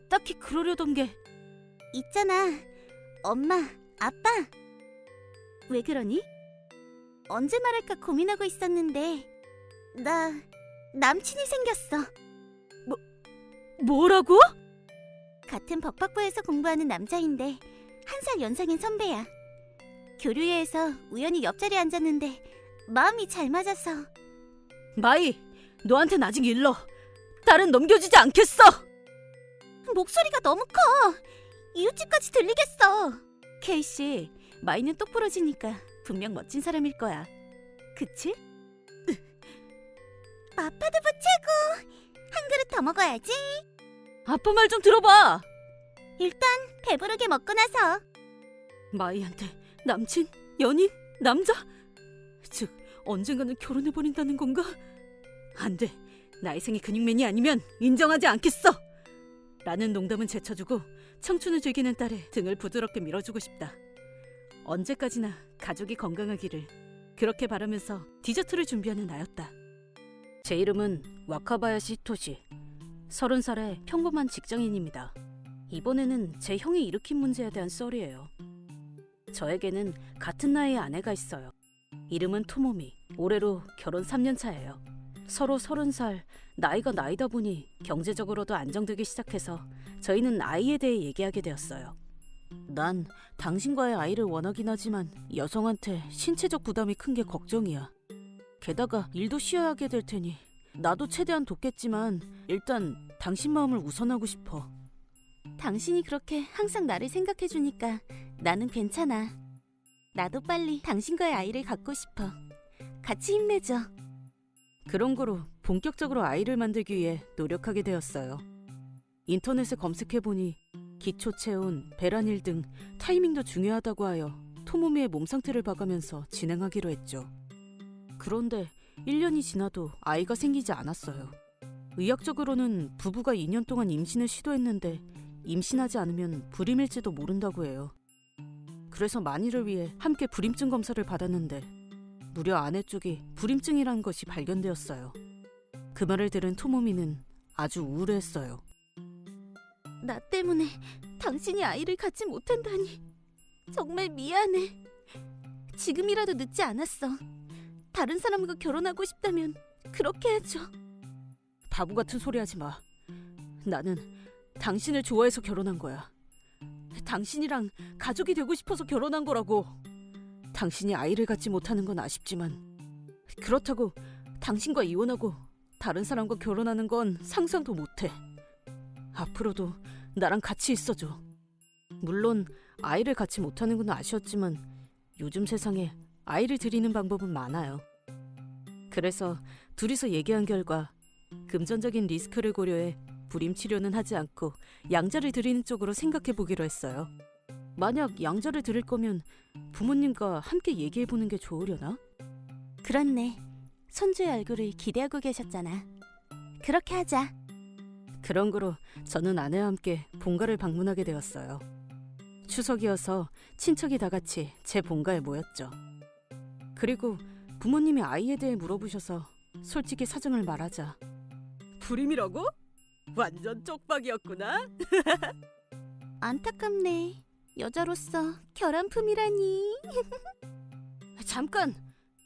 딱히 그러려던 게. 있잖아. 엄마, 아빠. 왜 그러니? 언제 말할까 고민하고 있었는데 나 남친이 생겼어. 뭐라고? 같은 법학부에서 공부하는 남자인데 1살 연상인 선배야. 교류회에서 우연히 옆자리에 앉았는데 마음이 잘 맞아서. 마이, 너한텐 아직 일러. 딸은 넘겨주지 않겠어. 목소리가 너무 커. 이웃집까지 들리겠어. 케이씨, 마이는 똑부러지니까 분명 멋진 사람일 거야. 그치? 마파두부 최고. 한 그릇 더 먹어야지. 아빠 말 좀 들어봐. 일단 배부르게 먹고 나서. 마이한테 남친? 연인? 남자? 즉 언젠가는 결혼해버린다는 건가? 안 돼. 나의 생이 근육맨이 아니면 인정하지 않겠어. 라는 농담은 제쳐주고 청춘을 즐기는 딸의 등을 부드럽게 밀어주고 싶다. 언제까지나 가족이 건강하기를 그렇게 바라면서 디저트를 준비하는 나였다. 제 이름은 와카바야시 히토시. 30살의 평범한 직장인입니다. 이번에는 제 형이 일으킨 문제에 대한 썰이에요. 저에게는 같은 나이의 아내가 있어요. 이름은 토모미. 올해로 결혼 3년 차예요. 서로 30살, 나이가 나이다 보니 경제적으로도 안정되기 시작해서 저희는 아이에 대해 얘기하게 되었어요. 난 당신과의 아이를 원하긴 하지만 여성한테 신체적 부담이 큰 게 걱정이야. 게다가 일도 쉬어야 하게 될 테니 나도 최대한 돕겠지만 일단 당신 마음을 우선하고 싶어. 당신이 그렇게 항상 나를 생각해주니까 나는 괜찮아. 나도 빨리 당신과의 아이를 갖고 싶어. 같이 힘내죠. 그런 거로 본격적으로 아이를 만들기 위해 노력하게 되었어요. 인터넷에 검색해보니 기초 체온, 배란일 등 타이밍도 중요하다고 하여 토모미의 몸 상태를 봐가면서 진행하기로 했죠. 그런데 1년이 지나도 아이가 생기지 않았어요. 의학적으로는 부부가 2년 동안 임신을 시도했는데 임신하지 않으면 불임일지도 모른다고 해요. 그래서 만일을 위해 함께 불임증 검사를 받았는데 무려 아내 쪽이 불임증이라는 것이 발견되었어요. 그 말을 들은 토모미는 아주 우울해했어요. 나 때문에 당신이 아이를 갖지 못한다니 정말 미안해. 지금이라도 늦지 않았어. 다른 사람과 결혼하고 싶다면 그렇게 해줘. 바보 같은 소리 하지 마. 나는 당신을 좋아해서 결혼한 거야. 당신이랑 가족이 되고 싶어서 결혼한 거라고. 당신이 아이를 갖지 못하는 건 아쉽지만 그렇다고 당신과 이혼하고 다른 사람과 결혼하는 건 상상도 못해. 앞으로도 나랑 같이 있어줘. 물론 아이를 갖지 못하는 건 아쉬웠지만 요즘 세상에 아이를 들이는 방법은 많아요. 그래서 둘이서 얘기한 결과 금전적인 리스크를 고려해 불임 치료는 하지 않고 양자를 드리는 쪽으로 생각해 보기로 했어요. 만약 양자를 드릴 거면 부모님과 함께 얘기해 보는 게 좋으려나? 그렇네. 손주의 얼굴을 기대하고 계셨잖아. 그렇게 하자. 그런 거로 저는 아내와 함께 본가를 방문하게 되었어요. 추석이어서 친척이 다 같이 제 본가에 모였죠. 그리고 부모님이 아이에 대해 물어보셔서 솔직히 사정을 말하자 불임이라고? 완전 쪽박이었구나. 안타깝네. 여자로서 결함품이라니. 잠깐!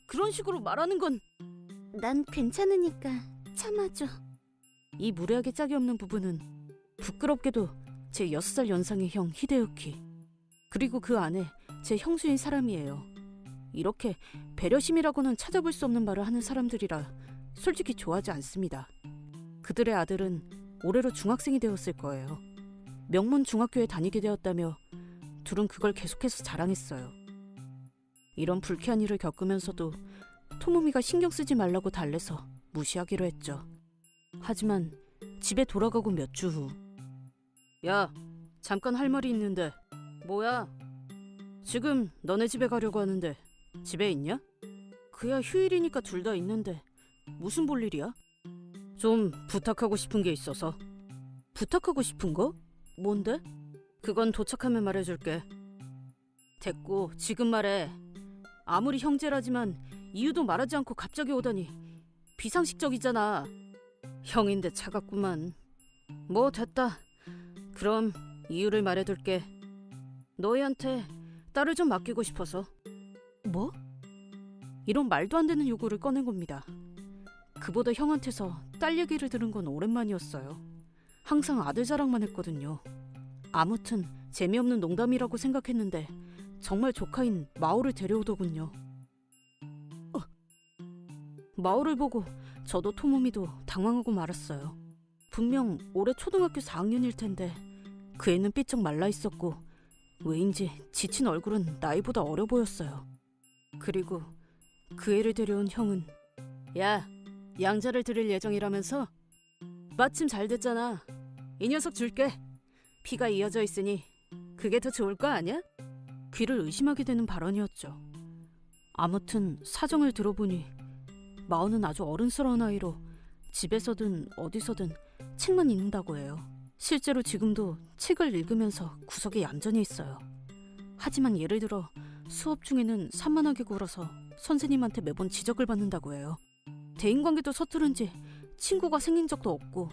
그런 식으로 말하는 건 난 괜찮으니까 참아줘. 이 무례하게 짝이 없는 부분은 부끄럽게도 제 6살 연상의 형 히데유키 그리고 그 안에 제 형수인 사람이에요. 이렇게 배려심이라고는 찾아볼 수 없는 말을 하는 사람들이라 솔직히 좋아하지 않습니다. 그들의 아들은 올해로 중학생이 되었을 거예요. 명문 중학교에 다니게 되었다며 둘은 그걸 계속해서 자랑했어요. 이런 불쾌한 일을 겪으면서도 토모미가 신경 쓰지 말라고 달래서 무시하기로 했죠. 하지만 집에 돌아가고 몇 주 후 야, 잠깐 할 말이 있는데. 뭐야? 지금 너네 집에 가려고 하는데 집에 있냐? 그야 휴일이니까 둘 다 있는데 무슨 볼일이야? 좀 부탁하고 싶은 게 있어서. 부탁하고 싶은 거? 뭔데? 그건 도착하면 말해줄게. 됐고 지금 말해. 아무리 형제라지만 이유도 말하지 않고 갑자기 오다니 비상식적이잖아. 형인데 차갑구만. 뭐 됐다. 그럼 이유를 말해둘게. 너희한테 딸을 좀 맡기고 싶어서. 뭐? 이런 말도 안 되는 요구를 꺼낸 겁니다. 그보다 형한테서 딸 얘기를 들은 건 오랜만이었어요. 항상 아들 자랑만 했거든요. 아무튼 재미없는 농담이라고 생각했는데 정말 조카인 마오를 데려오더군요. 마오를 보고 저도 토모미도 당황하고 말았어요. 분명 올해 초등학교 4학년일 텐데 그 애는 삐쩍 말라 있었고 왜인지 지친 얼굴은 나이보다 어려 보였어요. 그리고 그 애를 데려온 형은 야, 양자를 드릴 예정이라면서? 마침 잘 됐잖아. 이 녀석 줄게. 피가 이어져 있으니 그게 더 좋을 거 아니야? 귀를 의심하게 되는 발언이었죠. 아무튼 사정을 들어보니 마오는 아주 어른스러운 아이로 집에서든 어디서든 책만 읽는다고 해요. 실제로 지금도 책을 읽으면서 구석에 얌전히 있어요. 하지만 예를 들어 수업 중에는 산만하게 굴어서 선생님한테 매번 지적을 받는다고 해요. 대인관계도 서투른지 친구가 생긴 적도 없고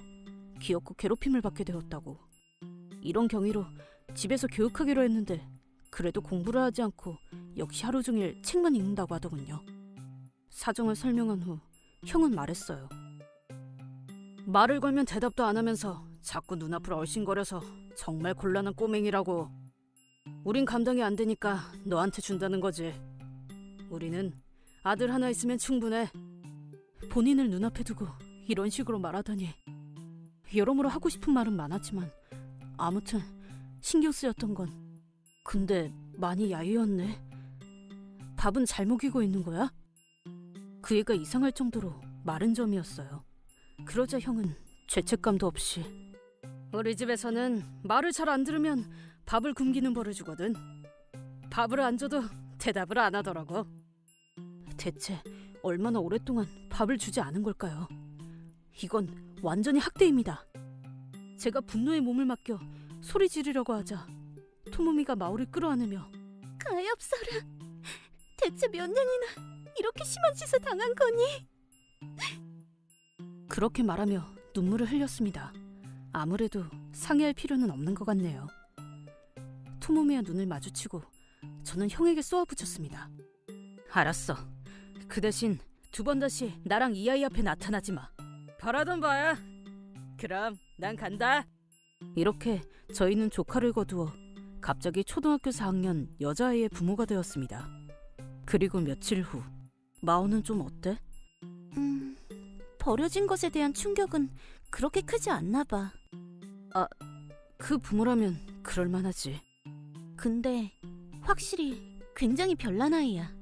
귀엽고 괴롭힘을 받게 되었다고. 이런 경위로 집에서 교육하기로 했는데 그래도 공부를 하지 않고 역시 하루 종일 책만 읽는다고 하더군요. 사정을 설명한 후 형은 말했어요. 말을 걸면 대답도 안 하면서 자꾸 눈앞을 얼씬거려서 정말 곤란한 꼬맹이라고. 우린 감당이 안 되니까 너한테 준다는 거지. 우리는 아들 하나 있으면 충분해. 본인을 눈앞에 두고 이런 식으로 말하다니. 여러모로 하고 싶은 말은 많았지만 아무튼 신경 쓰였던 건 근데 많이 야유였네. 밥은 잘 먹이고 있는 거야? 그 애가 이상할 정도로 마른 점이었어요. 그러자 형은 죄책감도 없이 우리 집에서는 말을 잘 안 들으면 밥을 굶기는 벌을 주거든. 밥을 안 줘도 대답을 안 하더라고. 대체 얼마나 오랫동안 밥을 주지 않은 걸까요? 이건 완전히 학대입니다. 제가 분노의 몸을 맡겨 소리 지르려고 하자 토모미가 마오를 끌어안으며 가엾어라. 대체 몇 년이나 이렇게 심한 짓을 당한 거니? 그렇게 말하며 눈물을 흘렸습니다. 아무래도 상의할 필요는 없는 것 같네요. 토모미와 눈을 마주치고 저는 형에게 쏘아붙였습니다. 알았어. 그 대신 2번 다시 나랑 이 아이 앞에 나타나지 마. 바라던 바야. 그럼 난 간다. 이렇게 저희는 조카를 거두어 갑자기 초등학교 4학년 여자아이의 부모가 되었습니다. 그리고 며칠 후 마오는 좀 어때? 버려진 것에 대한 충격은 그렇게 크지 않나 봐. 그 부모라면 그럴만하지. 근데 확실히 굉장히 별난 아이야.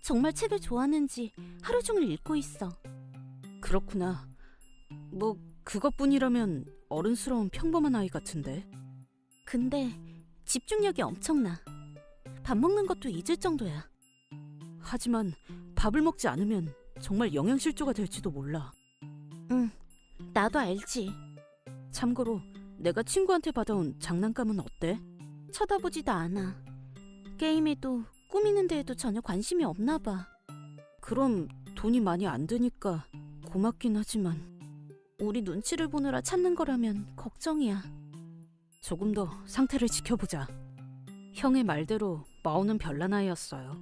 정말 책을 좋아하는지 하루 종일 읽고 있어. 그렇구나. 뭐 그것뿐이라면 어른스러운 평범한 아이 같은데. 근데 집중력이 엄청나. 밥 먹는 것도 잊을 정도야. 하지만 밥을 먹지 않으면 정말 영양실조가 될지도 몰라. 응, 나도 알지. 참고로 내가 친구한테 받아온 장난감은 어때? 쳐다보지도 않아. 게임에도 꾸미는 데에도 전혀 관심이 없나 봐. 그럼 돈이 많이 안 드니까 고맙긴 하지만 우리 눈치를 보느라 찾는 거라면 걱정이야. 조금 더 상태를 지켜보자. 형의 말대로 마오는 별난 아이였어요.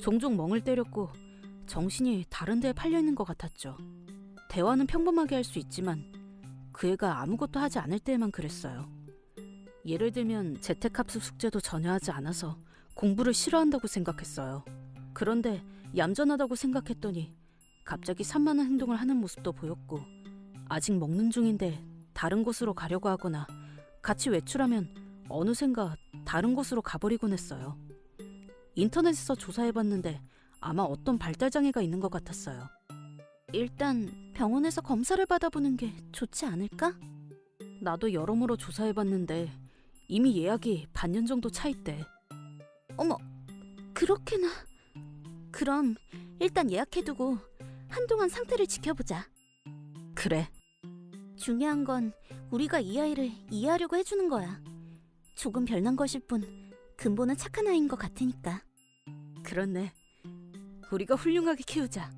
종종 멍을 때렸고 정신이 다른 데에 팔려있는 것 같았죠. 대화는 평범하게 할 수 있지만 그 애가 아무것도 하지 않을 때에만 그랬어요. 예를 들면 재택학습 숙제도 전혀 하지 않아서 공부를 싫어한다고 생각했어요. 그런데 얌전하다고 생각했더니 갑자기 산만한 행동을 하는 모습도 보였고, 아직 먹는 중인데 다른 곳으로 가려고 하거나 같이 외출하면 어느샌가 다른 곳으로 가버리곤 했어요. 인터넷에서 조사해봤는데 아마 어떤 발달장애가 있는 것 같았어요. 일단 병원에서 검사를 받아보는 게 좋지 않을까? 나도 여러모로 조사해봤는데 이미 예약이 반년 정도 차 있대. 어머, 그렇게나. 그럼 일단 예약해두고 한동안 상태를 지켜보자. 그래. 중요한 건 우리가 이 아이를 이해하려고 해주는 거야. 조금 별난 것일 뿐 근본은 착한 아이인 것 같으니까. 그렇네. 우리가 훌륭하게 키우자.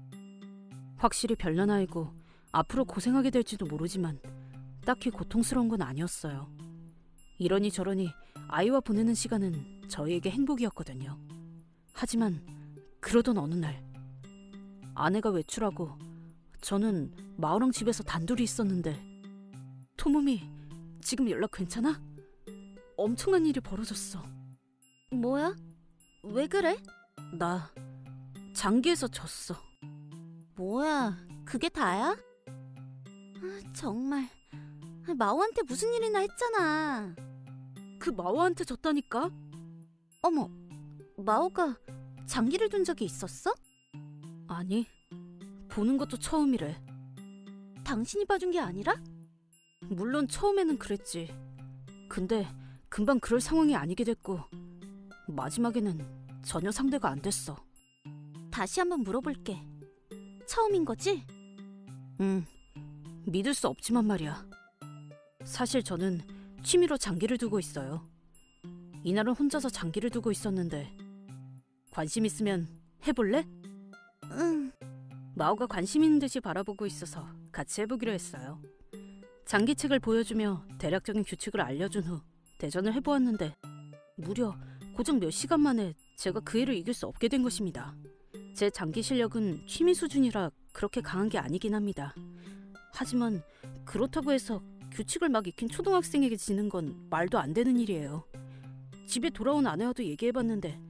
확실히 별난 아이고 앞으로 고생하게 될지도 모르지만 딱히 고통스러운 건 아니었어요. 이러니 저러니 아이와 보내는 시간은 저희에게 행복이었거든요. 하지만 그러던 어느 날 아내가 외출하고 저는 마오랑 집에서 단둘이 있었는데, 토mom이 지금 연락 괜찮아? 엄청난 일이 벌어졌어. 뭐야? 왜 그래? 나 장기에서 졌어. 뭐야, 그게 다야? 정말 마오한테 무슨 일이나 했잖아. 그 마오한테 졌다니까? 어머, 마오가 장기를 둔 적이 있었어? 아니, 보는 것도 처음이래. 당신이 봐준 게 아니라? 물론 처음에는 그랬지. 근데 금방 그럴 상황이 아니게 됐고 마지막에는 전혀 상대가 안 됐어. 다시 한번 물어볼게. 처음인 거지? 응, 믿을 수 없지만 말이야. 사실 저는 취미로 장기를 두고 있어요. 이날은 혼자서 장기를 두고 있었는데, 관심 있으면 해볼래? 응. 마오가 관심 있는 듯이 바라보고 있어서 같이 해보기로 했어요. 장기책을 보여주며 대략적인 규칙을 알려준 후 대전을 해보았는데 무려 고작 몇 시간 만에 제가 그 애를 이길 수 없게 된 것입니다. 제 장기 실력은 취미 수준이라 그렇게 강한 게 아니긴 합니다. 하지만 그렇다고 해서 규칙을 막 익힌 초등학생에게 지는 건 말도 안 되는 일이에요. 집에 돌아온 아내와도 얘기해봤는데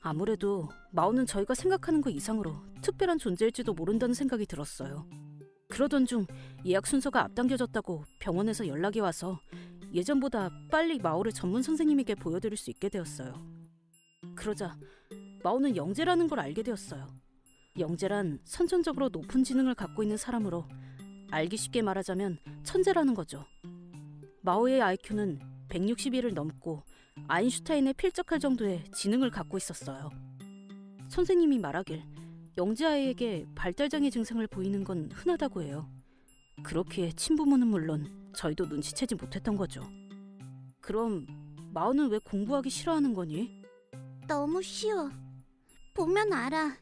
아무래도 마오는 저희가 생각하는 것 이상으로 특별한 존재일지도 모른다는 생각이 들었어요. 그러던 중 예약 순서가 앞당겨졌다고 병원에서 연락이 와서 예전보다 빨리 마오를 전문 선생님에게 보여드릴 수 있게 되었어요. 그러자 마오는 영재라는 걸 알게 되었어요. 영재란 선천적으로 높은 지능을 갖고 있는 사람으로 알기 쉽게 말하자면 천재라는 거죠. 마오의 IQ는 161을 넘고 아인슈타인에 필적할 정도의 지능을 갖고 있었어요. 선생님이 말하길 영재 아이에게 발달장애 증상을 보이는 건 흔하다고 해요. 그렇기에 친부모는 물론 저희도 눈치채지 못했던 거죠. 그럼 마오는 왜 공부하기 싫어하는 거니? 너무 쉬워. 보면 알아.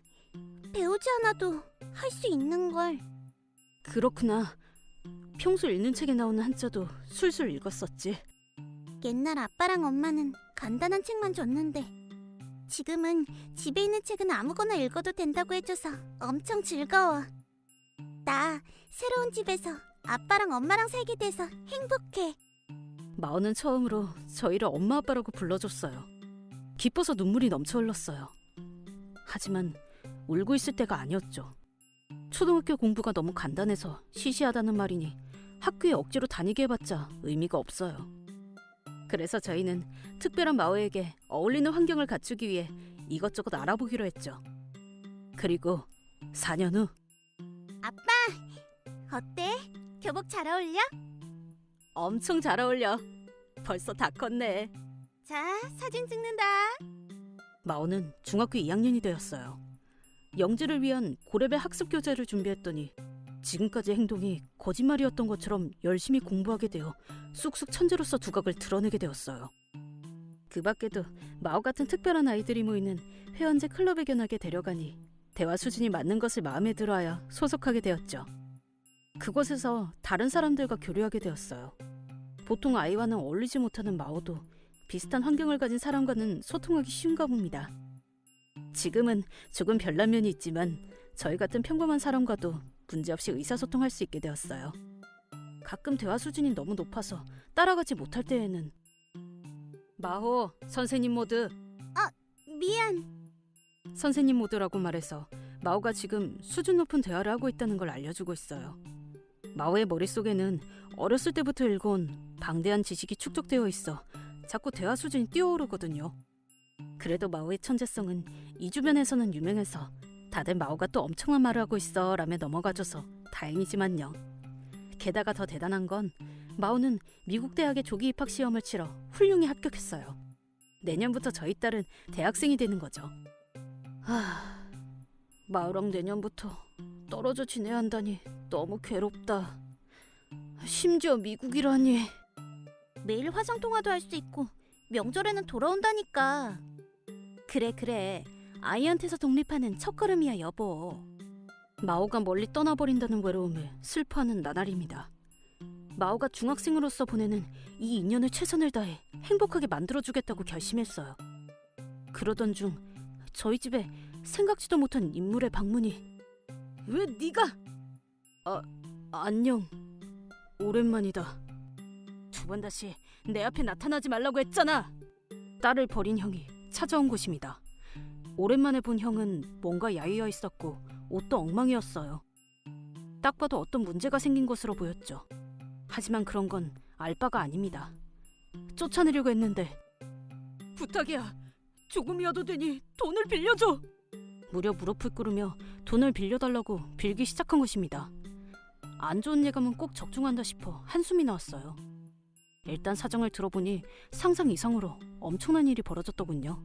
배우지 않아도 할 수 있는 걸. 그렇구나. 평소 읽는 책에 나오는 한자도 술술 읽었었지. 옛날 아빠랑 엄마는 간단한 책만 줬는데 지금은 집에 있는 책은 아무거나 읽어도 된다고 해줘서 엄청 즐거워. 나 새로운 집에서 아빠랑 엄마랑 살게 돼서 행복해. 마오는 처음으로 저희를 엄마 아빠라고 불러줬어요. 기뻐서 눈물이 넘쳐 흘렀어요. 하지만 울고 있을 때가 아니었죠. 초등학교 공부가 너무 간단해서 시시하다는 말이니 학교에 억지로 다니게 해봤자 의미가 없어요. 그래서 저희는 특별한 마오에게 어울리는 환경을 갖추기 위해 이것저것 알아보기로 했죠. 그리고 4년 후. 아빠, 어때? 교복 잘 어울려? 엄청 잘 어울려. 벌써 다 컸네. 자, 사진 찍는다. 마오는 중학교 2학년이 되었어요. 영재를 위한 고레벨 학습 교재를 준비했더니 지금까지 행동이 거짓말이었던 것처럼 열심히 공부하게 되어 쑥쑥 천재로서 두각을 드러내게 되었어요. 그 밖에도 마오 같은 특별한 아이들이 모이는 회원제 클럽에 견학에 데려가니 대화 수준이 맞는 것을 마음에 들어하여 소속하게 되었죠. 그곳에서 다른 사람들과 교류하게 되었어요. 보통 아이와는 어울리지 못하는 마오도 비슷한 환경을 가진 사람과는 소통하기 쉬운가 봅니다. 지금은 조금 별난 면이 있지만 저희 같은 평범한 사람과도 문제없이 의사소통할 수 있게 되었어요. 가끔 대화 수준이 너무 높아서 따라가지 못할 때에는 마호, 선생님 모드. 미안. 선생님 모드라고 말해서 마오가 지금 수준 높은 대화를 하고 있다는 걸 알려주고 있어요. 마오의 머릿속에는 어렸을 때부터 읽어온 방대한 지식이 축적되어 있어 자꾸 대화 수준이 뛰어오르거든요. 그래도 마오의 천재성은 이 주변에서는 유명해서 다들 마오가 또 엄청난 말을 하고 있어 라며 넘어가줘서 다행이지만요. 게다가 더 대단한 건 마오는 미국 대학의 조기 입학 시험을 치러 훌륭히 합격했어요. 내년부터 저희 딸은 대학생이 되는 거죠. 마오랑 내년부터 떨어져 지내야 한다니 너무 괴롭다. 심지어 미국이라니. 매일 화상 통화도 할 수 있고 명절에는 돌아온다니까. 그래. 아이한테서 독립하는 첫걸음이야, 여보. 마오가 멀리 떠나버린다는 외로움에 슬퍼하는 나날입니다. 마오가 중학생으로서 보내는 이 2년을 최선을 다해 행복하게 만들어주겠다고 결심했어요. 그러던 중 저희 집에 생각지도 못한 인물의 방문이. 왜 네가? 안녕. 오랜만이다. 두 번 다시 내 앞에 나타나지 말라고 했잖아. 딸을 버린 형이 찾아온 곳입니다. 오랜만에 본 형은 뭔가 야위어 있었고 옷도 엉망이었어요. 딱 봐도 어떤 문제가 생긴 것으로 보였죠. 하지만 그런 건 알 바가 아닙니다. 쫓아내려고 했는데 부탁이야. 조금이어도 되니 돈을 빌려줘. 무려 무릎을 꿇으며 돈을 빌려달라고 빌기 시작한 것입니다. 안 좋은 예감은 꼭 적중한다 싶어 한숨이 나왔어요. 일단 사정을 들어보니 상상 이상으로 엄청난 일이 벌어졌더군요.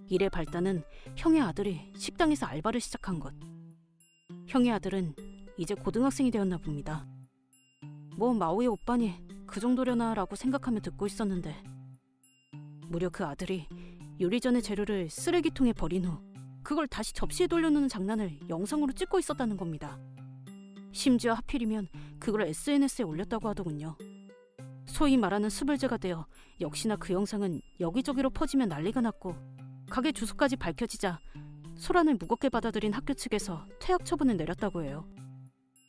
일의 발단은 형의 아들이 식당에서 알바를 시작한 것. 형의 아들은 이제 고등학생이 되었나 봅니다. 뭐 마오의 오빠니 그 정도려나 라고 생각하며 듣고 있었는데 무려 그 아들이 요리 전의 재료를 쓰레기통에 버린 후 그걸 다시 접시에 돌려놓는 장난을 영상으로 찍고 있었다는 겁니다. 심지어 하필이면 그걸 SNS에 올렸다고 하더군요. 소위 말하는 수불제가 되어 역시나 그 영상은 여기저기로 퍼지며 난리가 났고 가게 주소까지 밝혀지자 소란을 무겁게 받아들인 학교 측에서 퇴학 처분을 내렸다고 해요.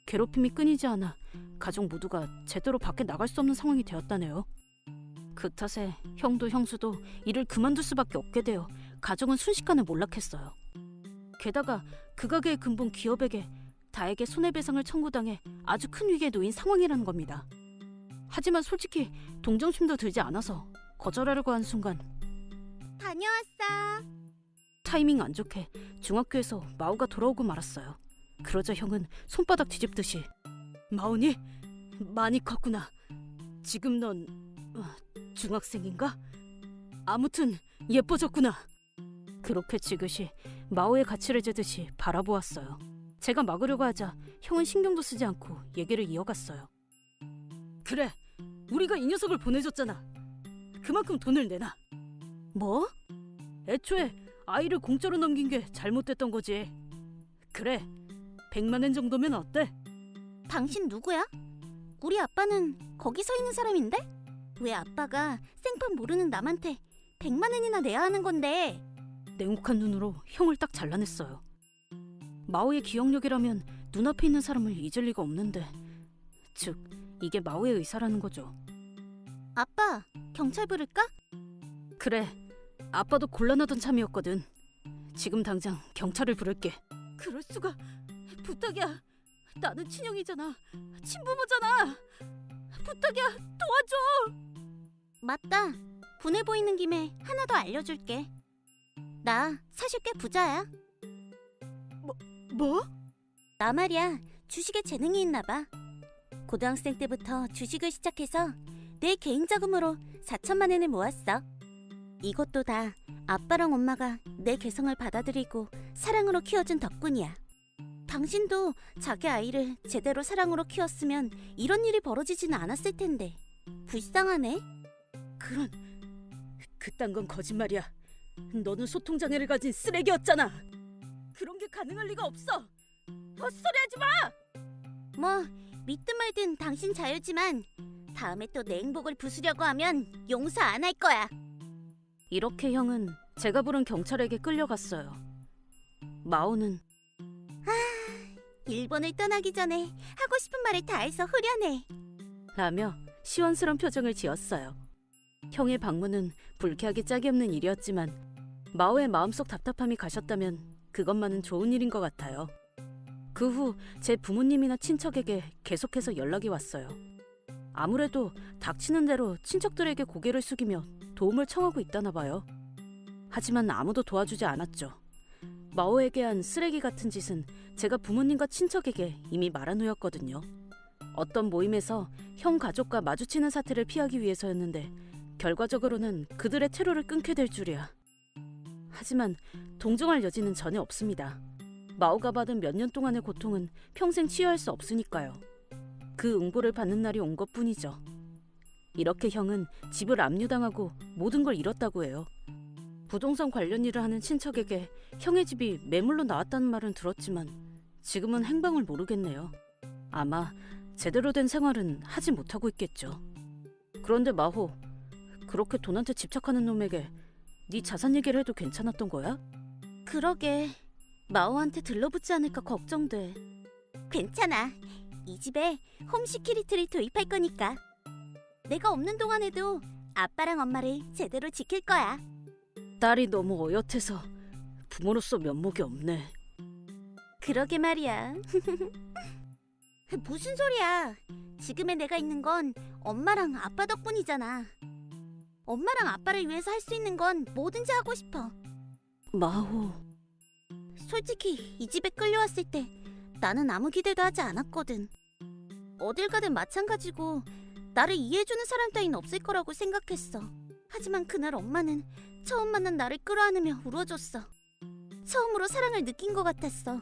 괴롭힘이 끊이지 않아 가족 모두가 제대로 밖에 나갈 수 없는 상황이 되었다네요. 그 탓에 형도 형수도 일을 그만둘 수밖에 없게 되어 가정은 순식간에 몰락했어요. 게다가 그 가게의 근본 기업에게 다에게 손해배상을 청구당해 아주 큰 위기에 놓인 상황이라는 겁니다. 하지만 솔직히 동정심도 들지 않아서 거절하려고 한 순간 다녀왔어. 타이밍 안 좋게 중학교에서 마오가 돌아오고 말았어요. 그러자 형은 손바닥 뒤집듯이 마오니? 많이 컸구나. 지금 넌 중학생인가? 아무튼 예뻐졌구나. 그렇게 지그시 마오의 가치를 재듯이 바라보았어요. 제가 막으려고 하자 형은 신경도 쓰지 않고 얘기를 이어갔어요. 그래, 우리가 이 녀석을 보내줬잖아. 그만큼 돈을 내놔. 뭐? 애초에 아이를 공짜로 넘긴 게 잘못됐던 거지. 그래, 100만 엔 정도면 어때? 당신 누구야? 우리 아빠는 거기 서 있는 사람인데? 왜 아빠가 생판 모르는 남한테 100만 엔이나 내야 하는 건데? 냉혹한 눈으로 형을 딱 잘라냈어요. 마오의 기억력이라면 눈앞에 있는 사람을 잊을 리가 없는데, 즉 이게 마오의 의사라는 거죠. 아빠, 경찰 부를까? 그래, 아빠도 곤란하던 참이었거든. 지금 당장 경찰을 부를게. 그럴 수가. 부탁이야. 나는 친형이잖아. 친부모잖아. 부탁이야, 도와줘. 맞다. 분해 보이는 김에 하나 더 알려줄게. 나 사실 꽤 부자야. 뭐? 나 말이야, 주식에 재능이 있나 봐. 고등학생 때부터 주식을 시작해서 내 개인 자금으로 4천만 엔을 모았어. 이것도 다 아빠랑 엄마가 내 개성을 받아들이고 사랑으로 키워준 덕분이야. 당신도 자기 아이를 제대로 사랑으로 키웠으면 이런 일이 벌어지지는 않았을 텐데. 불쌍하네. 그딴 건 거짓말이야. 너는 소통장애를 가진 쓰레기였잖아. 그런 게 가능할 리가 없어. 헛소리하지 마. 뭐 믿든 말든 당신 자유지만 다음에 또 내 행복을 부수려고 하면 용서 안 할 거야. 이렇게 형은 제가 부른 경찰에게 끌려갔어요. 마오는 일본을 떠나기 전에 하고 싶은 말을 다 해서 후련해. 라며 시원스런 표정을 지었어요. 형의 방문은 불쾌하게 짝이 없는 일이었지만 마오의 마음속 답답함이 가셨다면 그것만은 좋은 일인 것 같아요. 그 후 제 부모님이나 친척에게 계속해서 연락이 왔어요. 아무래도 닥치는 대로 친척들에게 고개를 숙이며 도움을 청하고 있다나 봐요. 하지만 아무도 도와주지 않았죠. 마오에게 한 쓰레기 같은 짓은 제가 부모님과 친척에게 이미 말한 후였거든요. 어떤 모임에서 형 가족과 마주치는 사태를 피하기 위해서였는데 결과적으로는 그들의 퇴로를 끊게 될 줄이야. 하지만 동정할 여지는 전혀 없습니다. 마오가 받은 몇 년 동안의 고통은 평생 치유할 수 없으니까요. 그 응보를 받는 날이 온 것뿐이죠. 이렇게 형은 집을 압류당하고 모든 걸 잃었다고 해요. 부동산 관련 일을 하는 친척에게 형의 집이 매물로 나왔다는 말은 들었지만 지금은 행방을 모르겠네요. 아마 제대로 된 생활은 하지 못하고 있겠죠. 그런데 마호, 그렇게 돈한테 집착하는 놈에게 네 자산 얘기를 해도 괜찮았던 거야? 그러게 마오한테 들러붙지 않을까 걱정돼. 괜찮아. 이 집에 홈시큐리티를 도입할 거니까. 내가 없는 동안에도 아빠랑 엄마를 제대로 지킬 거야. 딸이 너무 어엿해서 부모로서 면목이 없네. 그러게 말이야. 무슨 소리야. 지금의 내가 있는 건 엄마랑 아빠 덕분이잖아. 엄마랑 아빠를 위해서 할 수 있는 건 뭐든지 하고 싶어. 마호, 솔직히 이 집에 끌려왔을 때 나는 아무 기대도 하지 않았거든. 어딜 가든 마찬가지고 나를 이해해주는 사람 따윈 없을 거라고 생각했어. 하지만 그날 엄마는 처음 만난 나를 끌어안으며 울어줬어. 처음으로 사랑을 느낀 것 같았어.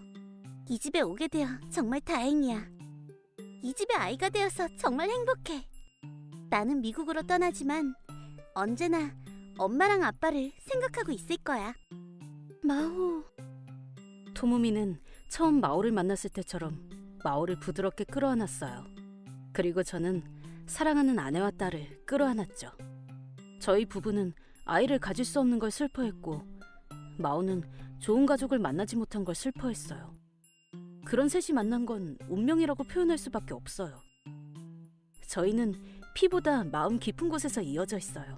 이 집에 오게 되어 정말 다행이야. 이 집의 아이가 되어서 정말 행복해. 나는 미국으로 떠나지만 언제나 엄마랑 아빠를 생각하고 있을 거야. 마호. 토모미는 처음 마오를 만났을 때처럼 마오를 부드럽게 끌어안았어요. 그리고 저는 사랑하는 아내와 딸을 끌어안았죠. 저희 부부는 아이를 가질 수 없는 걸 슬퍼했고 마오는 좋은 가족을 만나지 못한 걸 슬퍼했어요. 그런 셋이 만난 건 운명이라고 표현할 수밖에 없어요. 저희는 피보다 마음 깊은 곳에서 이어져 있어요.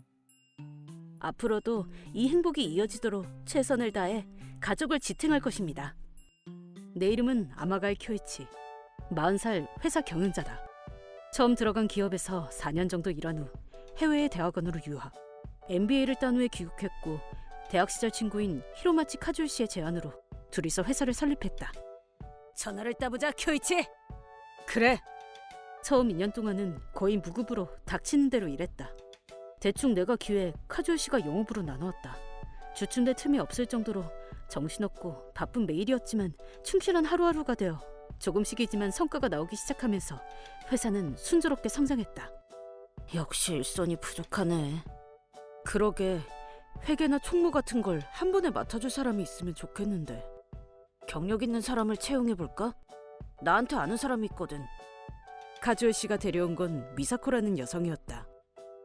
앞으로도 이 행복이 이어지도록 최선을 다해 가족을 지탱할 것입니다. 내 이름은 아마가이 쿄이치. 40살 회사 경영자다. 처음 들어간 기업에서 4년 정도 일한 후 해외의 대학원으로 유학. MBA를 딴 후에 귀국했고 대학 시절 친구인 히로마치 카주유 씨의 제안으로 둘이서 회사를 설립했다. 전화를 따보자, 쿄이치. 그래. 처음 2년 동안은 거의 무급으로 닥치는 대로 일했다. 대충 내가 기획, 카주유 씨가 영업으로 나누었다. 주춤대 틈이 없을 정도로 정신없고 바쁜 매일이었지만 충실한 하루하루가 되어 조금씩이지만 성과가 나오기 시작하면서 회사는 순조롭게 성장했다. 역시 일손이 부족하네. 그러게 회계나 총무 같은 걸 한 번에 맡아줄 사람이 있으면 좋겠는데. 경력 있는 사람을 채용해볼까? 나한테 아는 사람이 있거든. 카주오 씨가 데려온 건 미사코라는 여성이었다.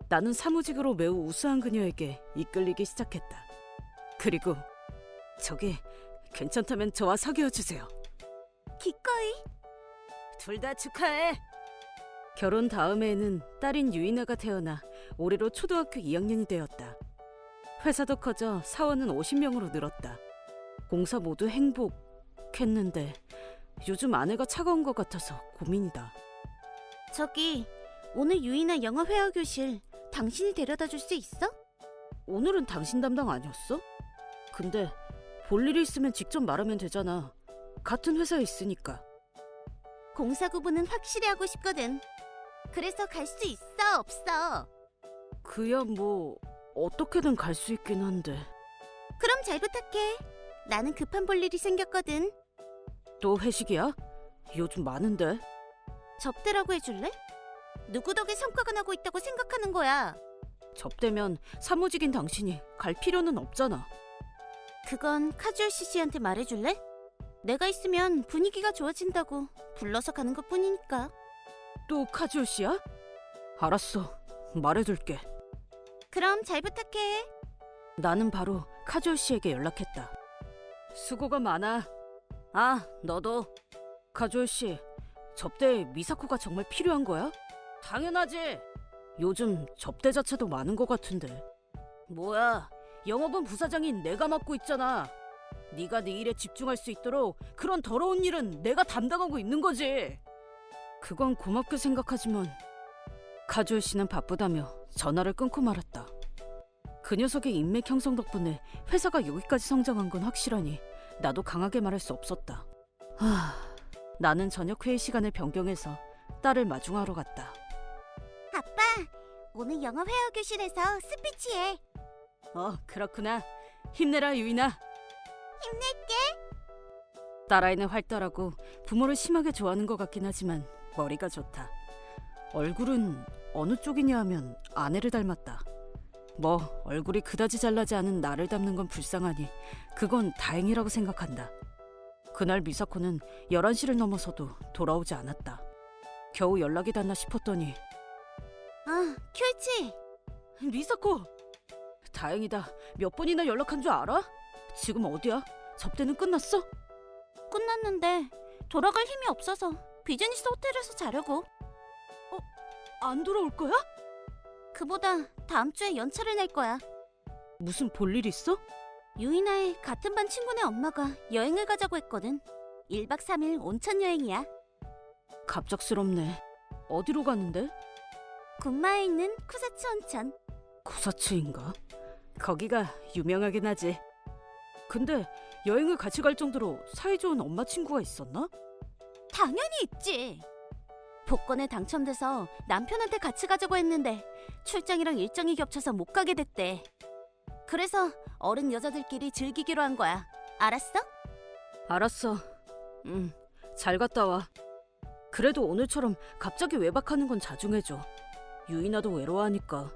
나는 사무직으로 매우 우수한 그녀에게 이끌리기 시작했다. 그리고 저기 괜찮다면 저와 사귀어주세요. 기꺼이. 둘 다 축하해. 결혼 다음해에는 딸인 유이나가 태어나 올해로 초등학교 2학년이 되었다. 회사도 커져 사원은 50명으로 늘었다. 공사 모두 행복했는데 요즘 아내가 차가운 것 같아서 고민이다. 저기 오늘 유이나 영어 회화 교실 당신이 데려다 줄 수 있어? 오늘은 당신 담당 아니었어? 근데 볼 일이 있으면 직접 말하면 되잖아. 같은 회사에 있으니까. 공사 구분은 확실히 하고 싶거든. 그래서 갈 수 있어 없어? 그야 뭐 어떻게든 갈 수 있긴 한데. 그럼 잘 부탁해. 나는 급한 볼 일이 생겼거든. 또 회식이야? 요즘 많은데. 접대라고 해줄래? 누구 덕에 성과가 나고 있다고 생각하는 거야? 접대면 사무직인 당신이 갈 필요는 없잖아. 그건 카주얼 씨한테 말해줄래? 내가 있으면 분위기가 좋아진다고 불러서 가는 것뿐이니까. 또 카즈오 씨야? 알았어. 말해둘게. 그럼 잘 부탁해. 나는 바로 카즈오 씨에게 연락했다. 수고가 많아. 아, 너도. 카즈오 씨, 접대에 미사코가 정말 필요한 거야? 당연하지. 요즘 접대 자체도 많은 것 같은데. 뭐야, 영업은 부사장인 내가 맡고 있잖아. 네가 네 일에 집중할 수 있도록 그런 더러운 일은 내가 담당하고 있는 거지. 그건 고맙게 생각하지만 카즈오 씨는 바쁘다며 전화를 끊고 말았다. 그 녀석의 인맥 형성 덕분에 회사가 여기까지 성장한 건 확실하니 나도 강하게 말할 수 없었다. 나는 저녁 회의 시간을 변경해서 딸을 마중하러 갔다. 아빠, 오늘 영어 회화 교실에서 스피치해. 그렇구나. 힘내라, 유인아. 힘낼게. 딸아이는 활달하고 부모를 심하게 좋아하는 것 같긴 하지만 머리가 좋다. 얼굴은 어느 쪽이냐 하면 아내를 닮았다. 뭐 얼굴이 그다지 잘나지 않은 나를 닮는 건 불쌍하니 그건 다행이라고 생각한다. 그날 미사코는 11시를 넘어서도 돌아오지 않았다. 겨우 연락이 닿나 싶었더니 큐이치. 미사코! 다행이다. 몇 번이나 연락한 줄 알아? 지금 어디야? 접대는 끝났어? 끝났는데 돌아갈 힘이 없어서 비즈니스 호텔에서 자려고. 안 돌아올 거야? 그보다 다음 주에 연차를 낼 거야. 무슨 볼일 있어? 유이나의 같은 반 친구네 엄마가 여행을 가자고 했거든. 1박 3일 온천 여행이야. 갑작스럽네. 어디로 가는데? 군마에 있는 쿠사츠 온천. 쿠사츠인가? 거기가 유명하긴 하지. 근데 여행을 같이 갈 정도로 사이좋은 엄마 친구가 있었나? 당연히 있지. 복권에 당첨돼서 남편한테 같이 가자고 했는데 출장이랑 일정이 겹쳐서 못 가게 됐대. 그래서 어른 여자들끼리 즐기기로 한 거야. 알았어? 알았어. 잘 갔다 와. 그래도 오늘처럼 갑자기 외박하는 건 자중해줘. 유이나도 외로워하니까.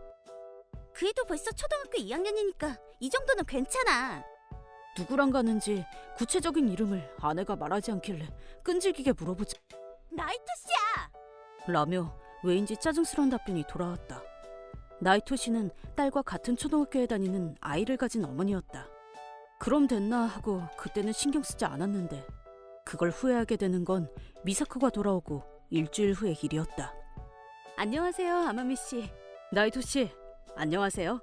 그래도 벌써 초등학교 2학년이니까 이 정도는 괜찮아. 누구랑 가는지 구체적인 이름을 아내가 말하지 않길래 끈질기게 물어보자. 나이토 씨야. 라며 왜인지 짜증스러운 답변이 돌아왔다. 나이토 씨는 딸과 같은 초등학교에 다니는 아이를 가진 어머니였다. 그럼 됐나 하고 그때는 신경 쓰지 않았는데 그걸 후회하게 되는 건 미사코가 돌아오고 일주일 후의 일이었다. 안녕하세요, 아마미 씨. 나이토 씨, 안녕하세요.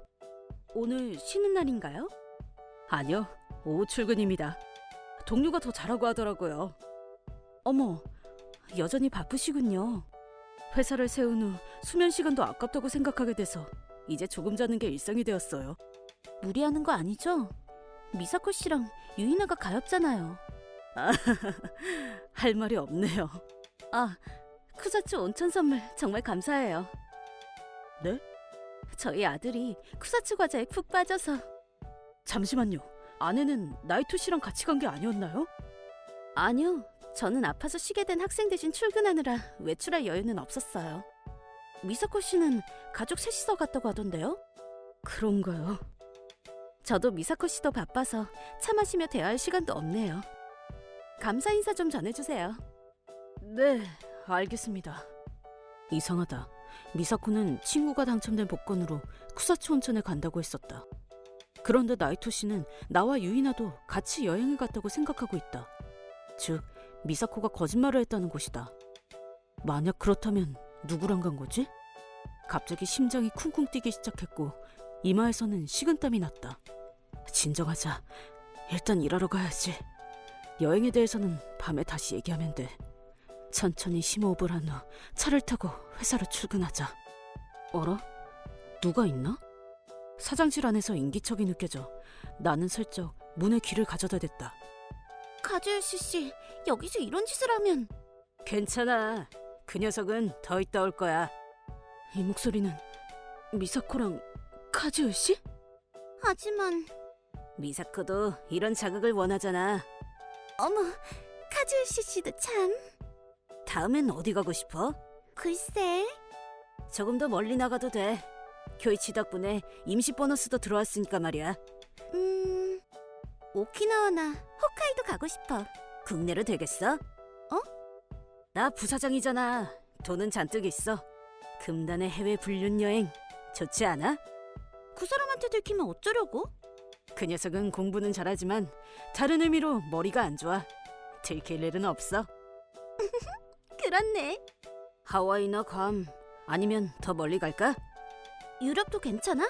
오늘 쉬는 날인가요? 아니요, 오후 출근입니다. 동료가 더 잘하고 하더라고요. 어머, 여전히 바쁘시군요. 회사를 세운 후 수면 시간도 아깝다고 생각하게 돼서 이제 조금 자는 게 일상이 되었어요. 무리하는 거 아니죠? 미사코 씨랑 유이나가 가엾잖아요. 할 말이 없네요. 쿠사츠 온천 선물 정말 감사해요. 네? 저희 아들이 쿠사츠 과자에 푹 빠져서. 잠시만요. 아내는 나이토 씨랑 같이 간 게 아니었나요? 아니요. 저는 아파서 쉬게 된 학생 대신 출근하느라 외출할 여유는 없었어요. 미사코 씨는 가족 셋이서 갔다고 하던데요? 그런가요? 저도 미사코 씨도 바빠서 차 마시며 대화할 시간도 없네요. 감사 인사 좀 전해주세요. 네, 알겠습니다. 이상하다. 미사코는 친구가 당첨된 복권으로 쿠사츠 온천에 간다고 했었다. 그런데 나이토 씨는 나와 유이나도 같이 여행을 갔다고 생각하고 있다. 즉, 미사코가 거짓말을 했다는 것이다. 만약 그렇다면 누구랑 간 거지? 갑자기 심장이 쿵쿵 뛰기 시작했고 이마에서는 식은땀이 났다. 진정하자. 일단 일하러 가야지. 여행에 대해서는 밤에 다시 얘기하면 돼. 천천히 심호흡을 한 후 차를 타고 회사로 출근하자. 어라? 누가 있나? 사장실 안에서 인기척이 느껴져 나는 슬쩍 문에 귀를 가져다 댔다. 카즈요시 씨, 여기서 이런 짓을 하면. 괜찮아. 그 녀석은 더 있다 올 거야. 이 목소리는 미사코랑 카즈요 씨? 하지만 미사코도 이런 자극을 원하잖아. 어머, 카즈요시 씨도 참. 다음엔 어디 가고 싶어? 글쎄. 조금 더 멀리 나가도 돼. 교이치 덕분에 임시 보너스도 들어왔으니까 말이야. 오키나와나 홋카이도 가고 싶어. 국내로 되겠어? 나 부사장이잖아. 돈은 잔뜩 있어. 금단의 해외 불륜 여행 좋지 않아? 그 사람한테 들키면 어쩌려고? 그 녀석은 공부는 잘하지만 다른 의미로 머리가 안 좋아. 들킬 일은 없어. 그렇네. 하와이나 괌 아니면 더 멀리 갈까? 유럽도 괜찮아?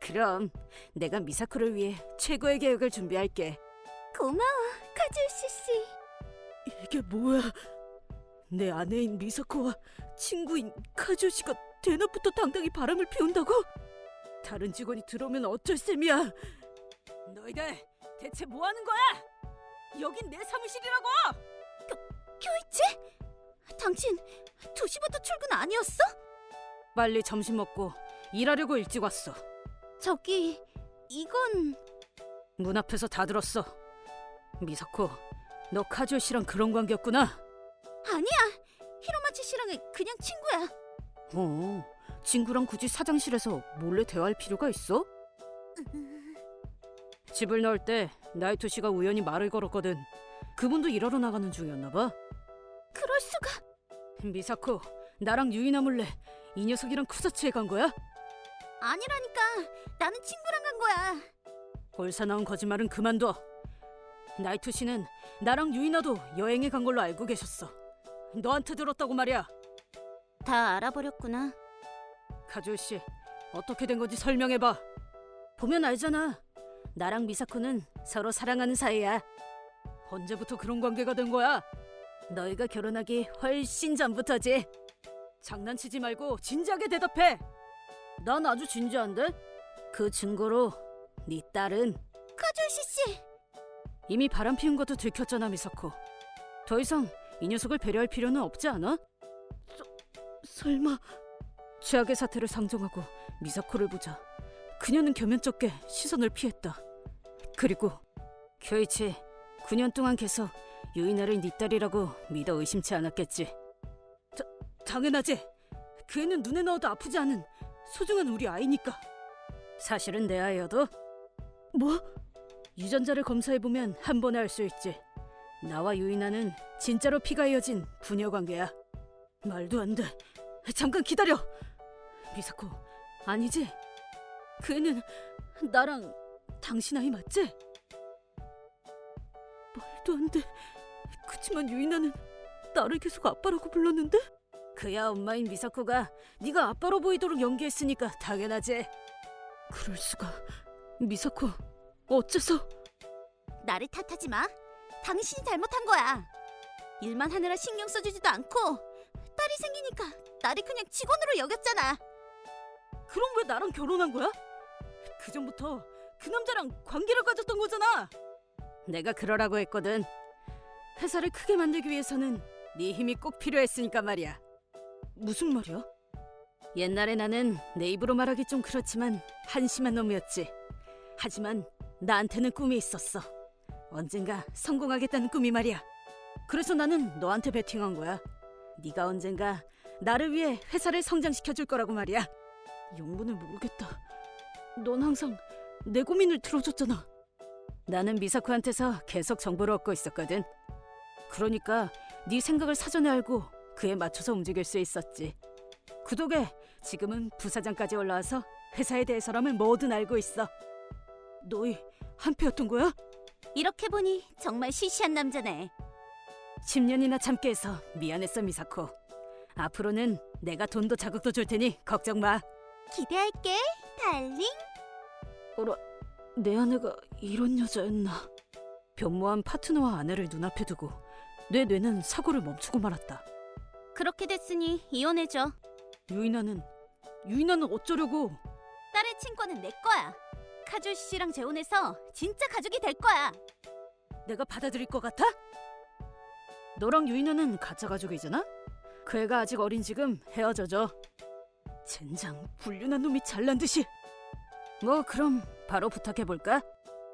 그럼 내가 미사코를 위해 최고의 계획을 준비할게. 고마워, 카즈우시 씨. 이게 뭐야? 내 아내인 미사코와 친구인 카즈오씨가 대낮부터 당당히 바람을 피운다고? 다른 직원이 들어오면 어쩔 셈이야. 너희들 대체 뭐 하는 거야? 여긴 내 사무실이라고! 교이치? 당신 2시부터 출근 아니었어? 빨리 점심 먹고 일하려고 일찍 왔어. 저기, 이건... 문 앞에서 다 들었어. 미사코, 너 카즈오씨랑 그런 관계였구나. 아니야. 히로마치 씨랑은 그냥 친구야. 친구랑 굳이 사장실에서 몰래 대화할 필요가 있어? 집을 나올 때 나이토 씨가 우연히 말을 걸었거든. 그분도 일하러 나가는 중이었나 봐. 그럴 수가... 미사코, 나랑 유이나 몰래 이 녀석이랑 쿠사츠에 간 거야? 아니라니까. 나는 친구랑 간 거야. 골사 나온 거짓말은 그만둬. 나이토 씨는 나랑 유이나도 여행에 간 걸로 알고 계셨어. 너한테 들었다고 말이야. 다 알아버렸구나. 카즈오 씨, 어떻게 된 건지 설명해봐. 보면 알잖아. 나랑 미사코는 서로 사랑하는 사이야. 언제부터 그런 관계가 된 거야? 너희가 결혼하기 훨씬 전부터지. 장난치지 말고 진지하게 대답해. 난 아주 진지한데? 그 증거로 네 딸은 카즈우시 씨. 이미 바람 피운 것도 들켰잖아, 미사코. 더 이상 이 녀석을 배려할 필요는 없지 않아? 설마... 최악의 사태를 상정하고 미사코를 보자 그녀는 겸연쩍게 시선을 피했다. 그리고 교이치, 9년 동안 계속 유이나를 네 딸이라고 믿어 의심치 않았겠지. 당연하지. 그 애는 눈에 넣어도 아프지 않은 소중한 우리 아이니까. 사실은 내 아이여도. 뭐? 유전자를 검사해보면 한 번에 알 수 있지. 나와 유이나는 진짜로 피가 이어진 부녀 관계야. 말도 안 돼. 잠깐 기다려. 미사코, 아니지? 그 애는 나랑 당신 아이 맞지? 말도 안 돼. 그치만 유이나는 나를 계속 아빠라고 불렀는데? 그야 엄마인 미사코가 네가 아빠로 보이도록 연기했으니까 당연하지. 그럴 수가. 미사코, 어째서? 나를 탓하지 마. 당신이 잘못한 거야. 일만 하느라 신경 써주지도 않고 딸이 생기니까 나를 그냥 직원으로 여겼잖아. 그럼 왜 나랑 결혼한 거야? 그 전부터 그 남자랑 관계를 가졌던 거잖아. 내가 그러라고 했거든. 회사를 크게 만들기 위해서는 네 힘이 꼭 필요했으니까 말이야. 무슨 말이야? 옛날에 나는 내 입으로 말하기 좀 그렇지만 한심한 놈이었지. 하지만 나한테는 꿈이 있었어. 언젠가 성공하겠다는 꿈이 말이야. 그래서 나는 너한테 베팅한 거야. 네가 언젠가 나를 위해 회사를 성장시켜줄 거라고 말이야. 영문을 모르겠다. 넌 항상 내 고민을 들어줬잖아. 나는 미사코한테서 계속 정보를 얻고 있었거든. 그러니까 네 생각을 사전에 알고 그에 맞춰서 움직일 수 있었지. 그 덕에 지금은 부사장까지 올라와서 회사에 대해서라면 뭐든 알고 있어. 너희 한패였던 거야? 이렇게 보니 정말 시시한 남자네. 10년이나 참게 해서 미안했어, 미사코. 앞으로는 내가 돈도 자극도 줄 테니 걱정 마. 기대할게, 달링. 어라, 내 아내가 이런 여자였나. 변모한 파트너와 아내를 눈앞에 두고 내 뇌는 사고를 멈추고 말았다. 그렇게 됐으니 이혼해줘. 유이나는 어쩌려고? 딸의 친권은 내 거야. 카즈오시 씨랑 재혼해서 진짜 가족이 될 거야. 내가 받아들일 것 같아? 너랑 유이나는 가짜 가족이잖아? 그 애가 아직 어린 지금 헤어져줘. 젠장, 불륜한 놈이 잘난 듯이. 뭐 그럼 바로 부탁해볼까?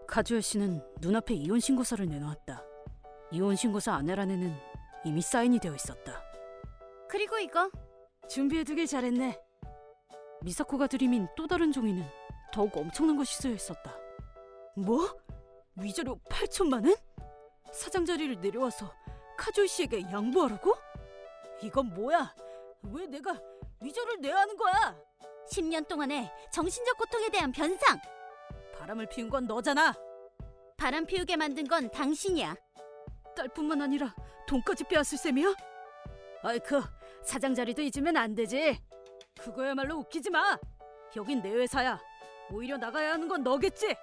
카즈오 씨는 눈앞에 이혼 신고서를 내놓았다. 이혼 신고서 아내란에는 이미 사인이 되어 있었다. 그리고 이거 준비해두길 잘했네. 미사코가 들이민 또 다른 종이는 더욱 엄청난 것이 쓰여 있었다. 뭐? 위자료 8천만 원? 사장 자리를 내려와서 카조이 씨에게 양보하라고? 이건 뭐야? 왜 내가 위자료를 내야 하는 거야? 10년 동안의 정신적 고통에 대한 변상! 바람을 피운 건 너잖아. 바람 피우게 만든 건 당신이야. 딸뿐만 아니라 돈까지 빼앗을 셈이야? 아이쿠, 사장 자리도 잊으면 안 되지. 그거야말로 웃기지 마. 여긴 내 회사야. 오히려 나가야 하는 건 너겠지?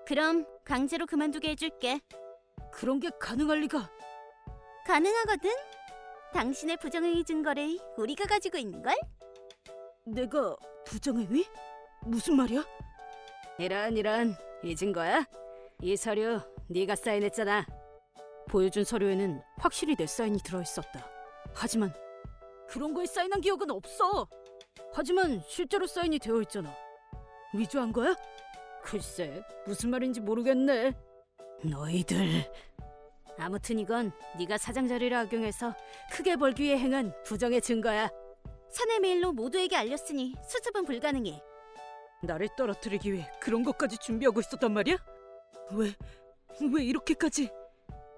그럼 강제로 그만두게 해줄게. 그런 게 가능할 리가. 가능하거든? 당신의 부정행위 증거를 우리가 가지고 있는걸? 내가 부정행위? 무슨 말이야? 이런 잊은 거야? 이 서류 네가 사인했잖아. 보여준 서류에는 확실히 내 사인이 들어있었다. 하지만 그런 거에 사인한 기억은 없어. 하지만 실제로 사인이 되어 있잖아. 위조한 거야? 글쎄, 무슨 말인지 모르겠네. 너희들. 아무튼 이건 네가 사장 자리를 악용해서 크게 벌기 위해 행한 부정의 증거야. 사내 메일로 모두에게 알렸으니 수습은 불가능해. 나를 떨어뜨리기 위해 그런 것까지 준비하고 있었단 말이야? 왜 이렇게까지?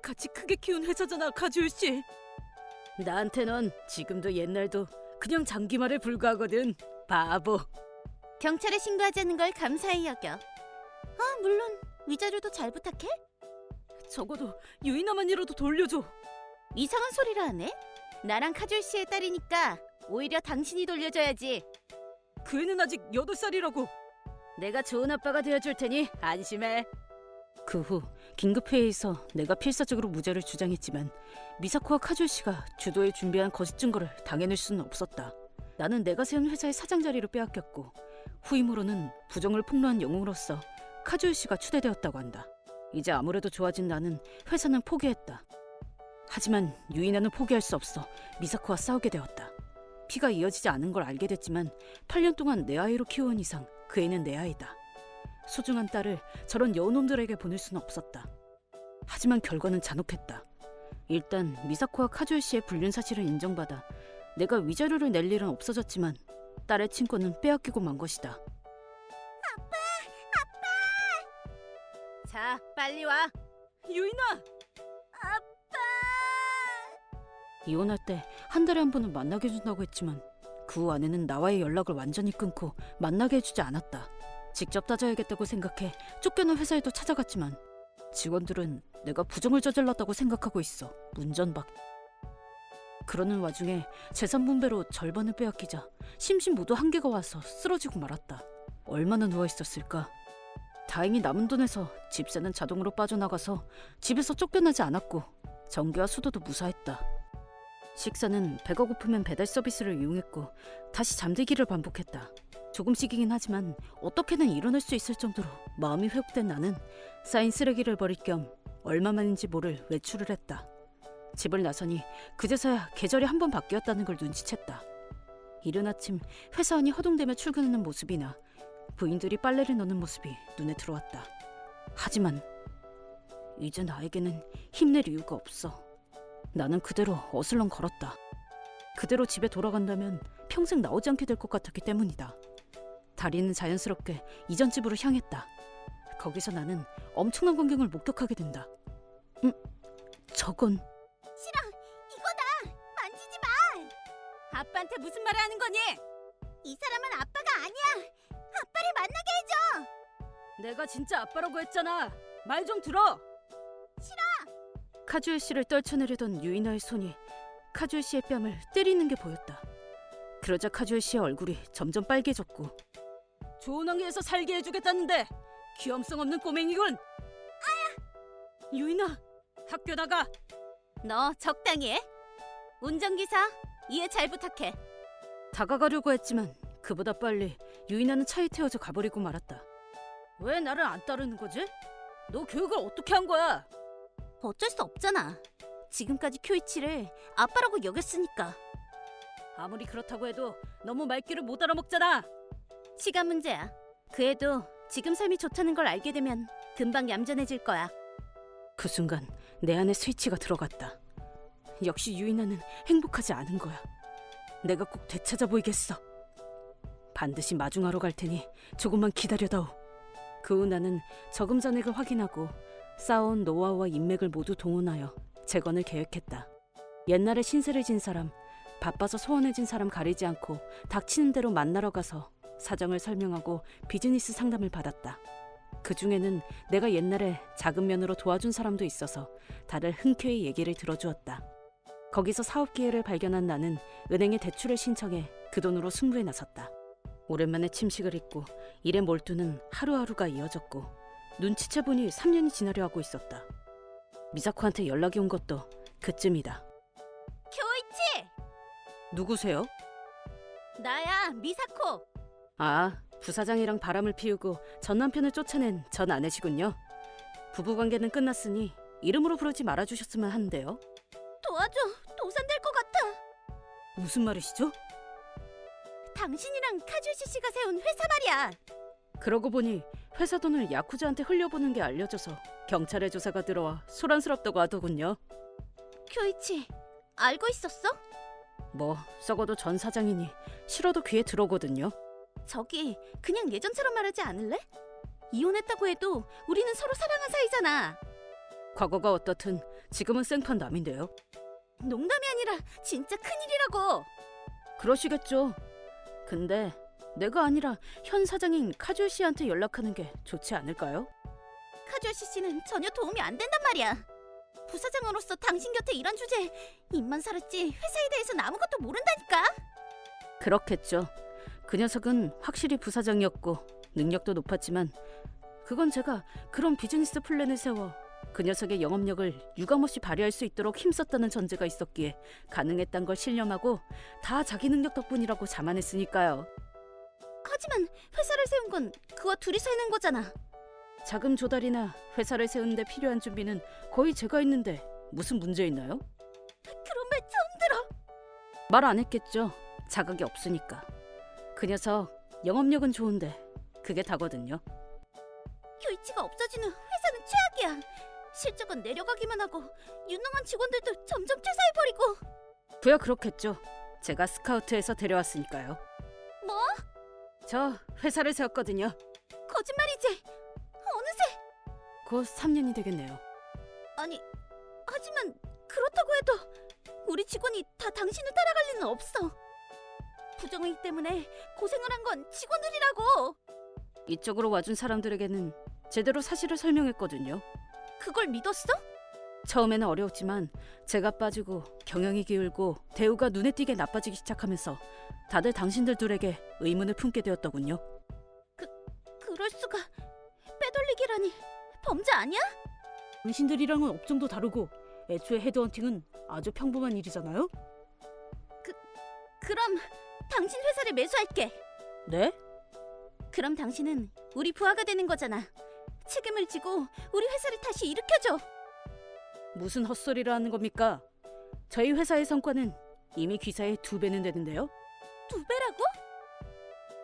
같이 크게 키운 회사잖아, 카즈유 씨. 나한테 넌 지금도 옛날도 그냥 장기말에 불과하거든, 바보. 경찰에 신고하자는 걸 감사히 여겨. 물론 위자료도 잘 부탁해? 적어도 유이나만이라도 돌려줘. 이상한 소리를 하네? 나랑 카줄 씨의 딸이니까 오히려 당신이 돌려줘야지. 그 애는 아직 8살이라고. 내가 좋은 아빠가 되어줄 테니 안심해. 그 후 긴급회의에서 내가 필사적으로 무죄를 주장했지만 미사코와 카줄 씨가 주도에 준비한 거짓 증거를 당해낼 수는 없었다. 나는 내가 세운 회사의 사장 자리를 빼앗겼고 후임으로는 부정을 폭로한 영웅으로서 카줄 씨가 추대되었다고 한다. 이제 아무래도 좋아진 나는 회사는 포기했다. 하지만 유이나는 포기할 수 없어 미사코와 싸우게 되었다. 피가 이어지지 않은 걸 알게 됐지만 8년 동안 내 아이로 키워온 이상 그 애는 내 아이다. 소중한 딸을 저런 여우놈들에게 보낼 수는 없었다. 하지만 결과는 잔혹했다. 일단 미사코와 카주이 씨의 불륜 사실은 인정받아 내가 위자료를 낼 일은 없어졌지만 딸의 친권은 빼앗기고 만 것이다. 자, 빨리 와. 유인아! 아빠! 이혼할 때 한 달에 한 번은 만나게 해준다고 했지만 그 후 아내는 나와의 연락을 완전히 끊고 만나게 해주지 않았다. 직접 따져야겠다고 생각해 쫓겨난 회사에도 찾아갔지만 직원들은 내가 부정을 저질렀다고 생각하고 있어. 문전박. 그러는 와중에 재산 분배로 절반을 빼앗기자 심신 모두 한계가 와서 쓰러지고 말았다. 얼마나 누워있었을까. 다행히 남은 돈에서 집세는 자동으로 빠져나가서 집에서 쫓겨나지 않았고 전기와 수도도 무사했다. 식사는 배가 고프면 배달 서비스를 이용했고 다시 잠들기를 반복했다. 조금씩이긴 하지만 어떻게든 일어날 수 있을 정도로 마음이 회복된 나는 쌓인 쓰레기를 버릴 겸 얼마만인지 모를 외출을 했다. 집을 나서니 그제서야 계절이 한 번 바뀌었다는 걸 눈치챘다. 이른 아침 회사원이 허둥대며 출근하는 모습이나 부인들이 빨래를 넣는 모습이 눈에 들어왔다. 하지만 이제 나에게는 힘낼 이유가 없어. 나는 그대로 어슬렁 걸었다. 그대로 집에 돌아간다면 평생 나오지 않게 될 것 같았기 때문이다. 다리는 자연스럽게 이전 집으로 향했다. 거기서 나는 엄청난 광경을 목격하게 된다. 저건... 싫어! 이거다! 만지지 마! 아빠한테 무슨 말을 하는 거니? 이 사람은 아빠가 아니야! 아빠를 만나게 해줘! 내가 진짜 아빠라고 했잖아! 말 좀 들어! 싫어! 카주에 씨를 떨쳐내려던 유이나의 손이 카주에 씨의 뺨을 때리는 게 보였다. 그러자 카주에 씨의 얼굴이 점점 빨개졌고 좋은 환경에서 살게 해주겠다는데 귀염성 없는 꼬맹이군! 아야! 유이나! 학교 나가! 너 적당히 해. 운전기사, 이해 잘 부탁해. 다가가려고 했지만 그보다 빨리 유이나는 차에 태워져 가버리고 말았다. 왜 나를 안 따르는 거지? 너 교육을 어떻게 한 거야? 어쩔 수 없잖아. 지금까지 쿄이치를 아빠라고 여겼으니까. 아무리 그렇다고 해도 너무 말귀를 못 알아먹잖아. 시간 문제야. 그 애도 지금 삶이 좋다는 걸 알게 되면 금방 얌전해질 거야. 그 순간 내 안에 스위치가 들어갔다. 역시 유이나는 행복하지 않은 거야. 내가 꼭 되찾아 보이겠어. 반드시 마중하러 갈 테니 조금만 기다려다오. 그 후 나는 저금 잔액을 확인하고 쌓아온 노하우와 인맥을 모두 동원하여 재건을 계획했다. 옛날에 신세를 진 사람, 바빠서 소원해진 사람 가리지 않고 닥치는 대로 만나러 가서 사정을 설명하고 비즈니스 상담을 받았다. 그 중에는 내가 옛날에 작은 면으로 도와준 사람도 있어서 다들 흔쾌히 얘기를 들어주었다. 거기서 사업 기회를 발견한 나는 은행에 대출을 신청해 그 돈으로 승부에 나섰다. 오랜만에 침식을 잊고 일에 몰두는 하루하루가 이어졌고 눈치채 보니 3년이 지나려 하고 있었다. 미사코한테 연락이 온 것도 그쯤이다. 교이치! 누구세요? 나야, 미사코. 아, 부사장이랑 바람을 피우고 전 남편을 쫓아낸 전 아내시군요. 부부관계는 끝났으니 이름으로 부르지 말아주셨으면 하는데요. 도와줘. 도산될 것 같아. 무슨 말이시죠? 당신이랑 카주시 씨가 세운 회사 말이야. 그러고 보니 회사 돈을 야쿠자한테 흘려보는 게 알려져서 경찰의 조사가 들어와 소란스럽다고 하더군요. 교이치, 알고 있었어? 뭐 썩어도 전 사장이니 싫어도 귀에 들어오거든요. 저기, 그냥 예전처럼 말하지 않을래? 이혼했다고 해도 우리는 서로 사랑한 사이잖아. 과거가 어떻든 지금은 생판 남인데요. 농담이 아니라 진짜 큰일이라고. 그러시겠죠. 근데 내가 아니라 현 사장인 카주오 씨한테 연락하는 게 좋지 않을까요? 카주시 씨는 전혀 도움이 안 된단 말이야. 부사장으로서 당신 곁에 일한 주제에 입만 살았지 회사에 대해서는 아무것도 모른다니까. 그렇겠죠. 그 녀석은 확실히 부사장이었고 능력도 높았지만 그건 제가 그런 비즈니스 플랜을 세워 그 녀석의 영업력을 유감없이 발휘할 수 있도록 힘썼다는 전제가 있었기에 가능했단 걸 신념하고 다 자기 능력 덕분이라고 자만했으니까요. 하지만 회사를 세운 건 그와 둘이서 해낸 거잖아. 자금 조달이나 회사를 세우는 데 필요한 준비는 거의 제가 했는데 무슨 문제 있나요? 그런 말 처음 들어. 말 안 했겠죠. 자각이 없으니까. 그 녀석 영업력은 좋은데 그게 다거든요. 교이치가 없어진 후 회사는 최악이야. 실적은 내려가기만 하고 유능한 직원들도 점점 퇴사해버리고. 부야 그렇겠죠. 제가 스카우트해서 데려왔으니까요. 뭐? 저 회사를 세웠거든요. 거짓말이지. 어느새. 곧 3년이 되겠네요. 아니, 하지만 그렇다고 해도 우리 직원이 다 당신을 따라갈 리는 없어. 부정행위 때문에 고생을 한 건 직원들이라고. 이쪽으로 와준 사람들에게는 제대로 사실을 설명했거든요. 그걸 믿었어? 처음에는 어려웠지만 제가 빠지고 경영이 기울고 대우가 눈에 띄게 나빠지기 시작하면서 다들 당신들 둘에게 의문을 품게 되었더군요. 그럴 수가. 빼돌리기라니. 범죄 아니야? 당신들이랑은 업종도 다르고 애초에 헤드헌팅은 아주 평범한 일이잖아요? 그럼 당신 회사를 매수할게. 네? 그럼 당신은 우리 부하가 되는 거잖아. 책임을 지고 우리 회사를 다시 일으켜줘. 무슨 헛소리를 하는 겁니까? 저희 회사의 성과는 이미 귀사의 2배는 되는데요. 2배라고?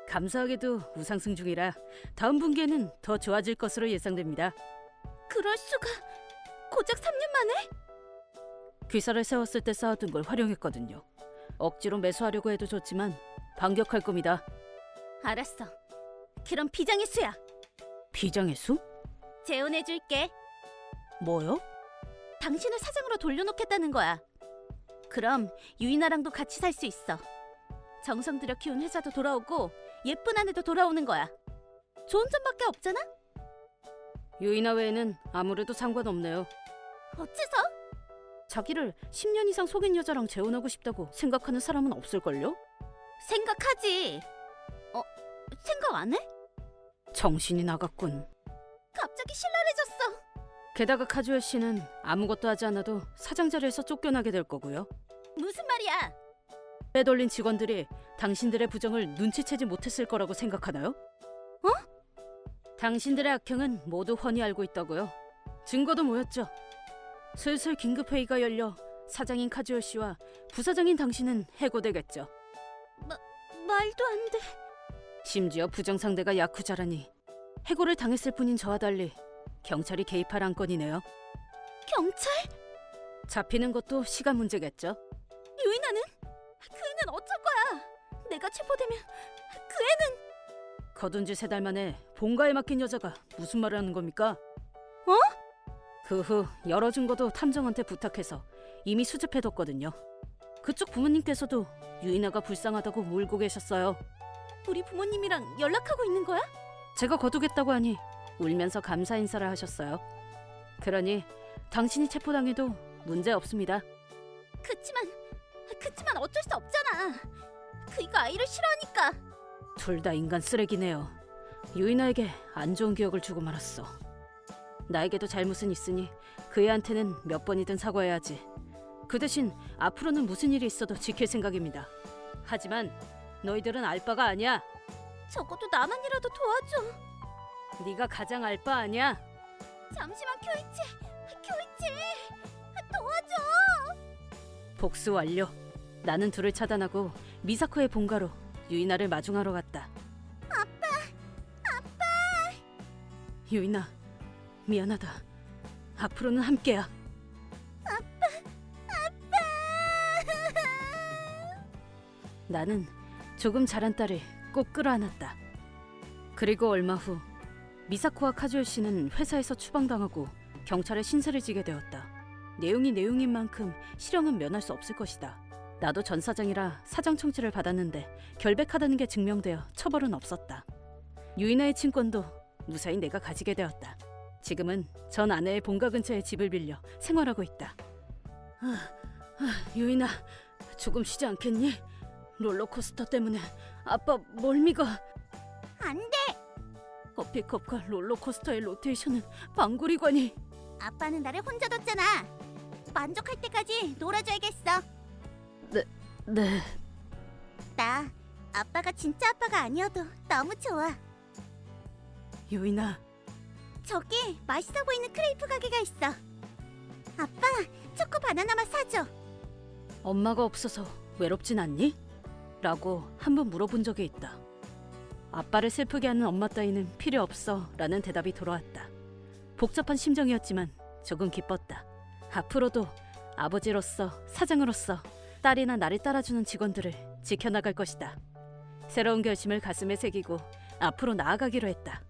감사하게도 우상승 중이라 다음 분기에는 더 좋아질 것으로 예상됩니다. 그럴 수가. 고작 3년 만에? 귀사를 세웠을 때 쌓아둔 걸 활용했거든요. 억지로 매수하려고 해도 좋지만 반격할 겁니다. 알았어. 그럼 비장의 수야. 비장의 수? 재혼해줄게. 뭐요? 당신을 사장으로 돌려놓겠다는 거야. 그럼 유이나랑도 같이 살 수 있어. 정성 들여 키운 회사도 돌아오고 예쁜 아내도 돌아오는 거야. 좋은 점밖에 없잖아? 유이나 외에는 아무래도 상관없네요. 어째서? 자기를 10년 이상 속인 여자랑 재혼하고 싶다고 생각하는 사람은 없을걸요? 생각하지. 생각 안 해? 정신이 나갔군. 갑자기 신랄해졌어. 게다가 카주오 씨는 아무것도 하지 않아도 사장 자리에서 쫓겨나게 될 거고요. 무슨 말이야? 빼돌린 직원들이 당신들의 부정을 눈치채지 못했을 거라고 생각하나요? 당신들의 악행은 모두 훤히 알고 있다고요. 증거도 모였죠. 슬슬 긴급회의가 열려 사장인 카주오 씨와 부사장인 당신은 해고되겠죠. 말도 안 돼. 심지어 부정 상대가 야쿠자라니 해고를 당했을 뿐인 저와 달리 경찰이 개입할 안건이네요. 경찰? 잡히는 것도 시간 문제겠죠. 유이나는? 그 애는 어쩔 거야? 내가 내가 체포되면 그 애는... 거둔 지 3달 만에 본가에 맡긴 여자가 무슨 말을 하는 겁니까? 어? 그 후 여러 증거도 탐정한테 부탁해서 이미 수집해뒀거든요. 그쪽 부모님께서도 유인아가 불쌍하다고 울고 계셨어요. 우리 부모님이랑 연락하고 있는 거야? 제가 거두겠다고 하니 울면서 감사 인사를 하셨어요. 그러니 당신이 체포당해도 문제 없습니다. 그치만 어쩔 수 없잖아. 그이가 아이를 싫어하니까. 둘 다 인간 쓰레기네요. 유인아에게 안 좋은 기억을 주고 말았어. 나에게도 잘못은 있으니 그 애한테는 몇 번이든 사과해야지. 그 대신 앞으로는 무슨 일이 있어도 지킬 생각입니다. 하지만 너희들은 알 바가 아니야. 적어도 나만이라도 도와줘. 네가 가장 알 바 아니야. 잠시만, 쿄이치 도와줘. 복수 완료. 나는 둘을 차단하고 미사코의 본가로 유인아를 마중하러 갔다. 아빠. 유인아, 미안하다. 앞으로는 함께야. 나는 조금 자란 딸을 꼭 끌어안았다. 그리고 얼마 후 미사코와 카즈요 씨는 회사에서 추방당하고 경찰에 신세를 지게 되었다. 내용이 내용인 만큼 실형은 면할 수 없을 것이다. 나도 전 사장이라 사장 청취를 받았는데 결백하다는 게 증명되어 처벌은 없었다. 유인아의 친권도 무사히 내가 가지게 되었다. 지금은 전 아내의 본가 근처에 집을 빌려 생활하고 있다. 유인아, 조금 쉬지 않겠니? 롤러코스터 때문에 아빠 멀미가... 안 돼. 커피컵과 롤러코스터의 로테이션은 방구리관이... 아빠는 나를 혼자 뒀잖아. 만족할 때까지 놀아줘야겠어. 네... 나 아빠가 진짜 아빠가 아니어도 너무 좋아. 유인아, 저기 맛있어 보이는 크레이프 가게가 있어. 아빠, 초코 바나나 맛 사줘. 엄마가 없어서 외롭진 않니? 라고 한 번 물어본 적이 있다. 아빠를 슬프게 하는 엄마 따위는 필요 없어 라는 대답이 돌아왔다. 복잡한 심정이었지만 조금 기뻤다. 앞으로도 아버지로서, 사장으로서 딸이나 나를 따라주는 직원들을 지켜나갈 것이다. 새로운 결심을 가슴에 새기고 앞으로 나아가기로 했다.